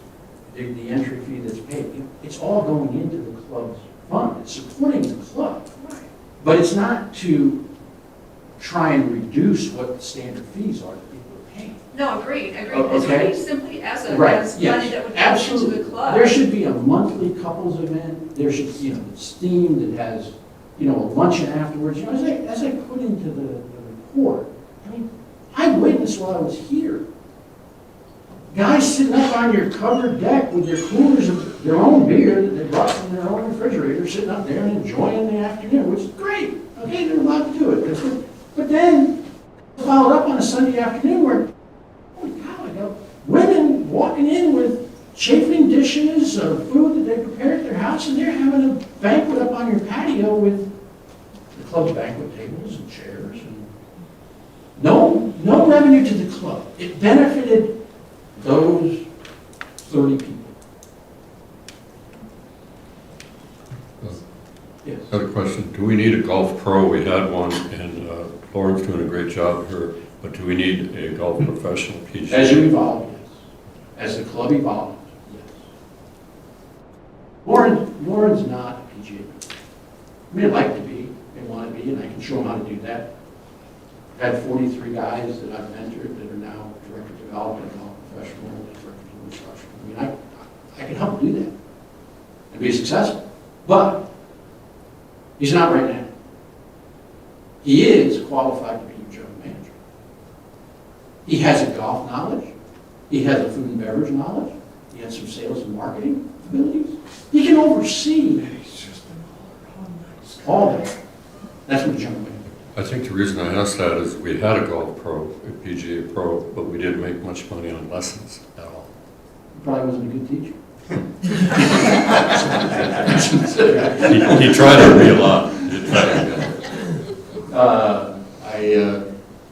the entry fee that's paid. It's all going into the club's fund. It's supporting the club, but it's not to try and reduce what the standard fees are that people are paying. No, agreed. Oh, It's okay. really simply as Right, money yes, that would go absolutely. into the club. There should be a monthly couples event. There should, it's themed, that has, a luncheon afterwards. As I put into the report, I witnessed while I was here. Guys sitting up on your covered deck with their coolers of their own beer that they brought from their own refrigerator, sitting up there and enjoying the afternoon, which is great. Okay, they're allowed to do it. That's good. But then, followed up on a Sunday afternoon where, holy cow, I got women walking in with chafing dishes of food that they prepared at their house, and they're having a banquet up on your patio with the club's banquet tables and chairs. And no revenue to the club. It benefited those 30 people. Yes. I had a question. Do we need a golf pro? We had one, and Lauren's doing a great job here, but do we need a golf professional PGA? As you evolve, yes. As the club evolves, yes. Lauren Lauren's not a PGA member. I mean, I'd like to be, they want to be, and I can show them how to do that. I've had 43 guys that I've mentored that are now director of development, golf professional, director of instruction. I mean, I can help do that and be successful. But he's not right now. He is qualified to be your general manager. He has a golf knowledge. He has a food and beverage knowledge. He has some sales and marketing abilities. He can oversee all that. That's what a general manager. I think the reason I asked that is we had a golf pro, a PGA pro, but we didn't make much money on lessons at all. He probably wasn't a good teacher. He tried to be a lot. He tried to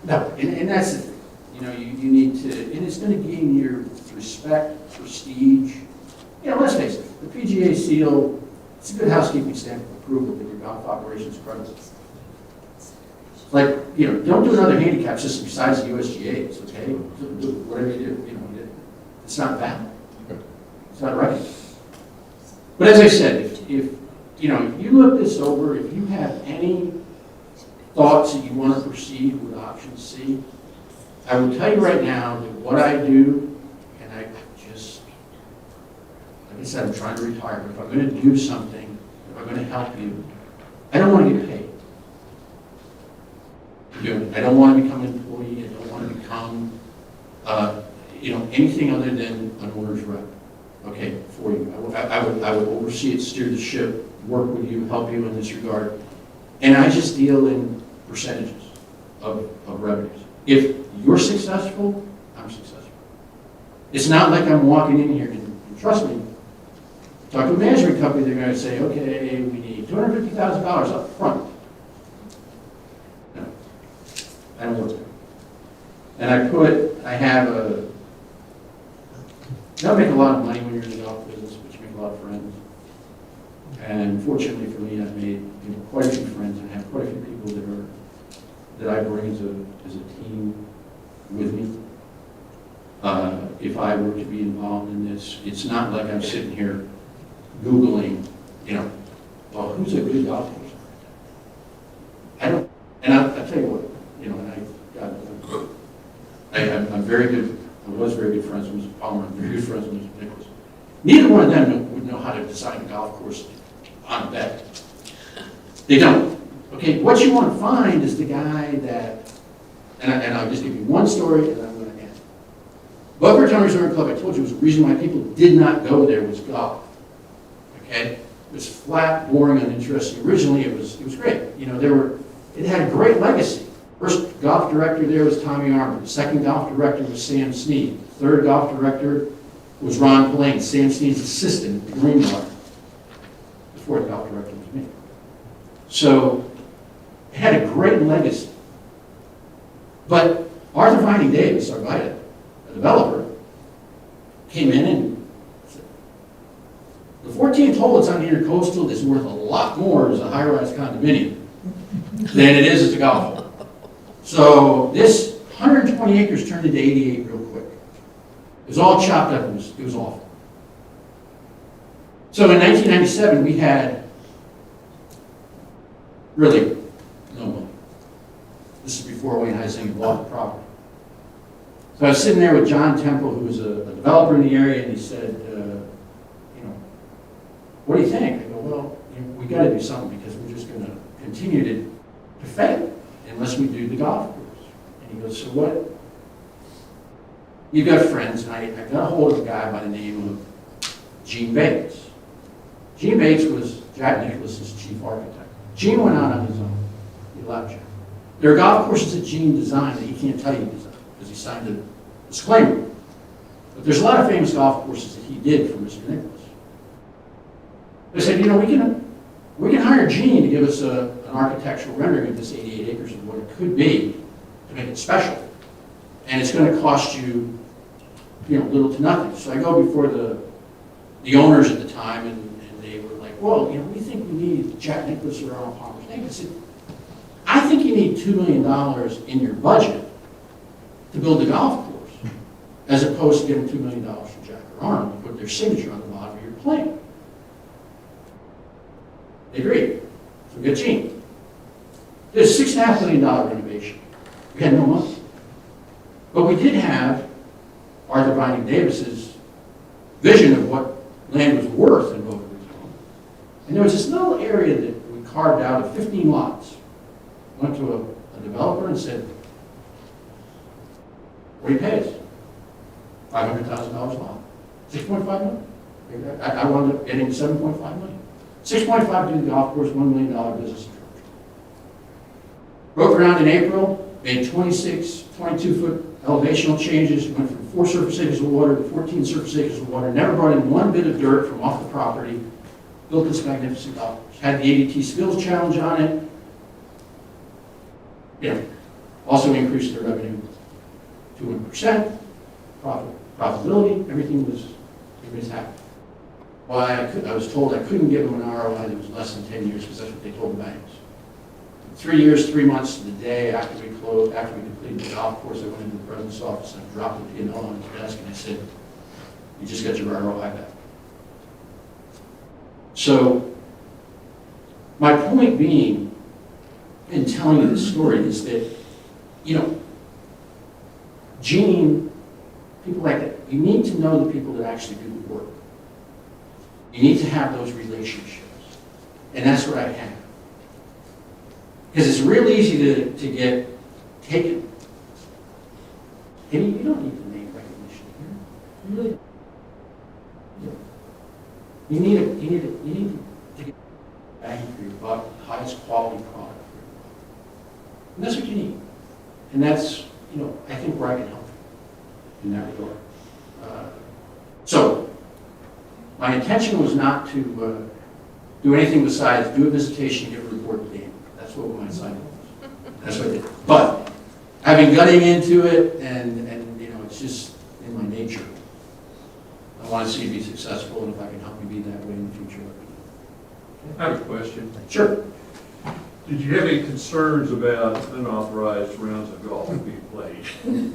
No, and that's the thing. You know, you need to, and it's going to gain your respect, prestige. You know, let's face it, the PGA seal, it's a good housekeeping stamp of approval that your golf operations credible. Like, you know, don't do another handicap system besides the USGA's, okay? Do whatever you do, you know, it's not valid. It's not right. But as I said, if you know, you look this over, if you have any thoughts that you want to proceed with option C, I will tell you right now that what I do, and I just, like I said, I'm trying to retire, but if I'm going to do something, if I'm going to help you, I don't want to get paid. I don't want to become an employee. I don't want to become, you know, anything other than an owner's rep. Okay, for you. I would oversee it, steer the ship, work with you, help you in this regard. And I just deal in percentages of revenues. If you're successful, I'm successful. It's not like I'm walking in here, and trust me, talk to a management company, they're going to say, okay, we need $250,000 up front. No, I don't work there. And I have a, you don't make a lot of money when you're in the golf business, but you make a lot of friends. And fortunately for me, I've made quite a few friends and have quite a few people that I bring as a team with me. If I were to be involved in this, it's not like I'm sitting here Googling, you know, well, who's a good golf course? I don't, and I'll tell you what, you know, and I'm very good, I was very good friends with Mr. Palmer, I'm very good friends with Mr. Nicholas. Neither one of them would know how to design a golf course on a bet. They don't. Okay, what you want to find is the guy that, and I'll just give you one story and I'm going to end. Boca Raton Resort Club, I told you, was the reason why people did not go there was golf. Okay? It was flat, boring, uninteresting. Originally, it was great. You know, it had a great legacy. First golf director there was Tommy Armour. The second golf director was Sam Snead. The third golf director was Ron Pillane, Sam Snead's assistant at the Greenwater. The fourth golf director was me. So it had a great legacy. But Arthur Vining Davis, our a developer, came in and said, the 14th hole that's on the Intercoastal is worth a lot more as a high-rise condominium than it is as a golf hole. So this 120 acres turned into 88 real quick. It was all chopped up. It was awful. So in 1997, we had really no money. This is before Wayne Huizenga bought the property. So I was sitting there with John Temple, who was a developer in the area, and he said, you know, what do you think? I go, well, you know, we got to do something because we're just going to continue to fail unless we do the golf course. And he goes, so what? You've got friends, and I got a hold of a guy by the name of Gene Bates. Gene Bates was Jack Nicklaus's chief architect. Gene went out on his own. He left Jack. There are golf courses that Gene designed that he can't tell you he designed because he signed a disclaimer. But there's a lot of famous golf courses that he did for Mr. Nicholas. They said, you know, we can hire Gene to give us an architectural rendering of this 88 acres of what it could be to make it special. And it's going to cost you, you know, little to nothing. So I go before the owners at the time, and they were like, well, you know, we think we need Jack Nicklaus or Arnold Palmer's name. I said, I think you need $2 million in your budget to build the golf course, as opposed to getting $2 million from Jack or Arnold to put their signature on the bottom of your plan. They agreed. So we got Gene. Did a $6.5 million renovation. We had no money. But we did have Arthur Binding Davis's vision of what land was worth in Boca Raton. And there was this little area that we carved out of 15 lots. Went to a developer and said, what do you pay us? $500,000 lot. 6.5 million. I wound up getting 7.5 million. 6.5 to do the golf course, $1 million business interruption. Broke ground in April, made 26, 22-foot elevational changes, went from 4 surface acres of water to 14 surface acres of water, never brought in one bit of dirt from off the property, built this magnificent golf course. Had the ADT skills challenge on it. You know, also increased their revenue to 1%, profitability, everything was happy. Why I was told I couldn't give them an ROI that was less than 10 years because that's what they told the banks. 3 years, 3 months to the day after we completed the golf course, I went into the president's office and I dropped the P&L on his desk and I said, you just got your ROI back. So, my point being, in telling you this story is that, you know, Gene, people like that, you need to know the people that actually do the work. You need to have those relationships. And that's what I have. Because it's real easy to get taken. And you don't need the name recognition here. You really don't. You need to get bang for your buck, the highest quality product for your buck. And that's what you need. And that's, you know, I think where I can help you in that regard. So, my intention was not to do anything besides do a visitation and give a report to Dan. That's what my assignment was. That's what I did. But, having gutting into it, and you know, it's just in my nature. I want to see you be successful, and if I can help you be that way in the future, let me know. I have a question. Sure. Did you have any concerns about unauthorized rounds of golf being played?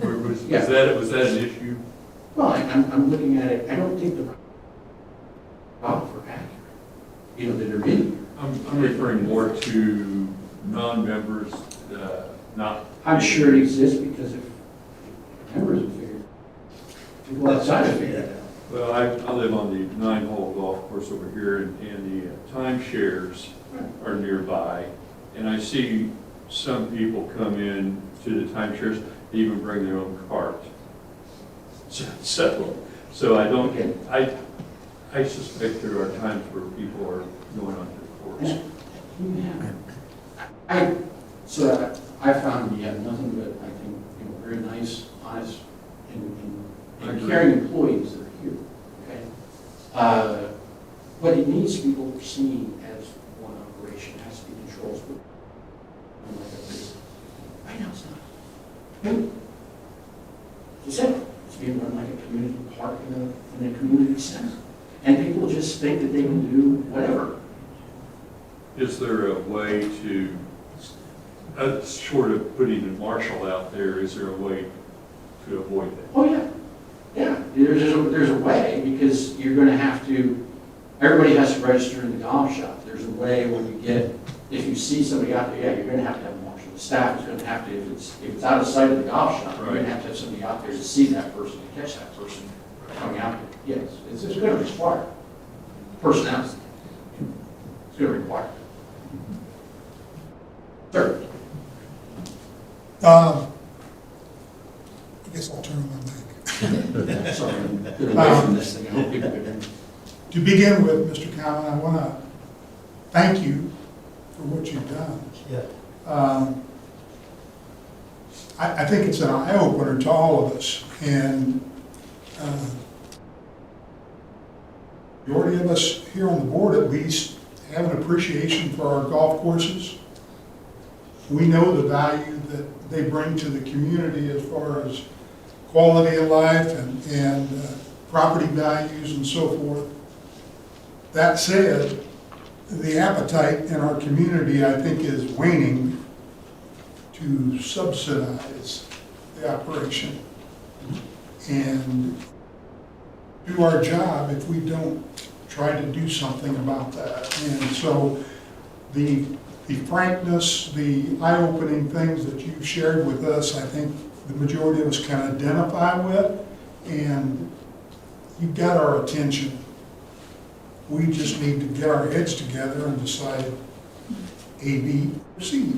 Or was that an issue? Well, I'm looking at it, I don't think the golf are accurate, you know, that are in here. I'm referring more to non-members, not. I'm sure it exists because if members have figured it, people outside have figured it out. Well, I live on the 9-hole golf course over here, and the timeshares are nearby, and I see some people come in to the timeshares, they even bring their own cart. So I don't, I suspect there are times where people are going onto the course. I found we have nothing but, I think, you know, very nice, honest, and caring employees that are here, okay? But it needs to be overseen as one operation, it has to be controls. Right now it's not. It's it. It's being run like a community park in a community center. And people just think that they can do whatever. Is there a way to, short of putting a marshal out there, is there a way to avoid that? Oh, yeah. Yeah, there's a way, because you're going to have to, everybody has to register in the golf shop. There's a way when you get, if you see somebody out there, yeah, you're going to have a marshal. The staff is going to have to, if it's out of sight of the golf shop, you're going to have somebody out there to see that person, to catch that person coming out there. Yes, it's going to require personality. It's going to require. Sir. I guess I'll turn my back. Sorry, I'm getting away from this thing. I hope people get in. To begin with, Mr. Cowan, I want to thank you for what you've done. Yeah. I think it's an eye-opener to all of us, and the majority of us here on the board at least have an appreciation for our golf courses. We know the value that they bring to the community as far as quality of life and property values and so forth. That said, the appetite in our community, I think, is waning to subsidize the operation and do our job if we don't try to do something about that. And so the frankness, the eye-opening things that you shared with us, I think the majority of us can identify with, and you got our attention. We just need to get our heads together and decide A, B, or C.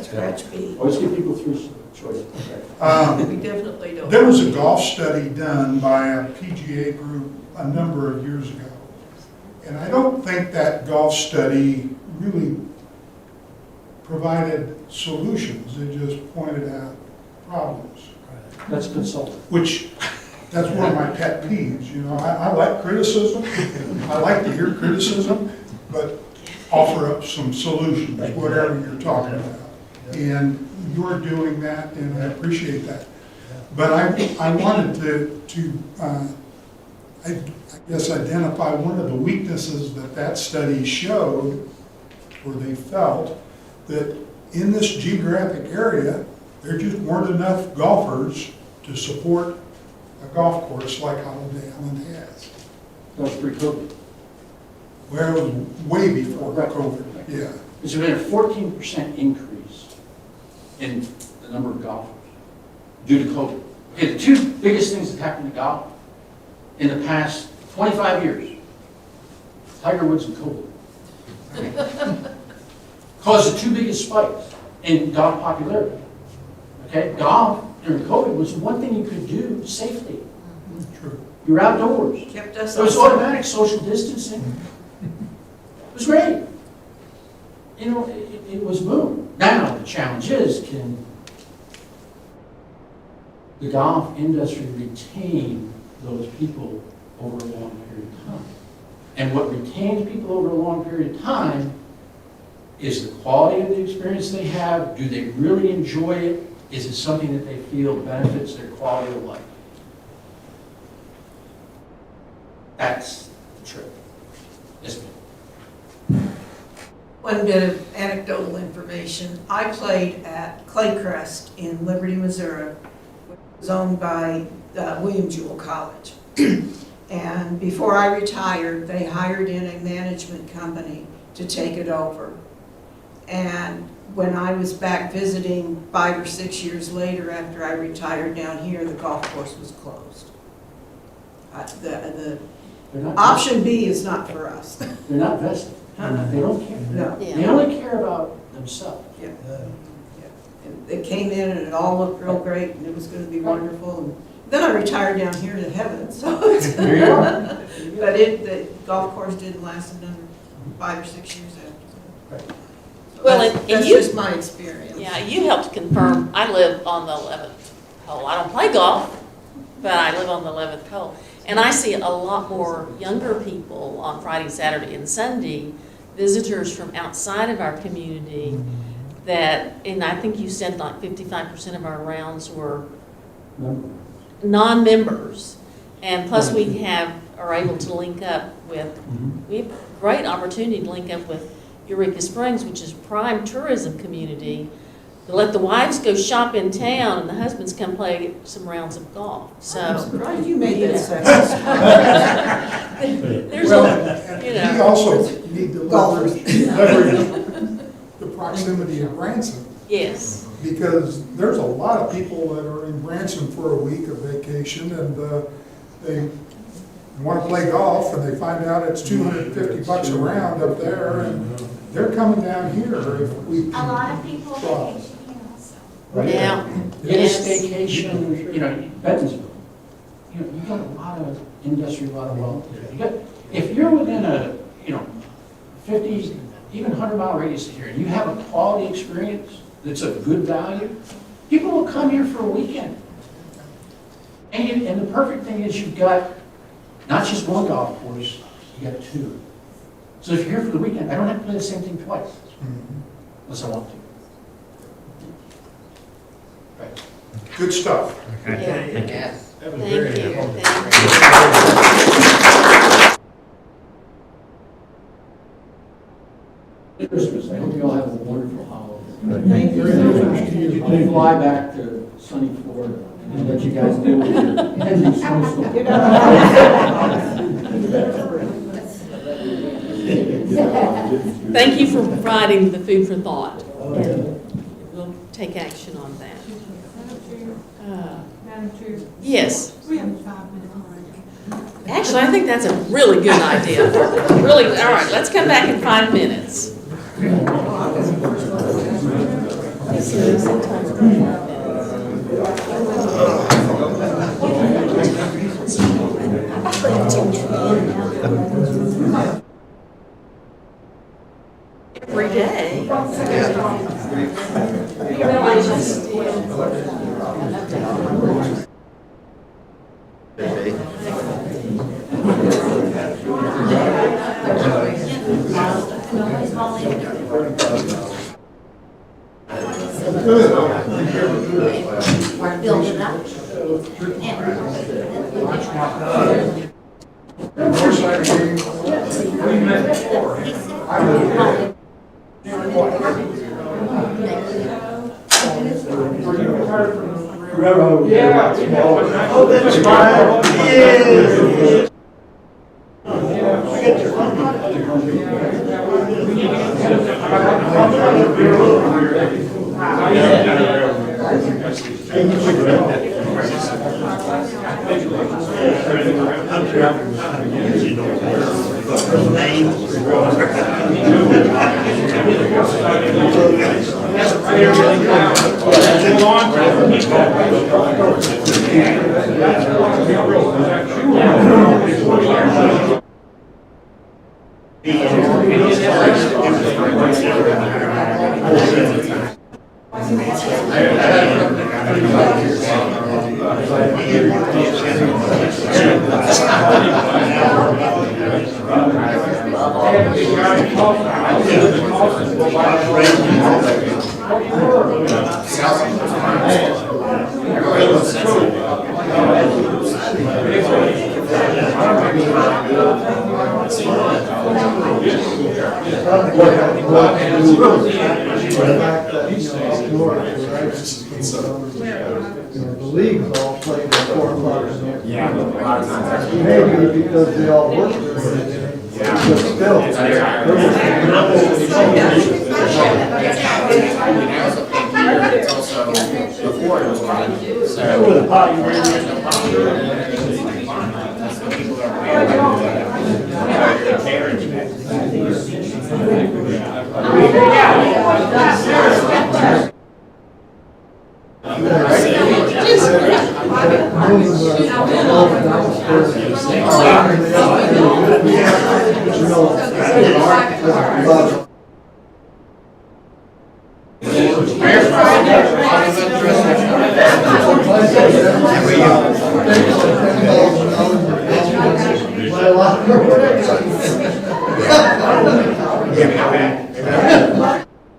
Scratch B. Always give people three choices. We definitely don't. There was a golf study done by a PGA group a number of years ago. And I don't think that golf study really provided solutions. It just pointed out problems. That's consulting. Which, that's one of my pet peeves, you know. I like criticism. I like to hear criticism, but offer up some solutions, whatever you're talking about. And you're doing that, and I appreciate that. But I wanted to I guess, identify one of the weaknesses that study showed, or they felt, that in this geographic area, there just weren't enough golfers to support a golf course like Holiday Island has. That was pre-COVID. Well, it was way before COVID, yeah. There's been a 14% increase in the number of golfers due to COVID. Okay, the two biggest things that happened to golf in the past 25 years, Tiger Woods and COVID, caused the two biggest spikes in golf popularity. Okay, golf during COVID was one thing you could do safely. True. You're outdoors. Kept us. It was automatic social distancing. It was great. You know, it was boom. Now, the challenge is, can the golf industry retain those people over a long period of time? And what retains people over a long period of time is the quality of the experience they have. Do they really enjoy it? Is it something that they feel benefits their quality of life? That's the trick. Yes, ma'am. One bit of anecdotal information. I played at Claycrest in Liberty, Missouri, which was owned by William Jewell College. And before I retired, they hired in a management company to take it over. And when I was back visiting 5 or 6 years later after I retired down here, the golf course was closed. The option B is not for us. They're not vested. They don't care. No. They only care about themselves. Yeah. And it came in and it all looked real great and it was going to be wonderful. And then I retired down here to heaven, so. There you are. But the golf course didn't last another 5 or 6 years after. Right. So Well, that's and you- just my experience. Yeah, you helped confirm, I live on the 11th hole. I don't play golf, but I live on the 11th hole. And I see a lot more younger people on Friday, Saturday, and Sunday, visitors from outside of our community that, and I think you said like 55% of our rounds were non-members. And plus we are able to link up with, we have great opportunity to link up with Eureka Springs, which is a prime tourism community, to let the wives go shop in town and the husbands come play some rounds of golf. So I'm surprised you made that sentence. there's We also need to leverage the proximity of Branson. Yes. Because there's a lot of people that are in Branson for a week of vacation, and they want to play golf, and they find out it's $250 a round up there, and they're coming down here if we can. A lot of people vacation here also. Yeah. Get a Yes. staycation, you know, Bentonville. You know, you got a lot of industry, a lot of wealth there. You got, if you're within a, 50, even 100-mile radius of here, and you have a quality experience that's of good value, people will come here for a weekend. And the perfect thing is you've got not just one golf course, you got two. So if you're here for the weekend, I don't have to play the same thing twice, unless I want to. Right. Good stuff. Yes. That was Thank very you. informative. Christmas. I hope you all have a wonderful holiday. Thank you so much. I'll fly back to sunny Florida and let you guys deal with your pending snowstorm. You know. Thank you for providing the food for thought. We'll take action on that. Madam Chair, Yes. we have a 5-minute break. Actually, I think that's a really good idea. Really, all right, let's come back in 5 minutes. Every day. Build it up. Oh, that's right. Yeah. The leagues all play at 4 o'clock in the afternoon. Maybe because they all work together. But still.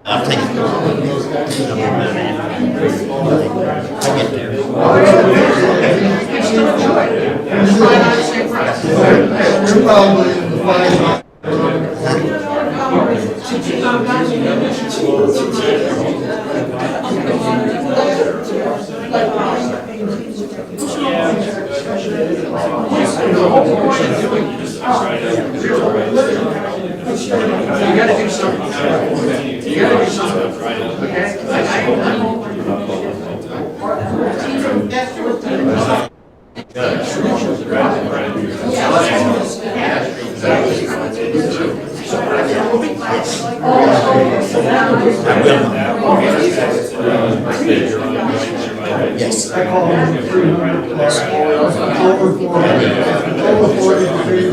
I'll take it. I get there. You're probably in the final. You gotta do something. You gotta do something. Yes. I call them 300 plus. Over 40. Over 43.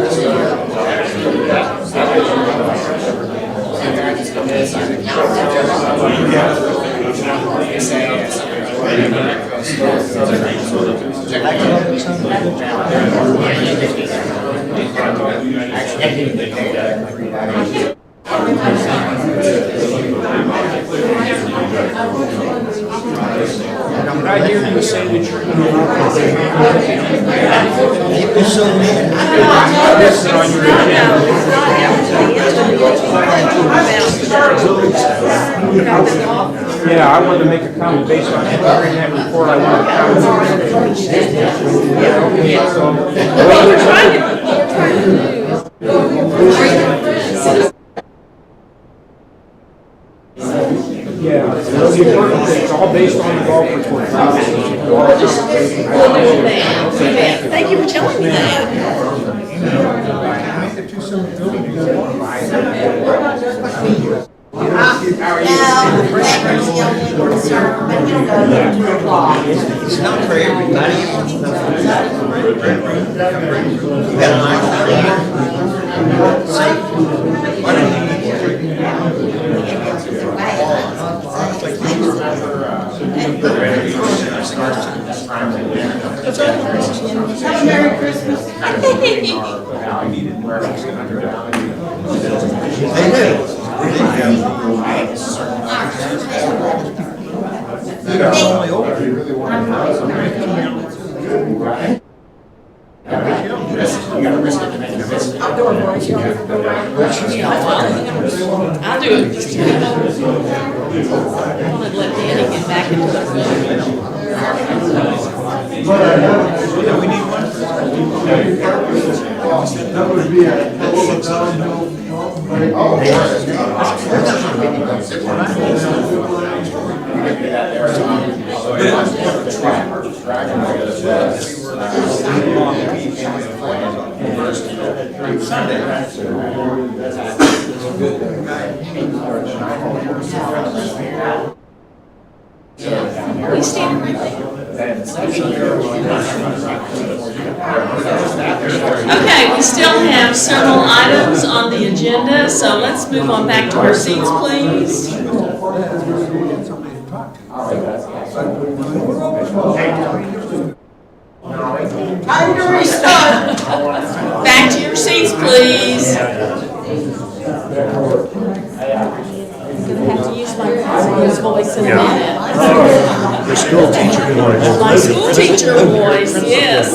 I hear you say that you're People so mad. on your agenda. Yeah, I wanted to make a comment based on hearing that report. I wanted to comment. What we're trying to do is Yeah, it's all based on the golf report. Thank you for telling me that. It's not for everybody. You had a nice see, why don't Have a Merry Christmas. Outdoor boys, you don't go around. I'll do it. Just I want to let Danny get back into the room. We need one. That would be a downhill. We stand right there. Okay, we still have several items on the agenda, so let's move on back to our seats, please. Time to restart. Back to your seats, please. I'm gonna have to use my his voice in a minute. The school teacher voice. My school teacher voice, yes.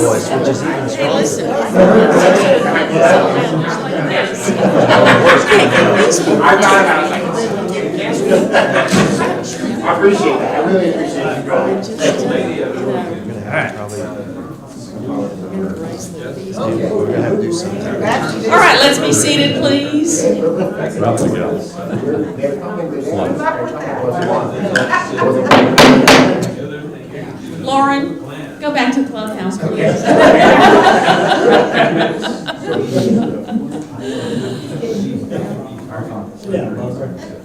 Hey, listen. I appreciate that, I really appreciate All right, let's be seated, please. Lauren, go back to the clubhouse, please.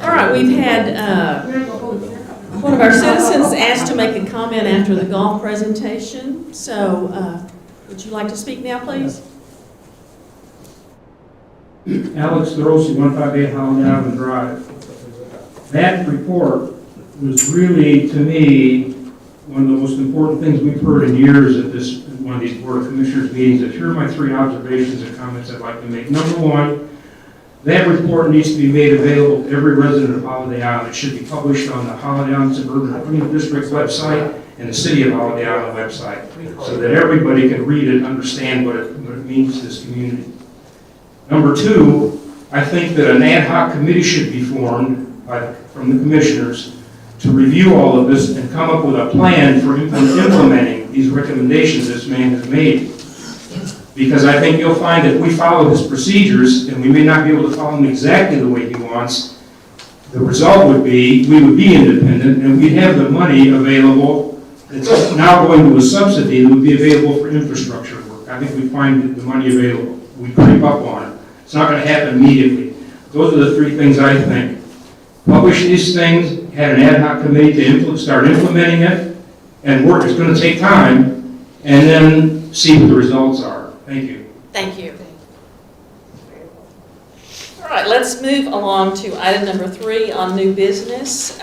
All right, we've had one of our citizens asked to make a comment after the golf presentation. So would you like to speak now, please? Alex DeRossi, 158 Holland Avenue Drive. That report was really, to me, one of the most important things we've heard in years at this one of these Board of Commissioners meetings. And here are my three observations and comments I'd like to make. Number one, that report needs to be made available to every resident of Holiday Island. It should be published on the Holiday Island Suburban Improvement District website and the City of Holiday Island website, so that everybody can read it and understand what it means to this community. Number two, I think that an ad hoc committee should be formed from the commissioners to review all of this and come up with a plan for implementing these recommendations this man has made. Because I think you'll find that if we follow his procedures, and we may not be able to follow them exactly the way he wants, the result would be, we would be independent, and we'd have the money available that's now going to a subsidy that would be available for infrastructure work. I think we'd find the money available. We creep up on it. It's not going to happen immediately. Those are the three things I think. Publish these things, have an ad hoc committee to start implementing it, and work. It's going to take time, and then see what the results are. Thank you. Thank you. All right, let's move along to item number 3 on new business.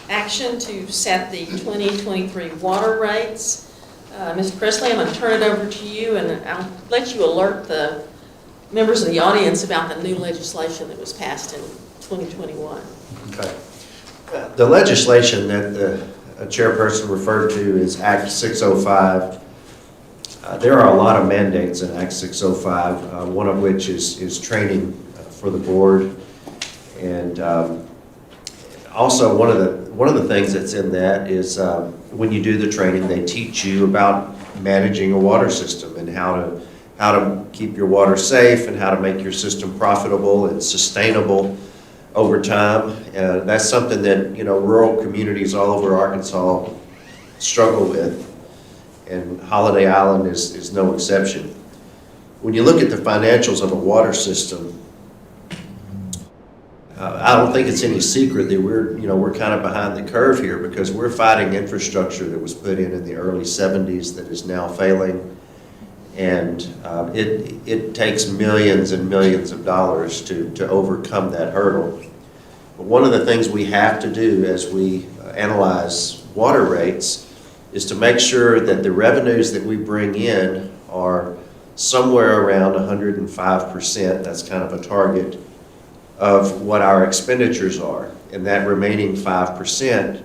Action to set the 2023 water rates. Mr. Presley, I'm going to turn it over to you, and I'll let you alert the members of the audience about the new legislation that was passed in 2021. Okay. The legislation that the chairperson referred to is Act 605. There are a lot of mandates in Act 605, one of which is training for the board. And also one of the things that's in that is when you do the training, they teach you about managing a water system and how to keep your water safe and how to make your system profitable and sustainable over time. That's something that, rural communities all over Arkansas struggle with, and Holiday Island is no exception. When you look at the financials of a water system, I don't think it's any secret that we're kind of behind the curve here, because we're fighting infrastructure that was put in the early 70s that is now failing. And it takes millions and millions of dollars to overcome that hurdle. But one of the things we have to do as we analyze water rates is to make sure that the revenues that we bring in are somewhere around 105%. That's kind of a target of what our expenditures are. And that remaining 5%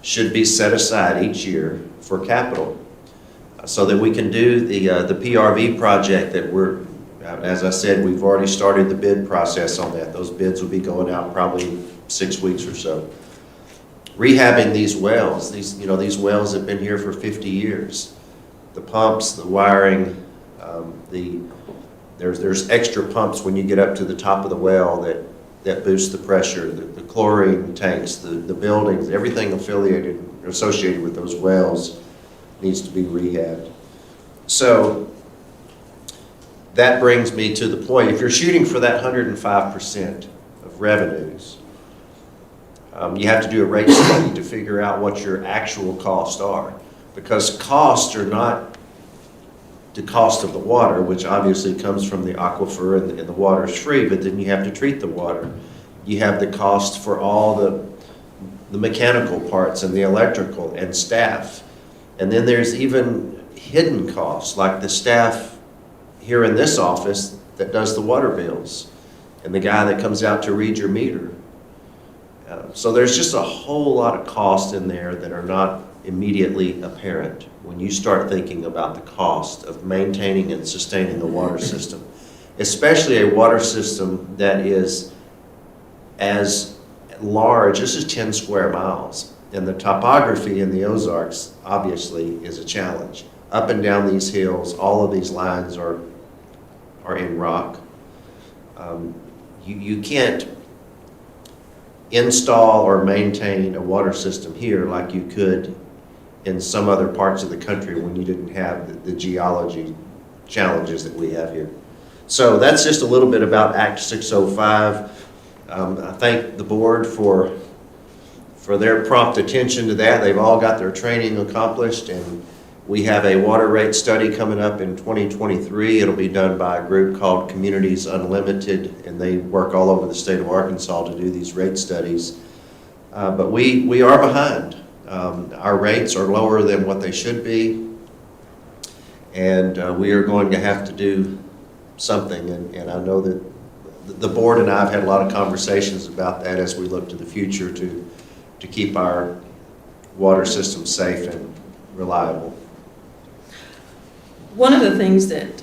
should be set aside each year for capital, so that we can do the PRV project that as I said, we've already started the bid process on that. Those bids will be going out probably 6 weeks or so. Rehabbing these wells, these wells have been here for 50 years. The pumps, the wiring, there's extra pumps when you get up to the top of the well that boost the pressure, the chlorine tanks, the buildings, everything associated with those wells needs to be rehabbed. So that brings me to the point, if you're shooting for that 105% of revenues, you have to do a rate study to figure out what your actual costs are, because costs are not the cost of the water, which obviously comes from the aquifer and the water is free, but then you have to treat the water. You have the cost for all the mechanical parts and the electrical and staff. And then there's even hidden costs, like the staff here in this office that does the water bills and the guy that comes out to read your meter. So there's just a whole lot of costs in there that are not immediately apparent when you start thinking about the cost of maintaining and sustaining the water system, especially a water system that is as large. This is 10 square miles, and the topography in the Ozarks obviously is a challenge. Up and down these hills, all of these lines are in rock. You can't install or maintain a water system here like you could in some other parts of the country when you didn't have the geology challenges that we have here. So that's just a little bit about Act 605. I thank the board for their prompt attention to that. They've all got their training accomplished, and we have a water rate study coming up in 2023. It'll be done by a group called Communities Unlimited, and they work all over the state of Arkansas to do these rate studies. But we are behind. Our rates are lower than what they should be, and we are going to have to do something. And I know that the board and I have had a lot of conversations about that as we look to the future to keep our water system safe and reliable. One of the things that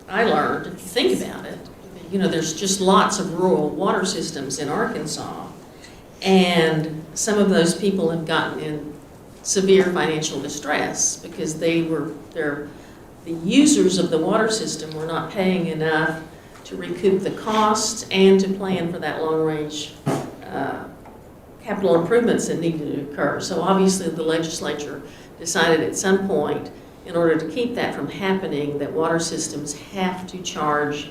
I learned, if you think about it, there's just lots of rural water systems in Arkansas, and some of those people have gotten in severe financial distress because the users of the water system were not paying enough to recoup the cost and to plan for that long-range capital improvements that needed to occur. So obviously the legislature decided at some point, in order to keep that from happening, that water systems have to charge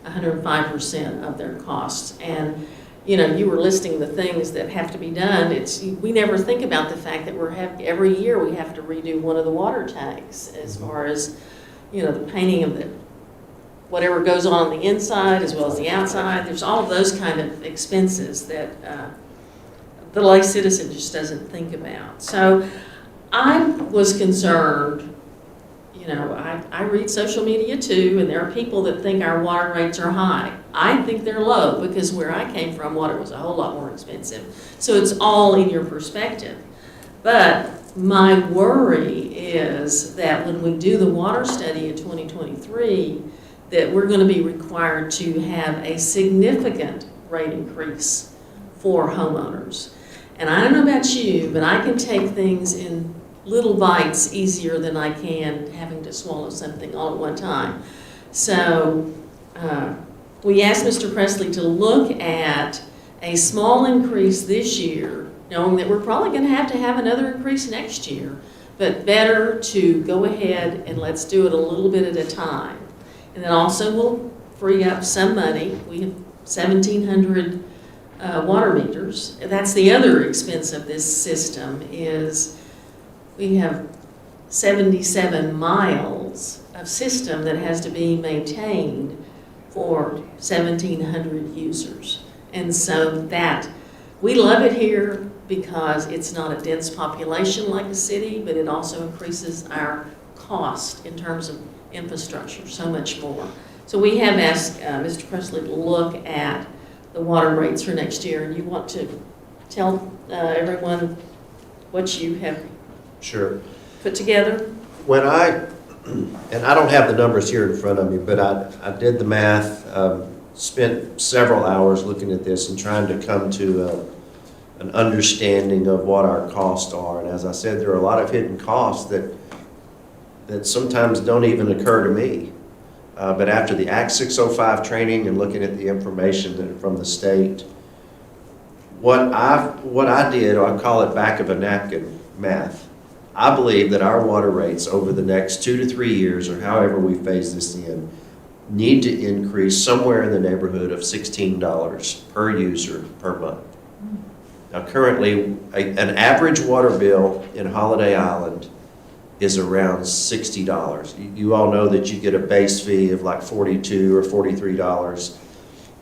105% of their costs. And you were listing the things that have to be done. We never think about the fact that every year we have to redo one of the water tanks, as far as the painting of whatever goes on the inside as well as the outside. There's all of those kind of expenses that the lay citizen just doesn't think about. So I was concerned. I read social media too, and there are people that think our water rates are high. I think they're low, because where I came from, water was a whole lot more expensive. So it's all in your perspective. But my worry is that when we do the water study in 2023, that we're going to be required to have a significant rate increase for homeowners. And I don't know about you, but I can take things in little bites easier than I can having to swallow something all at one time. So we asked Mr. Presley to look at a small increase this year, knowing that we're probably going to have another increase next year, but better to go ahead and let's do it a little bit at a time. And then also we'll free up some money. We have 1,700 water meters. That's the other expense of this system is we have 77 miles of system that has to be maintained for 1,700 users. And so that, we love it here because it's not a dense population like a city, but it also increases our cost in terms of infrastructure so much more. So we have asked Mr. Presley to look at the water rates for next year, and you want to tell everyone what you have Sure. put together? When and I don't have the numbers here in front of me, but I did the math, spent several hours looking at this and trying to come to an understanding of what our costs are. And as I said, there are a lot of hidden costs that sometimes don't even occur to me. But after the Act 605 training and looking at the information from the state, what I did, I call it back of a napkin math. I believe that our water rates over the next 2 to 3 years, or however we phase this in, need to increase somewhere in the neighborhood of $16 per user per month. Now currently, an average water bill in Holiday Island is around $60. You all know that you get a base fee of like $42 or $43,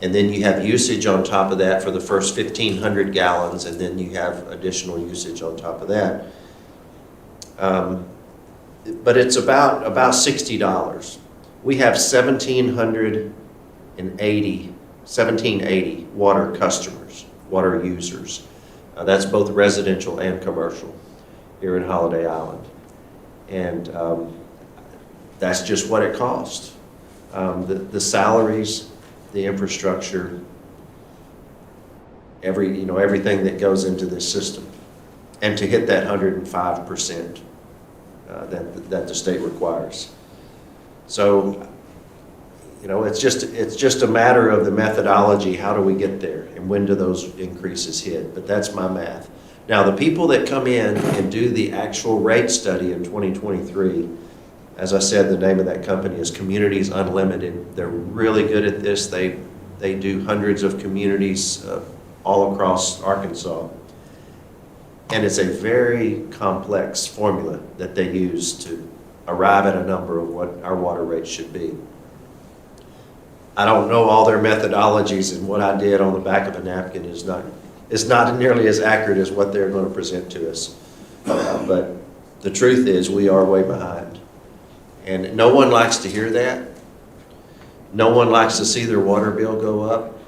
and then you have usage on top of that for the first 1,500 gallons, and then you have additional usage on top of that. But it's about $60. We have 1,780 water customers, water users. That's both residential and commercial here in Holiday Island. And that's just what it costs. The salaries, the infrastructure, everything that goes into this system. And to hit that 105% that the state requires. So, it's just a matter of the methodology. How do we get there, and when do those increases hit? But that's my math. Now, the people that come in and do the actual rate study in 2023, as I said, the name of that company is Communities Unlimited. They're really good at this. They do hundreds of communities all across Arkansas. And it's a very complex formula that they use to arrive at a number of what our water rates should be. I don't know all their methodologies, and what I did on the back of a napkin is not nearly as accurate as what they're going to present to us. But the truth is, we are way behind. And no one likes to hear that. No one likes to see their water bill go up.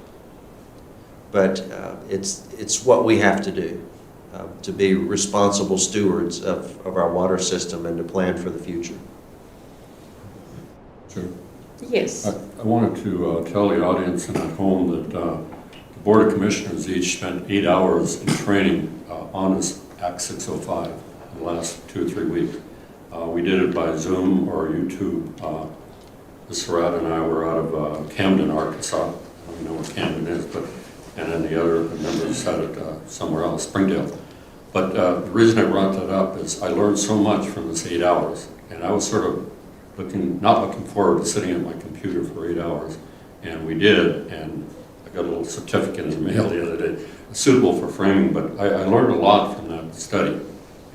But it's what we have to do to be responsible stewards of our water system and to plan for the future. Sure. Yes. I wanted to tell the audience and at home that the Board of Commissioners each spent 8 hours in training on this Act 605 in the last 2 or 3 weeks. We did it by Zoom or YouTube. Sarad and I were out of Camden, Arkansas. I don't know what Camden is, and then the other members had it somewhere else, Springdale. But the reason I brought that up is I learned so much from this 8 hours, and I was sort of not looking forward to sitting at my computer for 8 hours, and we did, and I got a little certificate in the mail the other day, suitable for framing, but I learned a lot from that study.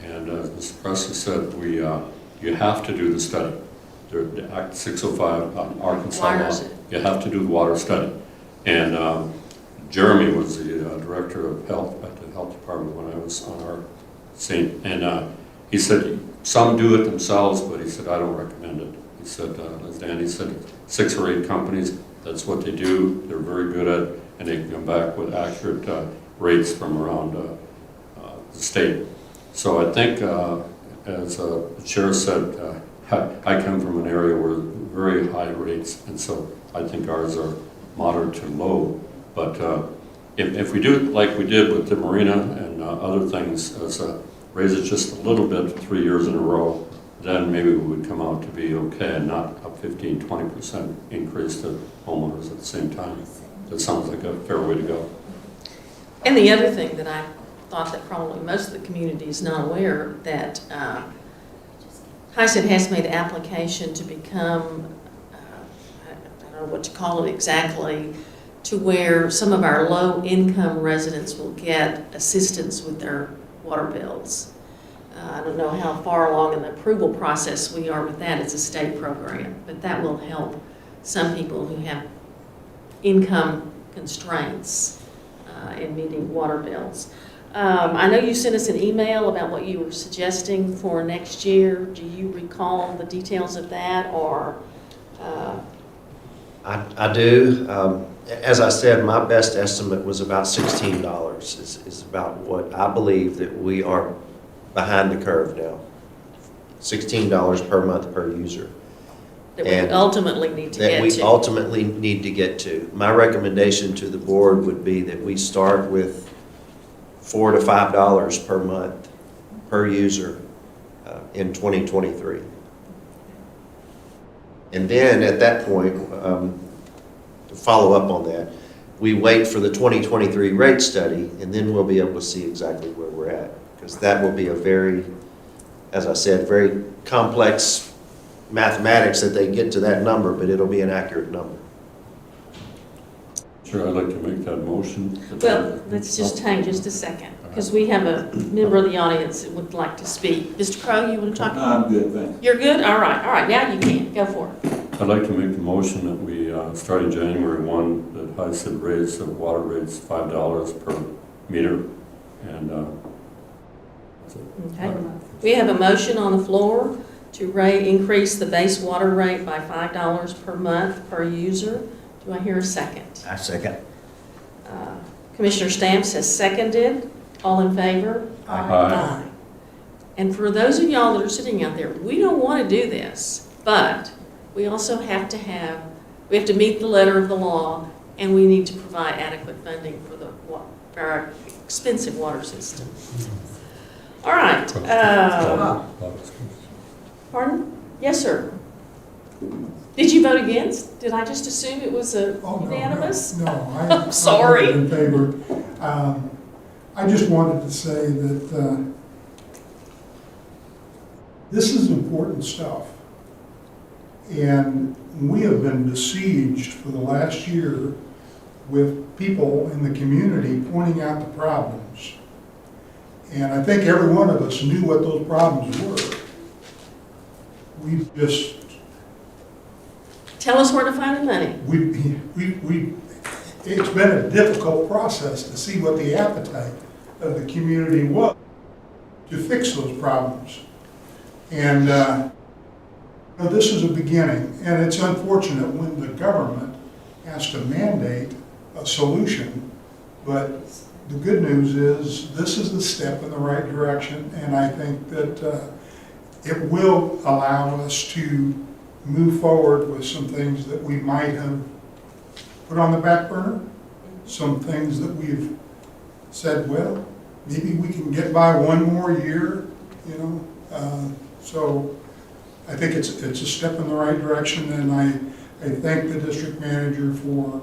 And as Mr. Presley said, you have to do the study. The Act 605 on Arkansas law, you have to do the water study. And Jeremy was the director of health at the health department when I was on our scene, and he said some do it themselves, but he said I don't recommend it. He said, as Danny said, 6 or 8 companies, that's what they do. They're very good at it, and they can come back with accurate rates from around the state. So I think, as the chair said, I come from an area where very high rates, and so I think ours are moderate to low. But if we do it like we did with the marina and other things, raise it just a little bit 3 years in a row, then maybe we would come out to be okay and not a 15-20% increase to homeowners at the same time. That sounds like a fair way to go. And the other thing that I thought that probably most of the community is not aware, that HICID has made an application to become, I don't know what to call it exactly, to where some of our low-income residents will get assistance with their water bills. I don't know how far along in the approval process we are with that. It's a state program, but that will help some people who have income constraints in meeting water bills. I know you sent us an email about what you were suggesting for next year. Do you recall the details of that, or? I do. As I said, my best estimate was about $16 is about what I believe that we are behind the curve now. $16 per month per user. That we ultimately need to get to. That we ultimately need to get to. My recommendation to the board would be that we start with $4 to $5 per month per user in 2023. And then at that point, to follow up on that, we wait for the 2023 rate study, and then we'll be able to see exactly where we're at. Because that will be a very, as I said, very complex mathematics that they get to that number, but it'll be an accurate number. Sure, I'd like to make that motion. Well, let's just hang just a second, because we have a member of the audience that would like to speak. Mr. Crowe, you want to talk? I'm good, thanks. You're good? All right, now you can. Go for it. I'd like to make the motion that we, starting January 1, that HICID rates the water rates $5 per meter, and that's it. Okay. We have a motion on the floor to increase the base water rate by $5 per month per user. Do I hear a second? I second. Commissioner Stamps has seconded. All in favor? Aye. And for those of y'all that are sitting out there, we don't want to do this, but we also have to meet the letter of the law, and we need to provide adequate funding for our expensive water system. All right. Pardon? Yes, sir. Did you vote against? Did I just assume it was unanimous? No, I'm sorry. I voted in favor. I just wanted to say that this is important stuff. And we have been besieged for the last year with people in the community pointing out the problems. And I think every one of us knew what those problems were. We've just... Tell us where to find the money. It's been a difficult process to see what the appetite of the community was to fix those problems. And this is a beginning, and it's unfortunate when the government has to mandate a solution, but the good news is this is the step in the right direction, and I think that it will allow us to move forward with some things that we might have put on the back burner, some things that we've said, well, maybe we can get by one more year, you know. So I think it's a step in the right direction, and I thank the district manager for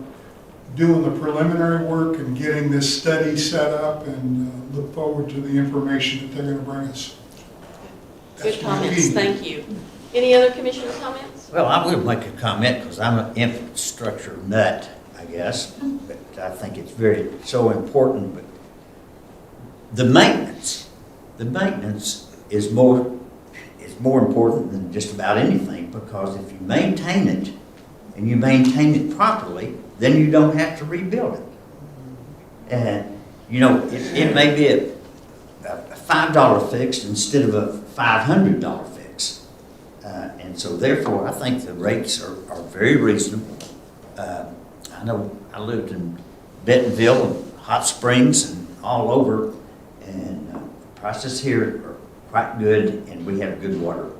doing the preliminary work and getting this study set up, and look forward to the information that they're going to bring us. Good comments, thank you. Any other commissioner comments? Well, I will make a comment because I'm an infrastructure nut, I guess, but I think it's so important. But the maintenance is more important than just about anything, because if you maintain it and you maintain it properly, then you don't have to rebuild it. And you know, it may be a $5 fix instead of a $500 fix. And so therefore, I think the rates are very reasonable. I know I lived in Bentonville and Hot Springs and all over, and the prices here are quite good, and we have good water.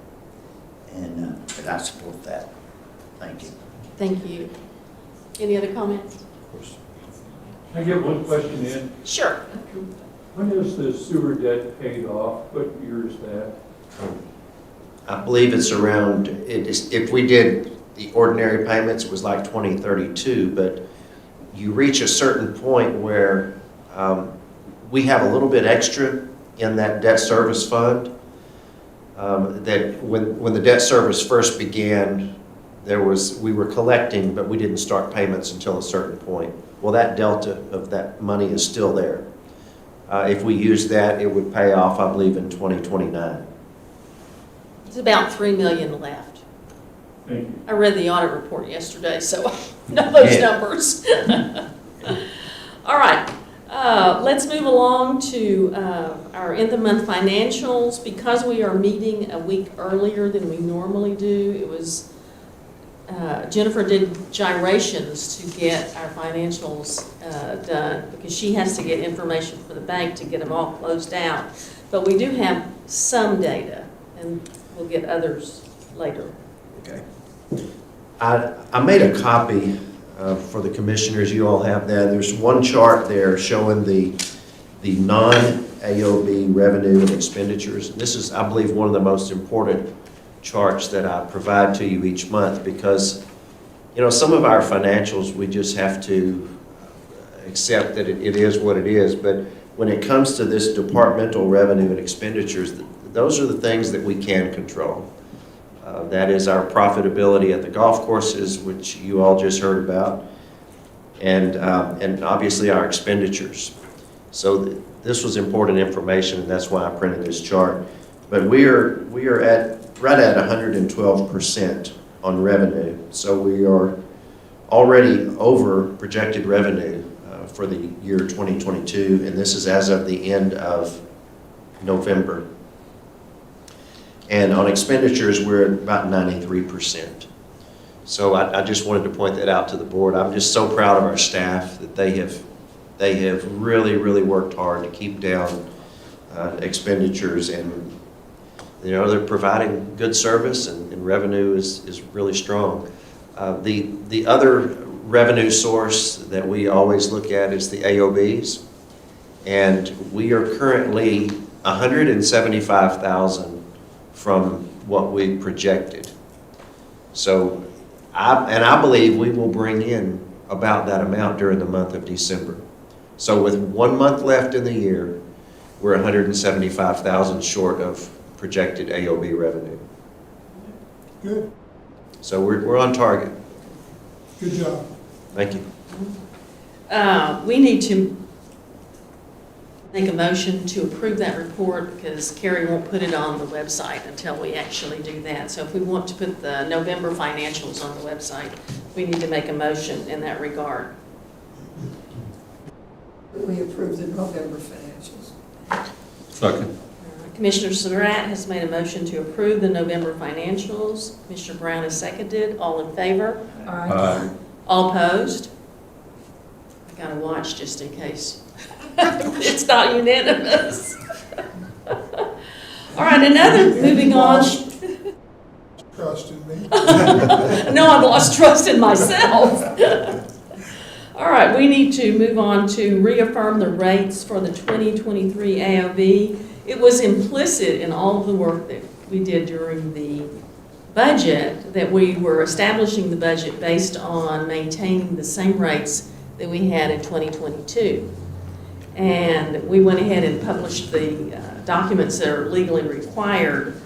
And but I support that. Thank you. Thank you. Any other comments? Can I get one question in? Sure. When is the sewer debt paid off? What year is that? I believe it's around, if we did the ordinary payments, it was like 2032, but you reach a certain point where We have a little bit extra in that debt service fund. That when the debt service first began, we were collecting, but we didn't start payments until a certain point. Well, that delta of that money is still there. If we use that, it would pay off, I believe, in 2029. It's about $3 million left. Thank you. I read the audit report yesterday, so I know those Yeah. numbers. All right, let's move along to our end-of-month financials. Because we are meeting a week earlier than we normally do, it was, Jennifer did gyrations to get our financials done, because she has to get information from the bank to get them all closed out. But we do have some data, and we'll get others later. Okay. I made a copy for the commissioners. You all have that. There's one chart there showing the non-AOB revenue and expenditures. This is, I believe, one of the most important charts that I provide to you each month, because, you know, some of our financials, we just have to accept that it is what it is. But when it comes to this departmental revenue and expenditures, those are the things that we can control. That is our profitability at the golf courses, which you all just heard about, and obviously our expenditures. So this was important information, and that's why I printed this chart. But we are right at 112% on revenue. So we are already over projected revenue for the year 2022, and this is as of the end of November. And on expenditures, we're at about 93%. So I just wanted to point that out to the board. I'm just so proud of our staff that they have really, really worked hard to keep down expenditures, and you know, they're providing good service, and revenue is really strong. The other revenue source that we always look at is the AOBs, and we are currently $175,000 from what we projected. So I believe we will bring in about that amount during the month of December. So with 1 month left in the year, we're $175,000 short of projected AOB revenue. Good, So we're on target. good job. Thank you. We need to make a motion to approve that report, because Carrie won't put it on the website until we actually do that. So if we want to put the November financials on the website, we need to make a motion in that regard. We approve the November financials. Second. Commissioner Surratt has made a motion to approve the November financials. Commissioner Brown has seconded. All in favor? Aye. All opposed? I gotta watch just in case. It's not unanimous. All right, moving on. Trust in me. No, I've lost trust in myself. All right, we need to move on to reaffirm the rates for the 2023 AOB. It was implicit in all of the work that we did during the budget that we were establishing the budget based on maintaining the same rates that we had in 2022. And we went ahead and published the documents that are legally required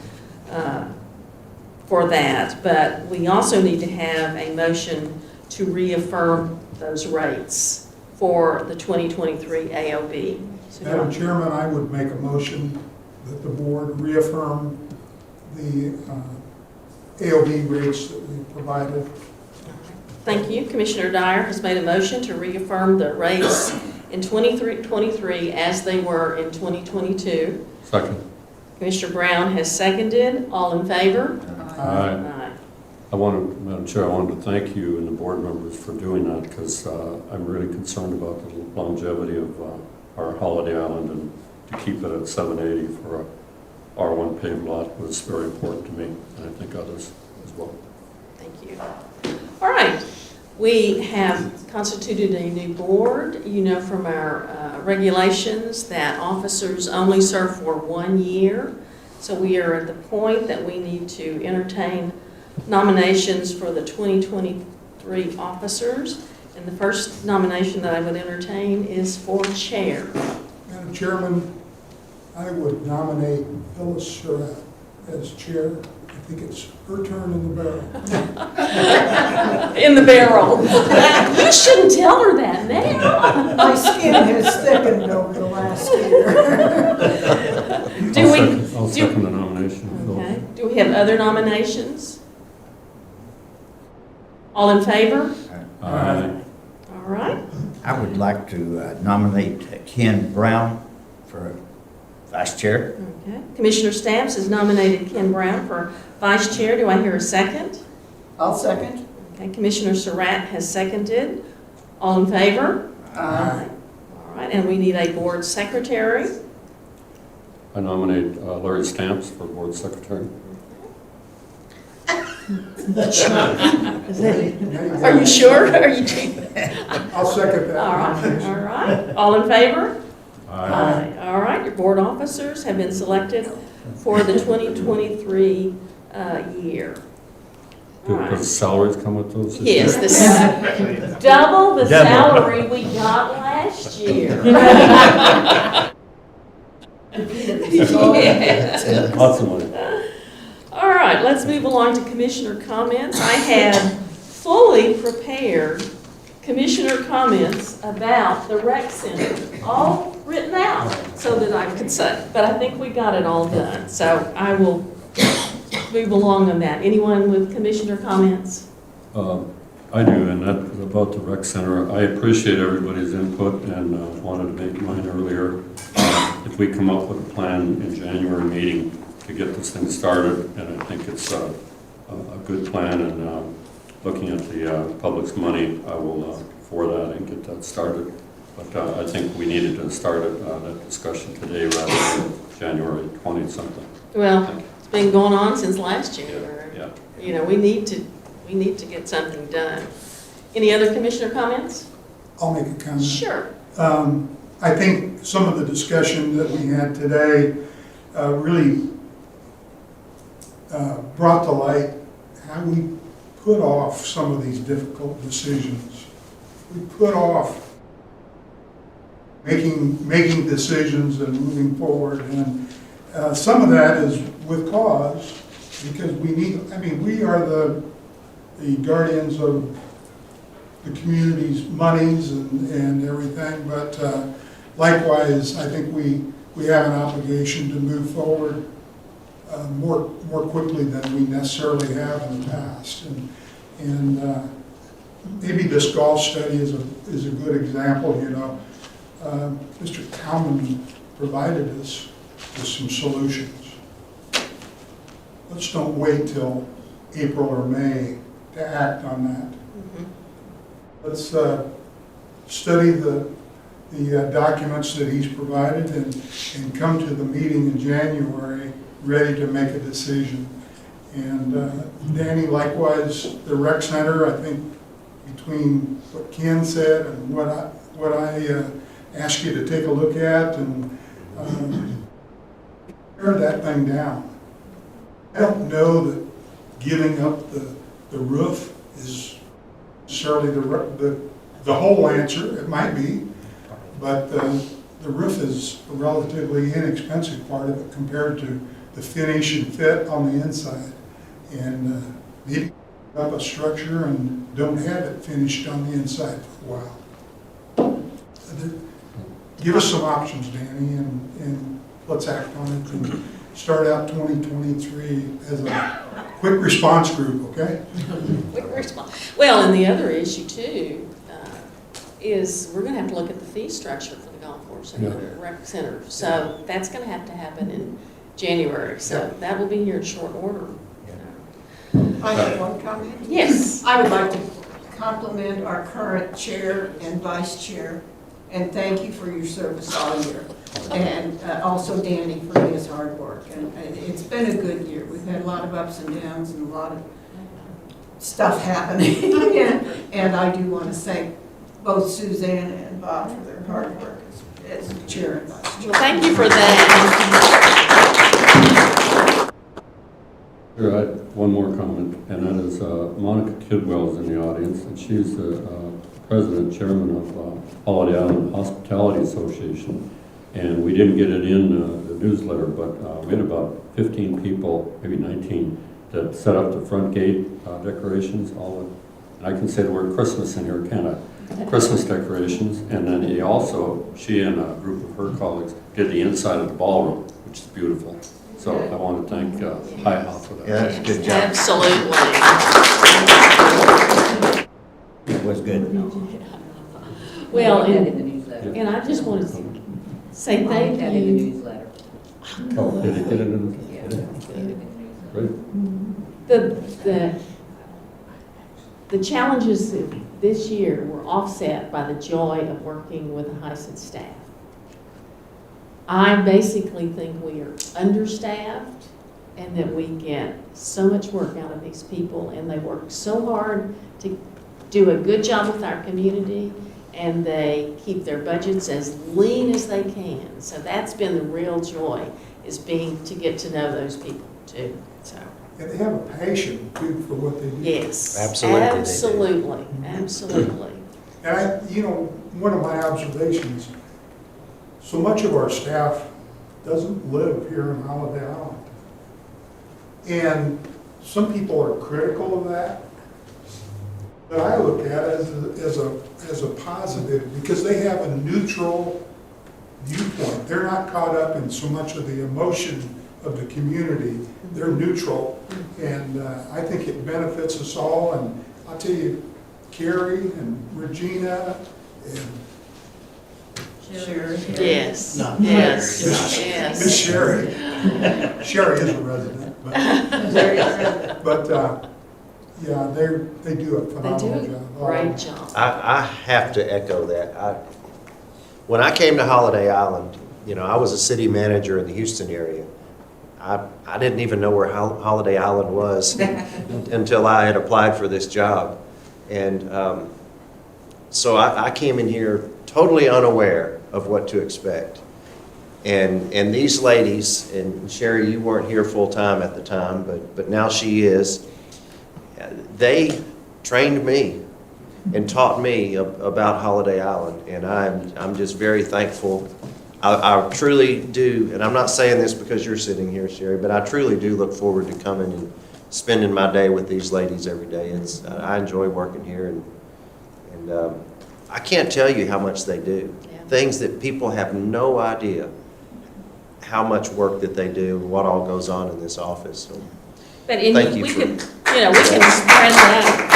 for that. But we also need to have a motion to reaffirm those rates for the 2023 AOB. So Madam Chairman, I would make a motion that the board reaffirm the AOB rates that we provided. Thank you. Commissioner Dyer has made a motion to reaffirm the rates in 2023 as they were in 2022. Second. Commissioner Brown has seconded. All in favor? Aye. Aye. Madam Chair, I wanted to thank you and the board members for doing that, because I'm really concerned about the longevity of our Holiday Island, and to keep it at 780 for a R1 paved lot was very important to me, and I think others as well. Thank you. All right. We have constituted a new board. You know from our regulations that officers only serve for 1 year. So we are at the point that we need to entertain nominations for the 2023 officers. And And the first nomination that I would entertain is for chair. Madam Chairman, I would nominate Phyllis Surratt as chair. I think it's her turn in the barrel. In the barrel. You shouldn't tell her that now. My skin has thickened over the last year. I'll second the nomination. Okay, do we have other nominations? All in favor? Aye. All right. I would like to nominate Ken Brown for vice chair. Okay. Commissioner Stamps has nominated Ken Brown for vice chair. Do I hear a second? I'll second. Okay, Commissioner Surratt has seconded. All in favor? Aye. All right, and we need a board secretary. I nominate Larry Stamps for board secretary. Are you sure? Are you? I'll second that. All right, all right. All in favor? Aye. All right, your board officers have been selected for the 2023 year. Do the salaries come with those? this Yes, year? this double the salary we got last year. Yes. Lots of money. All right, let's move along to commissioner comments. I had fully prepared commissioner comments about the rec center, all written out so that I could say, but I think we got it all done. So I will move along on that. Anyone with commissioner comments? I do, and that is about the rec center. I appreciate everybody's input and wanted to make mine earlier. If we come up with a plan in January meeting to get this thing started, and I think it's a good plan, and looking at the public's money, I will for that and get that started. But I think we needed to start that discussion today rather than January 20 something. Well, it's been going on since last year. Yeah. You know, we need to get something done. Any other commissioner comments? I'll make a comment. Sure. I think some of the discussion that we had today really brought to light how we put off some of these difficult decisions. We put off making decisions and moving forward, and some of that is with cause, because we are the guardians of the community's monies and everything, but likewise, I think we have an obligation to move forward more quickly than we necessarily have in the past. And maybe this golf study is a good example. You know, Mr. Cowman provided us with some solutions. Let's don't wait till April or May to act on that. Let's study the documents that he's provided and come to the meeting in January ready to make a decision. And Danny, likewise, the rec center, I think between what Ken said and what I asked you to take a look at and tear that thing down. I don't know that giving up the roof is necessarily the whole answer. It might be, but the roof is a relatively inexpensive part of it compared to the finish and fit on the inside. And maybe up a structure and don't have it finished on the inside for a while. Give us some options, Danny, and let's act on it and start out 2023 as a quick response group, okay? Quick response. Well, and the other issue too is we're going to have to look at the fee structure for the golf course and the rec center. So that's going to have to happen in January. So that will be here in short order. I have one comment. Yes. I would like to compliment our current chair and vice chair, and thank you for your service all year. And also Danny for his hard work. And it's been a good year. We've had a lot of ups and downs and a lot of stuff happening. And I do want to thank both Suzanne and Bob for their hard work as chair and vice chair. Well, thank you for that. Sure, I have one more comment, and that is Monica Kidwell is in the audience, and she's the president, chairman of Holiday Island Hospitality Association, and we didn't get it in the newsletter, but we had about 15 people, maybe 19, that set up the front gate decorations, and I can say the word Christmas in here, can I? Christmas decorations, and then she and a group of her colleagues did the inside of the ballroom, which is beautiful. So I want to thank Hi-Ho for that. Yeah, that's a good job. Absolutely. It was good. Well, and I just wanted to say thank you. Oh, did it get it in? Great. The challenges this year were offset by the joy of working with the Hisense staff. I basically think we are understaffed and that we get so much work out of these people, and they work so hard to do a good job with our community, and they keep their budgets as lean as they can. So that's been the real joy, is to get to know those people too, so. And they have a passion too for what they do. Yes. Absolutely. Absolutely. And one of my observations, so much of our staff doesn't live here in Holiday Island. And some people are critical of that, but I look at it as a positive, because they have a neutral viewpoint. They're not caught up in so much of the emotion of the community. They're neutral, and I think it benefits us all. And I'll tell you, Carrie and Regina and Sure. Yes. Yes. Miss Sherry. Sherry is a resident, but yeah, they do a phenomenal job. Great job. I have to echo that. When I came to Holiday Island, I was a city manager in the Houston area. I didn't even know where Holiday Island was until I had applied for this job. And so I came in here totally unaware of what to expect. And these ladies, and Sherry, you weren't here full-time at the time, but now she is, they trained me and taught me about Holiday Island, and I'm just very thankful. I truly do, and I'm not saying this because you're sitting here, Sherry, but I truly do look forward to coming and spending my day with these ladies every day. I enjoy working here, and I can't tell you how much they do. Yeah. Things that people have no idea how much work that they do and what all goes on in this office. So, but thank you we for, can spread that.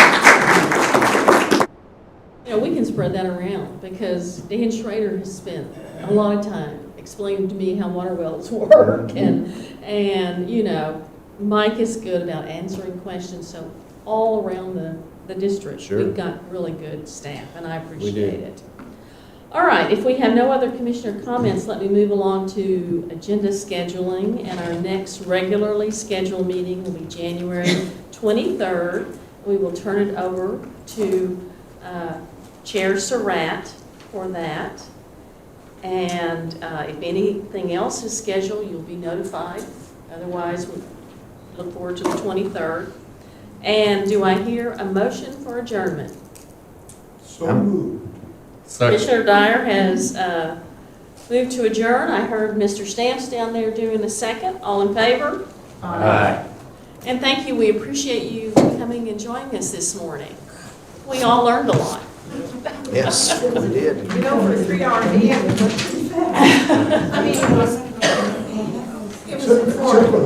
We can spread that around, because Dan Schrader has spent a lot of time explaining to me how water wells work, and Mike is good about answering questions. So all around the district, sure, we've got really good staff, and I appreciate it. All right, if we have no other commissioner comments, let me move along to agenda scheduling, and our next regularly scheduled meeting will be January 23rd. We will turn it over to Chair Surratt for that. And if anything else is scheduled, you'll be notified. Otherwise, we look forward to the 23rd. And do I hear a motion for adjournment? So moved. Commissioner Dyer has moved to adjourn. I heard Mr. Stamps down there doing a second. All in favor? Aye. And thank you. We appreciate you coming and joining us this morning. We all learned a lot. Yes, we did. For a 3-hour meeting, it was pretty fast. I mean, it was informative.